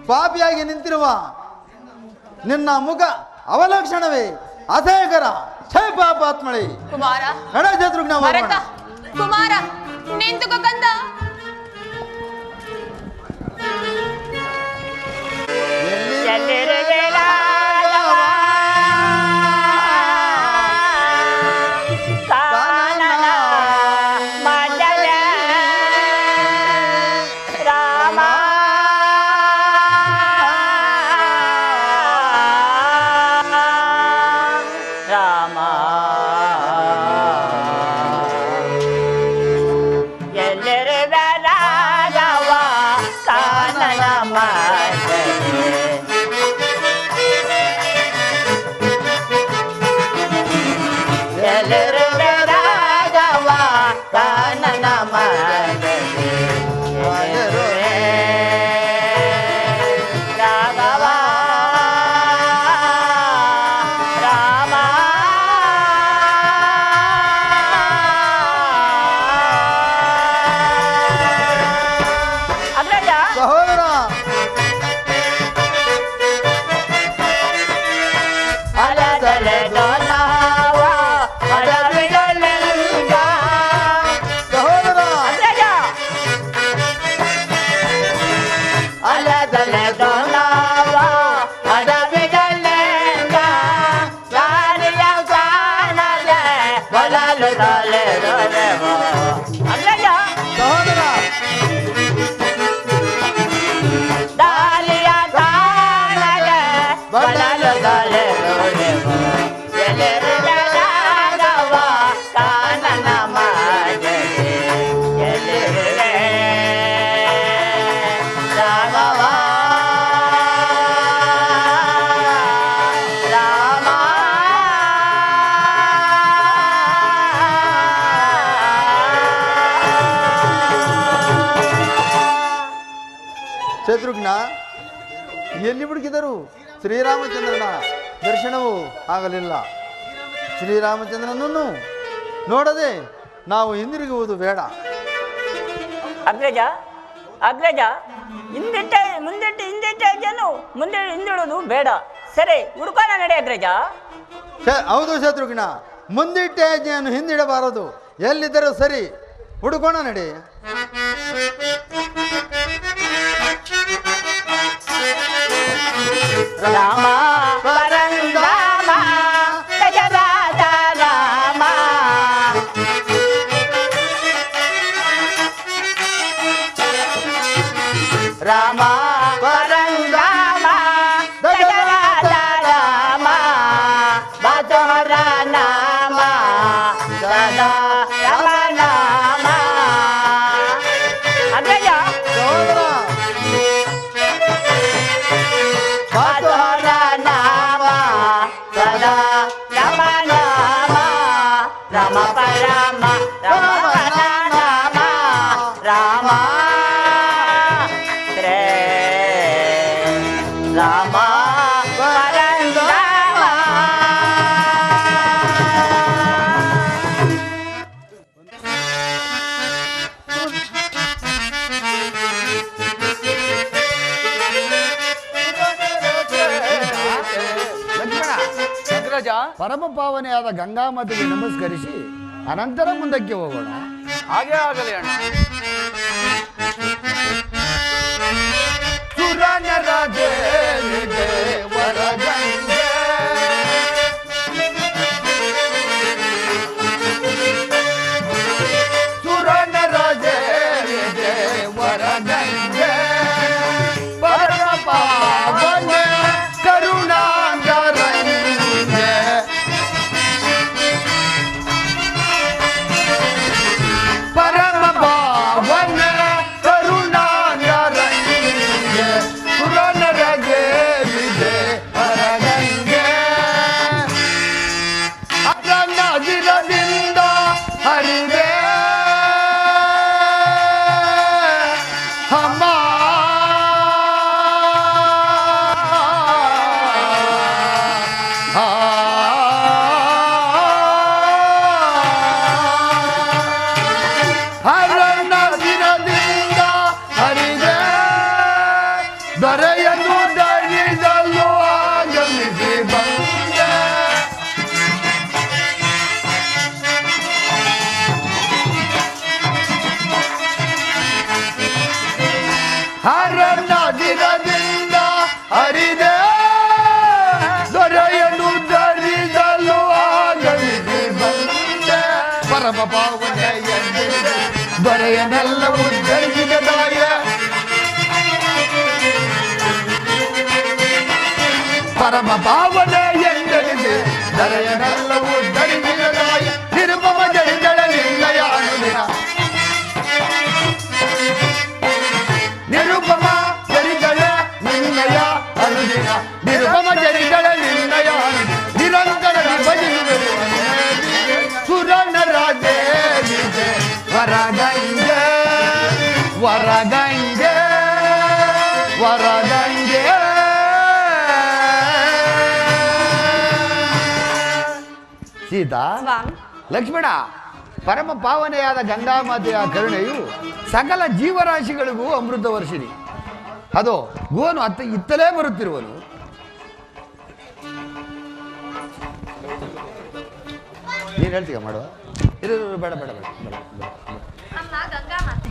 ಪಾಪಿಯಾಗಿ ನಿಂತಿರುವ ನಿನ್ನ ಮುಖ ಅವಲಕ್ಷಣವೇ ಅಸಹ್ಯಕರ. ಛೇ ಪಾಪಾತ್ಮಳಿ. ಕುಮಾರ ನಡ ಶತ್ರುಘ್ನ, ಭರತ ಕುಮಾರ ನಿಂತುಕೋ ಕಂದ. ಎಲ್ಲರೆ ಅಗ್ರಜ ಸಹೋದರ ದಾರಿಯ ಕಾಣದೆ ಬಳಲು ತಲೆದೊಡೆವು ಎಲೆರಡಲಾಗವ ಕಾನನ ಮಾಡದೆ ಎಲೆರಡೆ ರಾಘವ ರಾಮ ಶತ್ರುಘ್ನ ಎಲ್ಲಿ ಹುಡುಕಿದರು ಶ್ರೀರಾಮಚಂದ್ರನ ದರ್ಶನವೂ ಆಗಲಿಲ್ಲ. ಶ್ರೀರಾಮಚಂದ್ರನನ್ನು ನೋಡದೆ ನಾವು ಹಿಂದಿರುಗುವುದು ಬೇಡ. ಅಗ್ರಜ ಅಗ್ರಜ ಮುಂದಿಟ್ಟ ಹೆಜ್ಜೆಯನ್ನು ಮುಂದೆ ಹಿಂದಿಡುವುದು ಬೇಡ. ಸರಿ ಹುಡುಕೋಣ ನಡೆ ಅಗ್ರಜ. ಹೌದು ಶತ್ರುಘ್ನ, ಮುಂದಿಟ್ಟ ಹೆಜ್ಜೆಯನ್ನು ಹಿಂದಿಡಬಾರದು. ಎಲ್ಲಿದ್ದರೂ ಸರಿ, ಹುಡುಕೋಣ ನಡಿ. ರಾಮ ಪರಂಧಾಮ ಗಜರಾಜ ರಾಮ ರಾಮ ಪರಂಧಾಮ ಗಜರಾಜ ರಾಮ ಬಸವರ ನಾಮ ಸದಾ ರಮ ನಾಮ. ಅಗ್ರಜ ಬಸವರ ನಾಮ ಸದಾ ರಮ ನಾಮ ರಮ ಪರಮ ರಮ ನಾಮ ರಾಮ ರಾಮ ಪರಂಧಾಮ. ಅಗ್ರಜ ಪರಮ ಪಾವನೆಯಾದ ಗಂಗಾ ಮಾತೆಗೆ ನಮಸ್ಕರಿಸಿ ಅನಂತರ ಮುಂದಕ್ಕೆ ಹೋಗೋಣ. ಹಾಗೆ ಆಗಲಿ ಅಣ್ಣ. ದೊರೆಯನೆಲ್ಲ ಉದ್ಧರಿಸಿದ ದಾಯ ಪರಮ ಪಾವನ ಎಂದರಿಗೆ ದೊರೆಯನೆಲ್ಲ ಉದ್ಧರಿಸಿದ ದಾಯ ನಿರುಪಮ ಜಡಿಗಳ ನಿನ್ನಯ ಅನುದಿನ ನಿರುಪಮ ಜಡಿಗಳ ನಿನ್ನಯ ಅನುದಿನ ನಿರುಪಮ ಜಡಿಗಳ ನಿನ್ನಯ ನಿರಂತರ ಭಜಿಸುವರು ಸುರನ ರಾಜೇ ವರಗಂಗೆ ವರಗಂಗೆ ವರಗಂಗೆ ಸೀತಾ ಲಕ್ಷ್ಮಣ ಪರಮ ಪಾವನೆಯಾದ ಗಂಗಾಮಾತೆಯ ಕರುಣೆಯು ಸಕಲ ಜೀವರಾಶಿಗಳಿಗೂ ಅಮೃತ ವರ್ಷಿಣಿ. ಅದು ಗೋನು ಇತ್ತಲೇ ಬರುತ್ತಿರುವನು. ನೀನು ಹೇಳ್ತೀಗ ಮಾಡುವ ಇರು ಬೇಡ ಬೇಡ ಬೇಡ ಬೇಡ ಅಮ್ಮ ಗಂಗಾಮಾತೆ.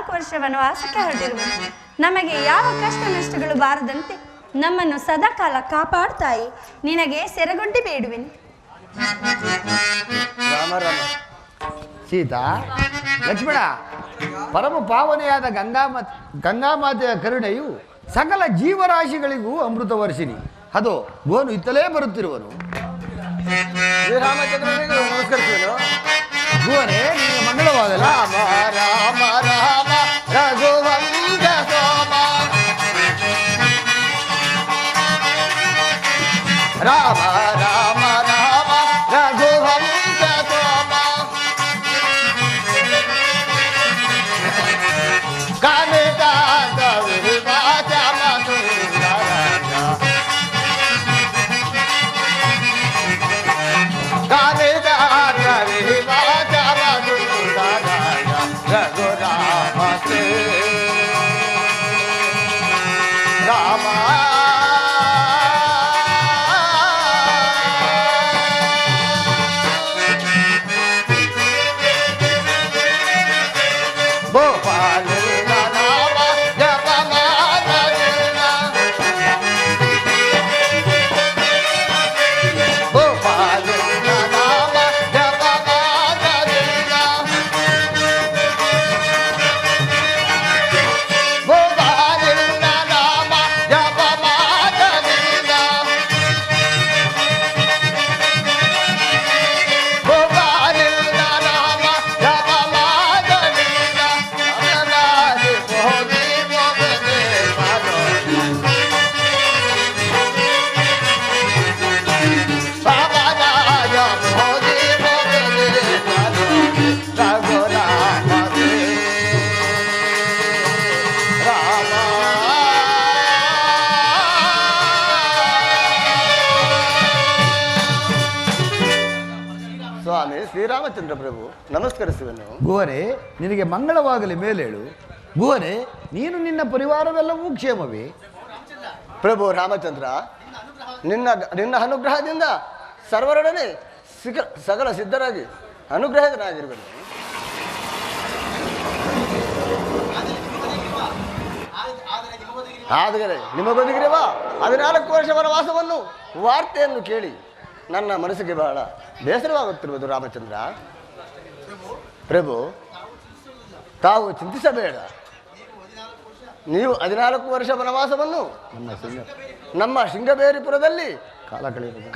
14 ವರ್ಷ ವನವಾಸಕ್ಕೆ ಹೊರಟಿರುವೆನು. ನಮಗೆ ಯಾವ ಕಷ್ಟ ನಷ್ಟಗಳು ಬಾರದಂತೆ ನಮ್ಮನ್ನು ಸದಾಕಾಲ ಕಾಪಾಡ್ತಾಯಿ. ನಿನಗೆ ಸೆರಗೊಂಡಿ ಬೇಡುವೆನು. ರಾಮ ರಾಮ. ಸೀತಾ, ಲಕ್ಷ್ಮಣ, ಪರಮ ಪಾವನೆಯಾದ ಗಂಗಾಮಾತೆಯ ಕರುಣೆಯು ಸಕಲ ಜೀವರಾಶಿಗಳಿಗೂ ಅಮೃತ ವರ್ಷಿನಿ. ಅದು ಗೋನು ಇತ್ತಲೇ ಬರುತ್ತಿರುವನು. ಶ್ರೀರಾಮಚಂದ್ರನಿಗೆ ನಮಸ್ಕರಿಸುವೆನು. ಗುವನೇ, ನಿನಗೆ ಮಂಗಳವಾಗಲ್ಲ. ರಾಮ ರಾಮ ರಾಮ ರಘುವಂಶ ಸೋಮ ರಾಮ ರಾಮ ರಾಮ ರಘುವಂಶ ಸೋಮ ಕಾಮಿತಾಂತ ವಿವಾಚ ಮಧುರಾಜ ಕಾಮಿತಾಂತ ವಿವಾಚ ಮಧುರಾಜ ರಘುರಾಮ ರಾಮ ಗೋಪಾಲ ರಾಮ ಜಪಮಾನ ಗೋಪಾಲ ರಾಮ ಜಪಮಾನ ಗೋಪಾಲ ರಾಮ ಜಪಮಾನ ಗೋಪಾಲ ರಾಮ ಜಪಮಾನ ಸ್ವಾಮಿ ಶ್ರೀರಾಮಚಂದ್ರ ಪ್ರಭು ನಮಸ್ಕರಿಸುವೆನು. ಗುವನೇ, ನಿನಗೆ ಮಂಗಳವಾಗಲಿ ಮೇಲೇಳು. ಗುವನೇ, ನೀನು ನಿನ್ನ ಪರಿವಾರವೆಲ್ಲವೂ ಕ್ಷೇಮವೇ? ಪ್ರಭು ರಾಮಚಂದ್ರ, ನಿನ್ನ ನಿನ್ನ ಅನುಗ್ರಹದಿಂದ ಸರ್ವರೊಡನೆ ಸಕಲ ಸಿದ್ಧರಾಗಿ ಅನುಗ್ರಹನಾಗಿರುವೆನು. ಆದರೆ ನಿಮಗೊದಗಿರುವ 14 ವರ್ಷ ವನವಾಸವನ್ನು ವಾರ್ತೆಯನ್ನು ಕೇಳಿ ನನ್ನ ಮನಸ್ಸಿಗೆ ಬಹಳ ಬೇಸರವಾಗುತ್ತಿರುವುದು ರಾಮಚಂದ್ರ. ಪ್ರಭು, ತಾವು ಚಿಂತಿಸಬೇಡ. ನೀವು 14 ವರ್ಷ ವನವಾಸವನ್ನು ನಮ್ಮ ಶೃಂಗಬೇರಿಪುರದಲ್ಲಿ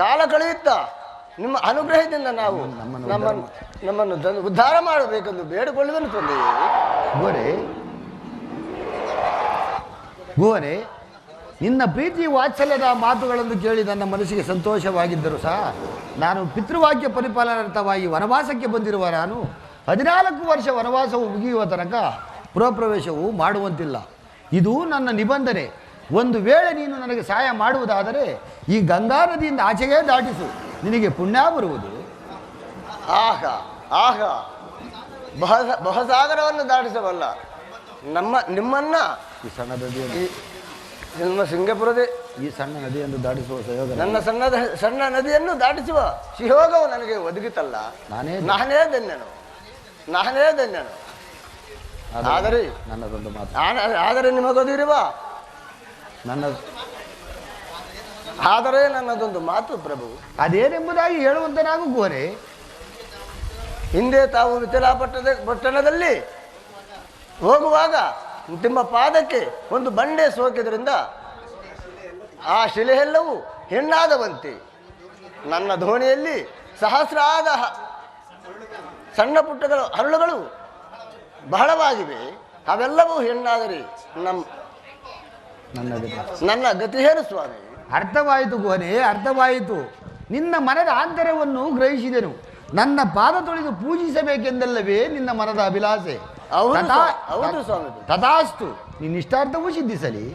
ಕಾಲ ಕಳೆಯುತ್ತಾ ನಿಮ್ಮ ಅನುಗ್ರಹದಿಂದ ನಾವು ನಮ್ಮನ್ನು ಉದ್ಧಾರ ಮಾಡಬೇಕೆಂದು ಬೇಡಿಕೊಳ್ಳುವೆನು ತಂದೆಯೇ. ಗುವನೇ, ನಿನ್ನ ಪ್ರೀತಿ ವಾತ್ಸಲ್ಯದ ಮಾತುಗಳನ್ನು ಕೇಳಿ ನನ್ನ ಮನಸ್ಸಿಗೆ ಸಂತೋಷವಾಗಿದ್ದರೂ ಸಹ ನಾನು ಪಿತೃವಾಕ್ಯ ಪರಿಪಾಲನಾರ್ಥವಾಗಿ ವನವಾಸಕ್ಕೆ ಬಂದಿರುವ ನಾನು 14 ವರ್ಷ ವನವಾಸವು ಮುಗಿಯುವ ತನಕ ಪುರಪ್ರವೇಶವು ಮಾಡುವಂತಿಲ್ಲ. ಇದು ನನ್ನ ನಿಬಂಧನೆ. ಒಂದು ವೇಳೆ ನೀನು ನನಗೆ ಸಹಾಯ ಮಾಡುವುದಾದರೆ ಈ ಗಂಗಾ ನದಿಯಿಂದ ಆಚೆಗೆ ದಾಟಿಸು, ನಿನಗೆ ಪುಣ್ಯ ಬರುವುದು. ಆಹಾ ಆಹಾ, ಬಹಸಾಗರವನ್ನು ದಾಟಿಸಬಲ್ಲ ನಿಮ್ಮನ್ನ ಈ ಸಣ್ಣ ನದಿಯನ್ನು ನಿಮ್ಮ ಸಿಂಗಪುರದೇ ಈ ಸಣ್ಣ ನದಿಯನ್ನು ದಾಟಿಸುವ ಸಹಯೋಗ ನನ್ನ ಸಣ್ಣ ನದಿಯನ್ನು ದಾಟಿಸುವ ಶಿವೋಗವು ನನಗೆ ಒದಗಿತಲ್ಲ. ನಾನೇ ಧನ್ಯನು. ಆದರೆ ನನ್ನದೊಂದು ಮಾತು, ಆದರೆ ನಿಮಗೊದಗಿರುವ ನನ್ನದೊಂದು ಮಾತು ಪ್ರಭು. ಅದೇನೆಂಬುದಾಗಿ ಹೇಳುವಂತನಾಗು ಗುವನೇ. ಹಿಂದೆ ತಾವು ಮಿಥಿಲಾ ಪಟ್ಟಣದಲ್ಲಿ ಹೋಗುವಾಗ ನಿಮ್ಮ ಪಾದಕ್ಕೆ ಒಂದು ಬಂಡೆ ಸೋಕಿದ್ರಿಂದ ಆ ಶಿಲೆಯೆಲ್ಲವೂ ಹೆಣ್ಣಾದವಂತೆ. ನನ್ನ ದೋಣಿಯಲ್ಲಿ ಸಹಸ್ರಾದ ಸಣ್ಣ ಪುಟ್ಟಗಳು ಹರಳುಗಳು ಬಹಳವಾಗಿವೆ. ಅವೆಲ್ಲವೂ ಹೆಣ್ಣಾದರೆ ನನ್ನ ಗತಿಯೇನು ಸ್ವಾಮಿ? ಅರ್ಥವಾಯಿತು ಗುಹನೆ, ಅರ್ಥವಾಯಿತು. ನಿನ್ನ ಮನದ ಆಂತರ್ಯವನ್ನು ಗ್ರಹಿಸಿದೆನು. ನನ್ನ ಪಾದ ತೊಳೆದು ಪೂಜಿಸಬೇಕೆಂದಲ್ಲವೇ ನಿನ್ನ ಮನದ ಅಭಿಲಾಷೆ? ಹೌದು ಸ್ವಾಮಿ. ತಥಾಸ್ತು, ನಿನ್ನ ಇಷ್ಟಾರ್ಥವೂ ಸಿದ್ಧಿಸಲಿ.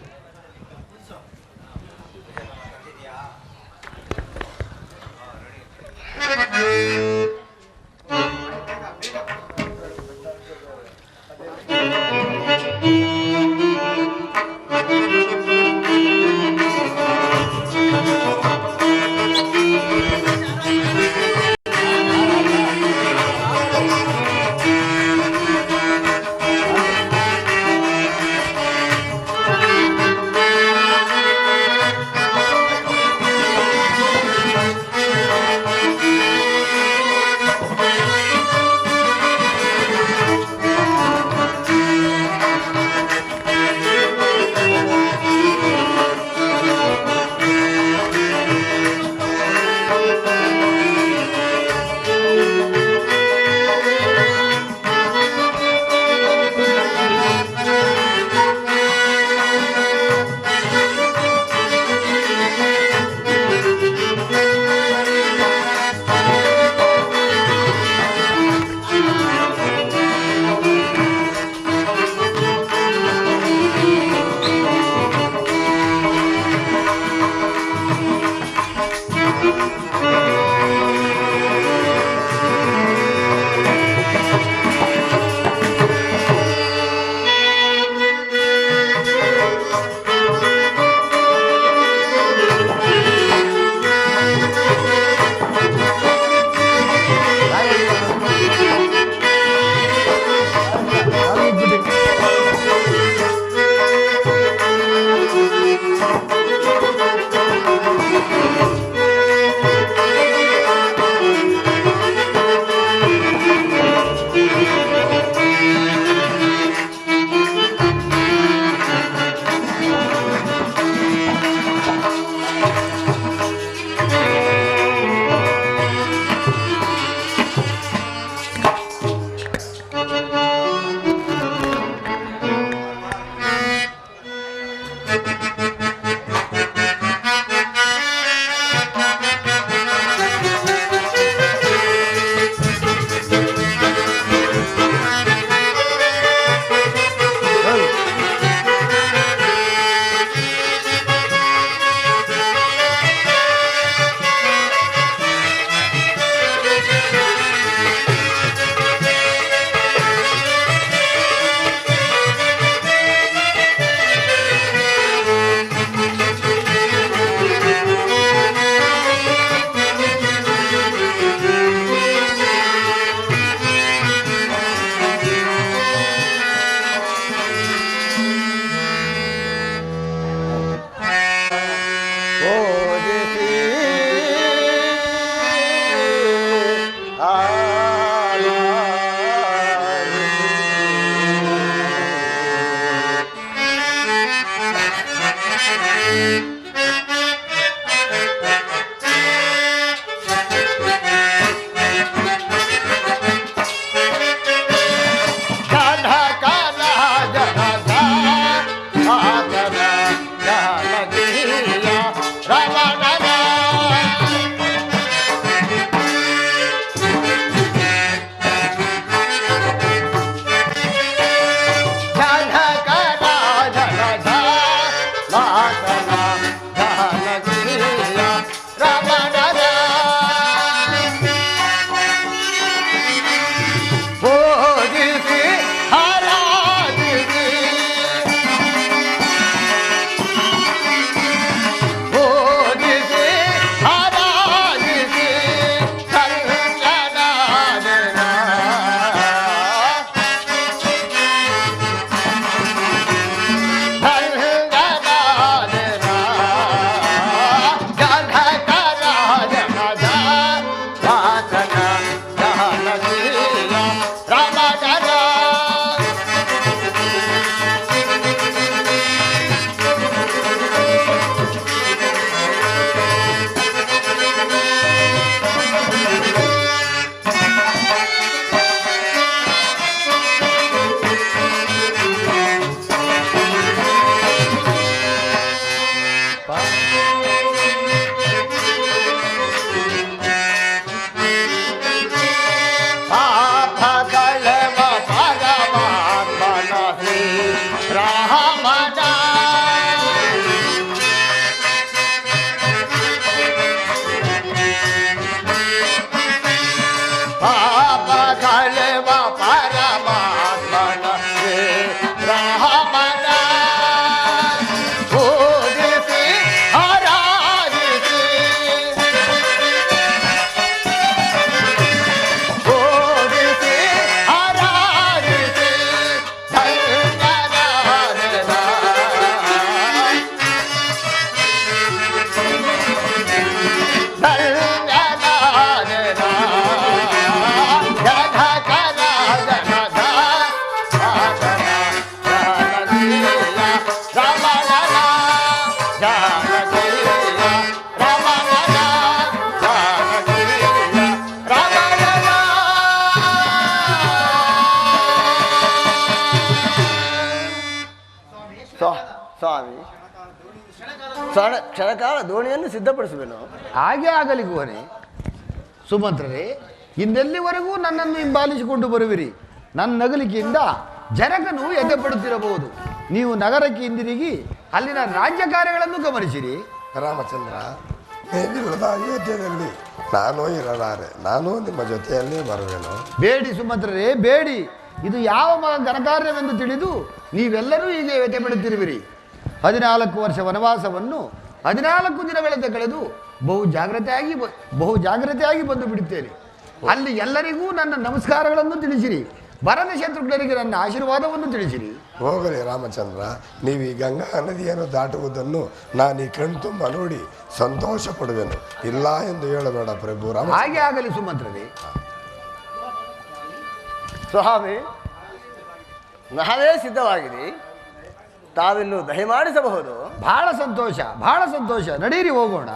ರಾಮನ ಪಾಪ ಕಳೆವ ಪರಮಾತ್ಮನ ರಾಮನ ಪೂಜಿಸಿ ಆರಾಧಿಸಿ ಪೂಜಿಸಿ ಆರಾಧಿಸಿ ಸ್ವಾಮಿ ಕ್ಷಣಕಾಲ ದೋಣಿಯನ್ನು ಸಿದ್ಧಪಡಿಸುವೆನು. ಹಾಗೆ ಆಗಲಿ ಗೋನೆ. ಸುಮಂತ್ರರೇ, ಹಿಂದೆಲ್ಲಿವರೆಗೂ ನನ್ನನ್ನು ಹಿಂಬಾಲಿಸಿಕೊಂಡು ಬರುವಿರಿ. ನನ್ನ ನಗಲಿಕೆಯಿಂದ ಜನಕನು ಎದೆಪಡುತ್ತಿರಬಹುದು. ನೀವು ನಗರಕ್ಕೆ ಹಿಂದಿರುಗಿ ಅಲ್ಲಿನ ರಾಜ್ಯ ಕಾರ್ಯಗಳನ್ನು ಗಮನಿಸಿರಿ. ರಾಮಚಂದ್ರ, ಮೇಲಿಲ್ಲದ ಅಯೋಧ್ಯೆಯಲ್ಲಿ ನಾನು ಇರಲಾರೆ. ನಾನು ನಿಮ್ಮ ಜೊತೆಯಲ್ಲೇ ಬರುವೆನು. ಬೇಡಿ ಸುಮಂತ್ರರೇ, ಬೇಡಿ. ಇದು ಯಾವ ಘನಕಾರ್ಯವೆಂದು ತಿಳಿದು ನೀವೆಲ್ಲರೂ ಹೀಗೆ ವ್ಯಥೆಪಡುತ್ತಿರುವಿರಿ. 14 ವರ್ಷ ವನವಾಸವನ್ನು 14 ದಿನಗಳಿಂದ ಕಳೆದು ಬಹು ಜಾಗ್ರತೆಯಾಗಿ ಬಂದು ಬಿಡುತ್ತೇನೆ. ಅಲ್ಲಿ ಎಲ್ಲರಿಗೂ ನನ್ನ ನಮಸ್ಕಾರಗಳನ್ನು ತಿಳಿಸಿರಿ. ಭರತ ಶತ್ರುಘ್ನರಿಗೆ ನನ್ನ ಆಶೀರ್ವಾದವನ್ನು ತಿಳಿಸಿರಿ. ಹೋಗಲಿ ರಾಮಚಂದ್ರ, ನೀವು ಈ ಗಂಗಾ ನದಿಯನ್ನು ದಾಟುವುದನ್ನು ನಾನು ಈ ಕಣ್ತುಂಬ ನೋಡಿ ಸಂತೋಷ ಪಡುವೆನು. ಇಲ್ಲ ಎಂದು ಹೇಳಬೇಡ ಪ್ರಭು ರಾಮ. ಹಾಗೆ ಆಗಲಿ ಸುಮಂತ್ರರೇ. ಸ್ವಾಮಿ, ನಾವೇ ಸಿದ್ಧವಾಗಿರಿ. ತಾವಿನ್ನು ದಯಮಾಡಿಸಬಹುದು. ಬಹಳ ಸಂತೋಷ, ಬಹಳ ಸಂತೋಷ. ನಡೀರಿ, ಹೋಗೋಣ.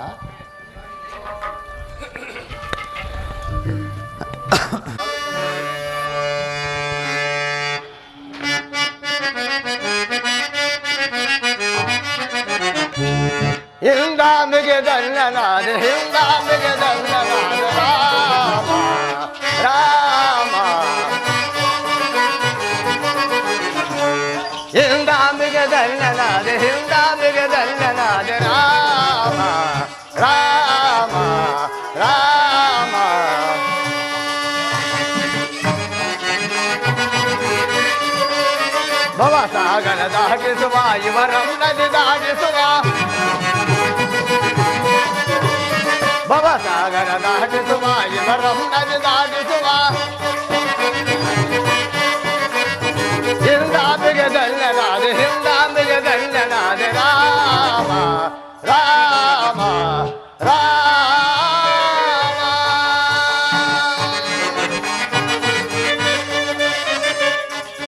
ಹಿಂದಾಮಿಗೆ ಧನ್ಯನಾದ ಹಿಂದಾಮಿಗೆ ಧನ್ಯನಾದ ರಾಮ ರಾಮ ಹಿಂದಾಮಿಗೆ ಧನ್ಯನಾದ ಹಿಂದಾಮಿಗೆ ಧನ್ಯನಾದ ರಾಮ ರಾಮ ರಾಮ ಭವಸಾಗರ ದಾಟಿಸುವ ಇವರಂ ನದಿ ದಾಟಿಸುವ ಭವಸಾಗರ ದಾಟಿಸುವ ಇವರಂ ನದಿ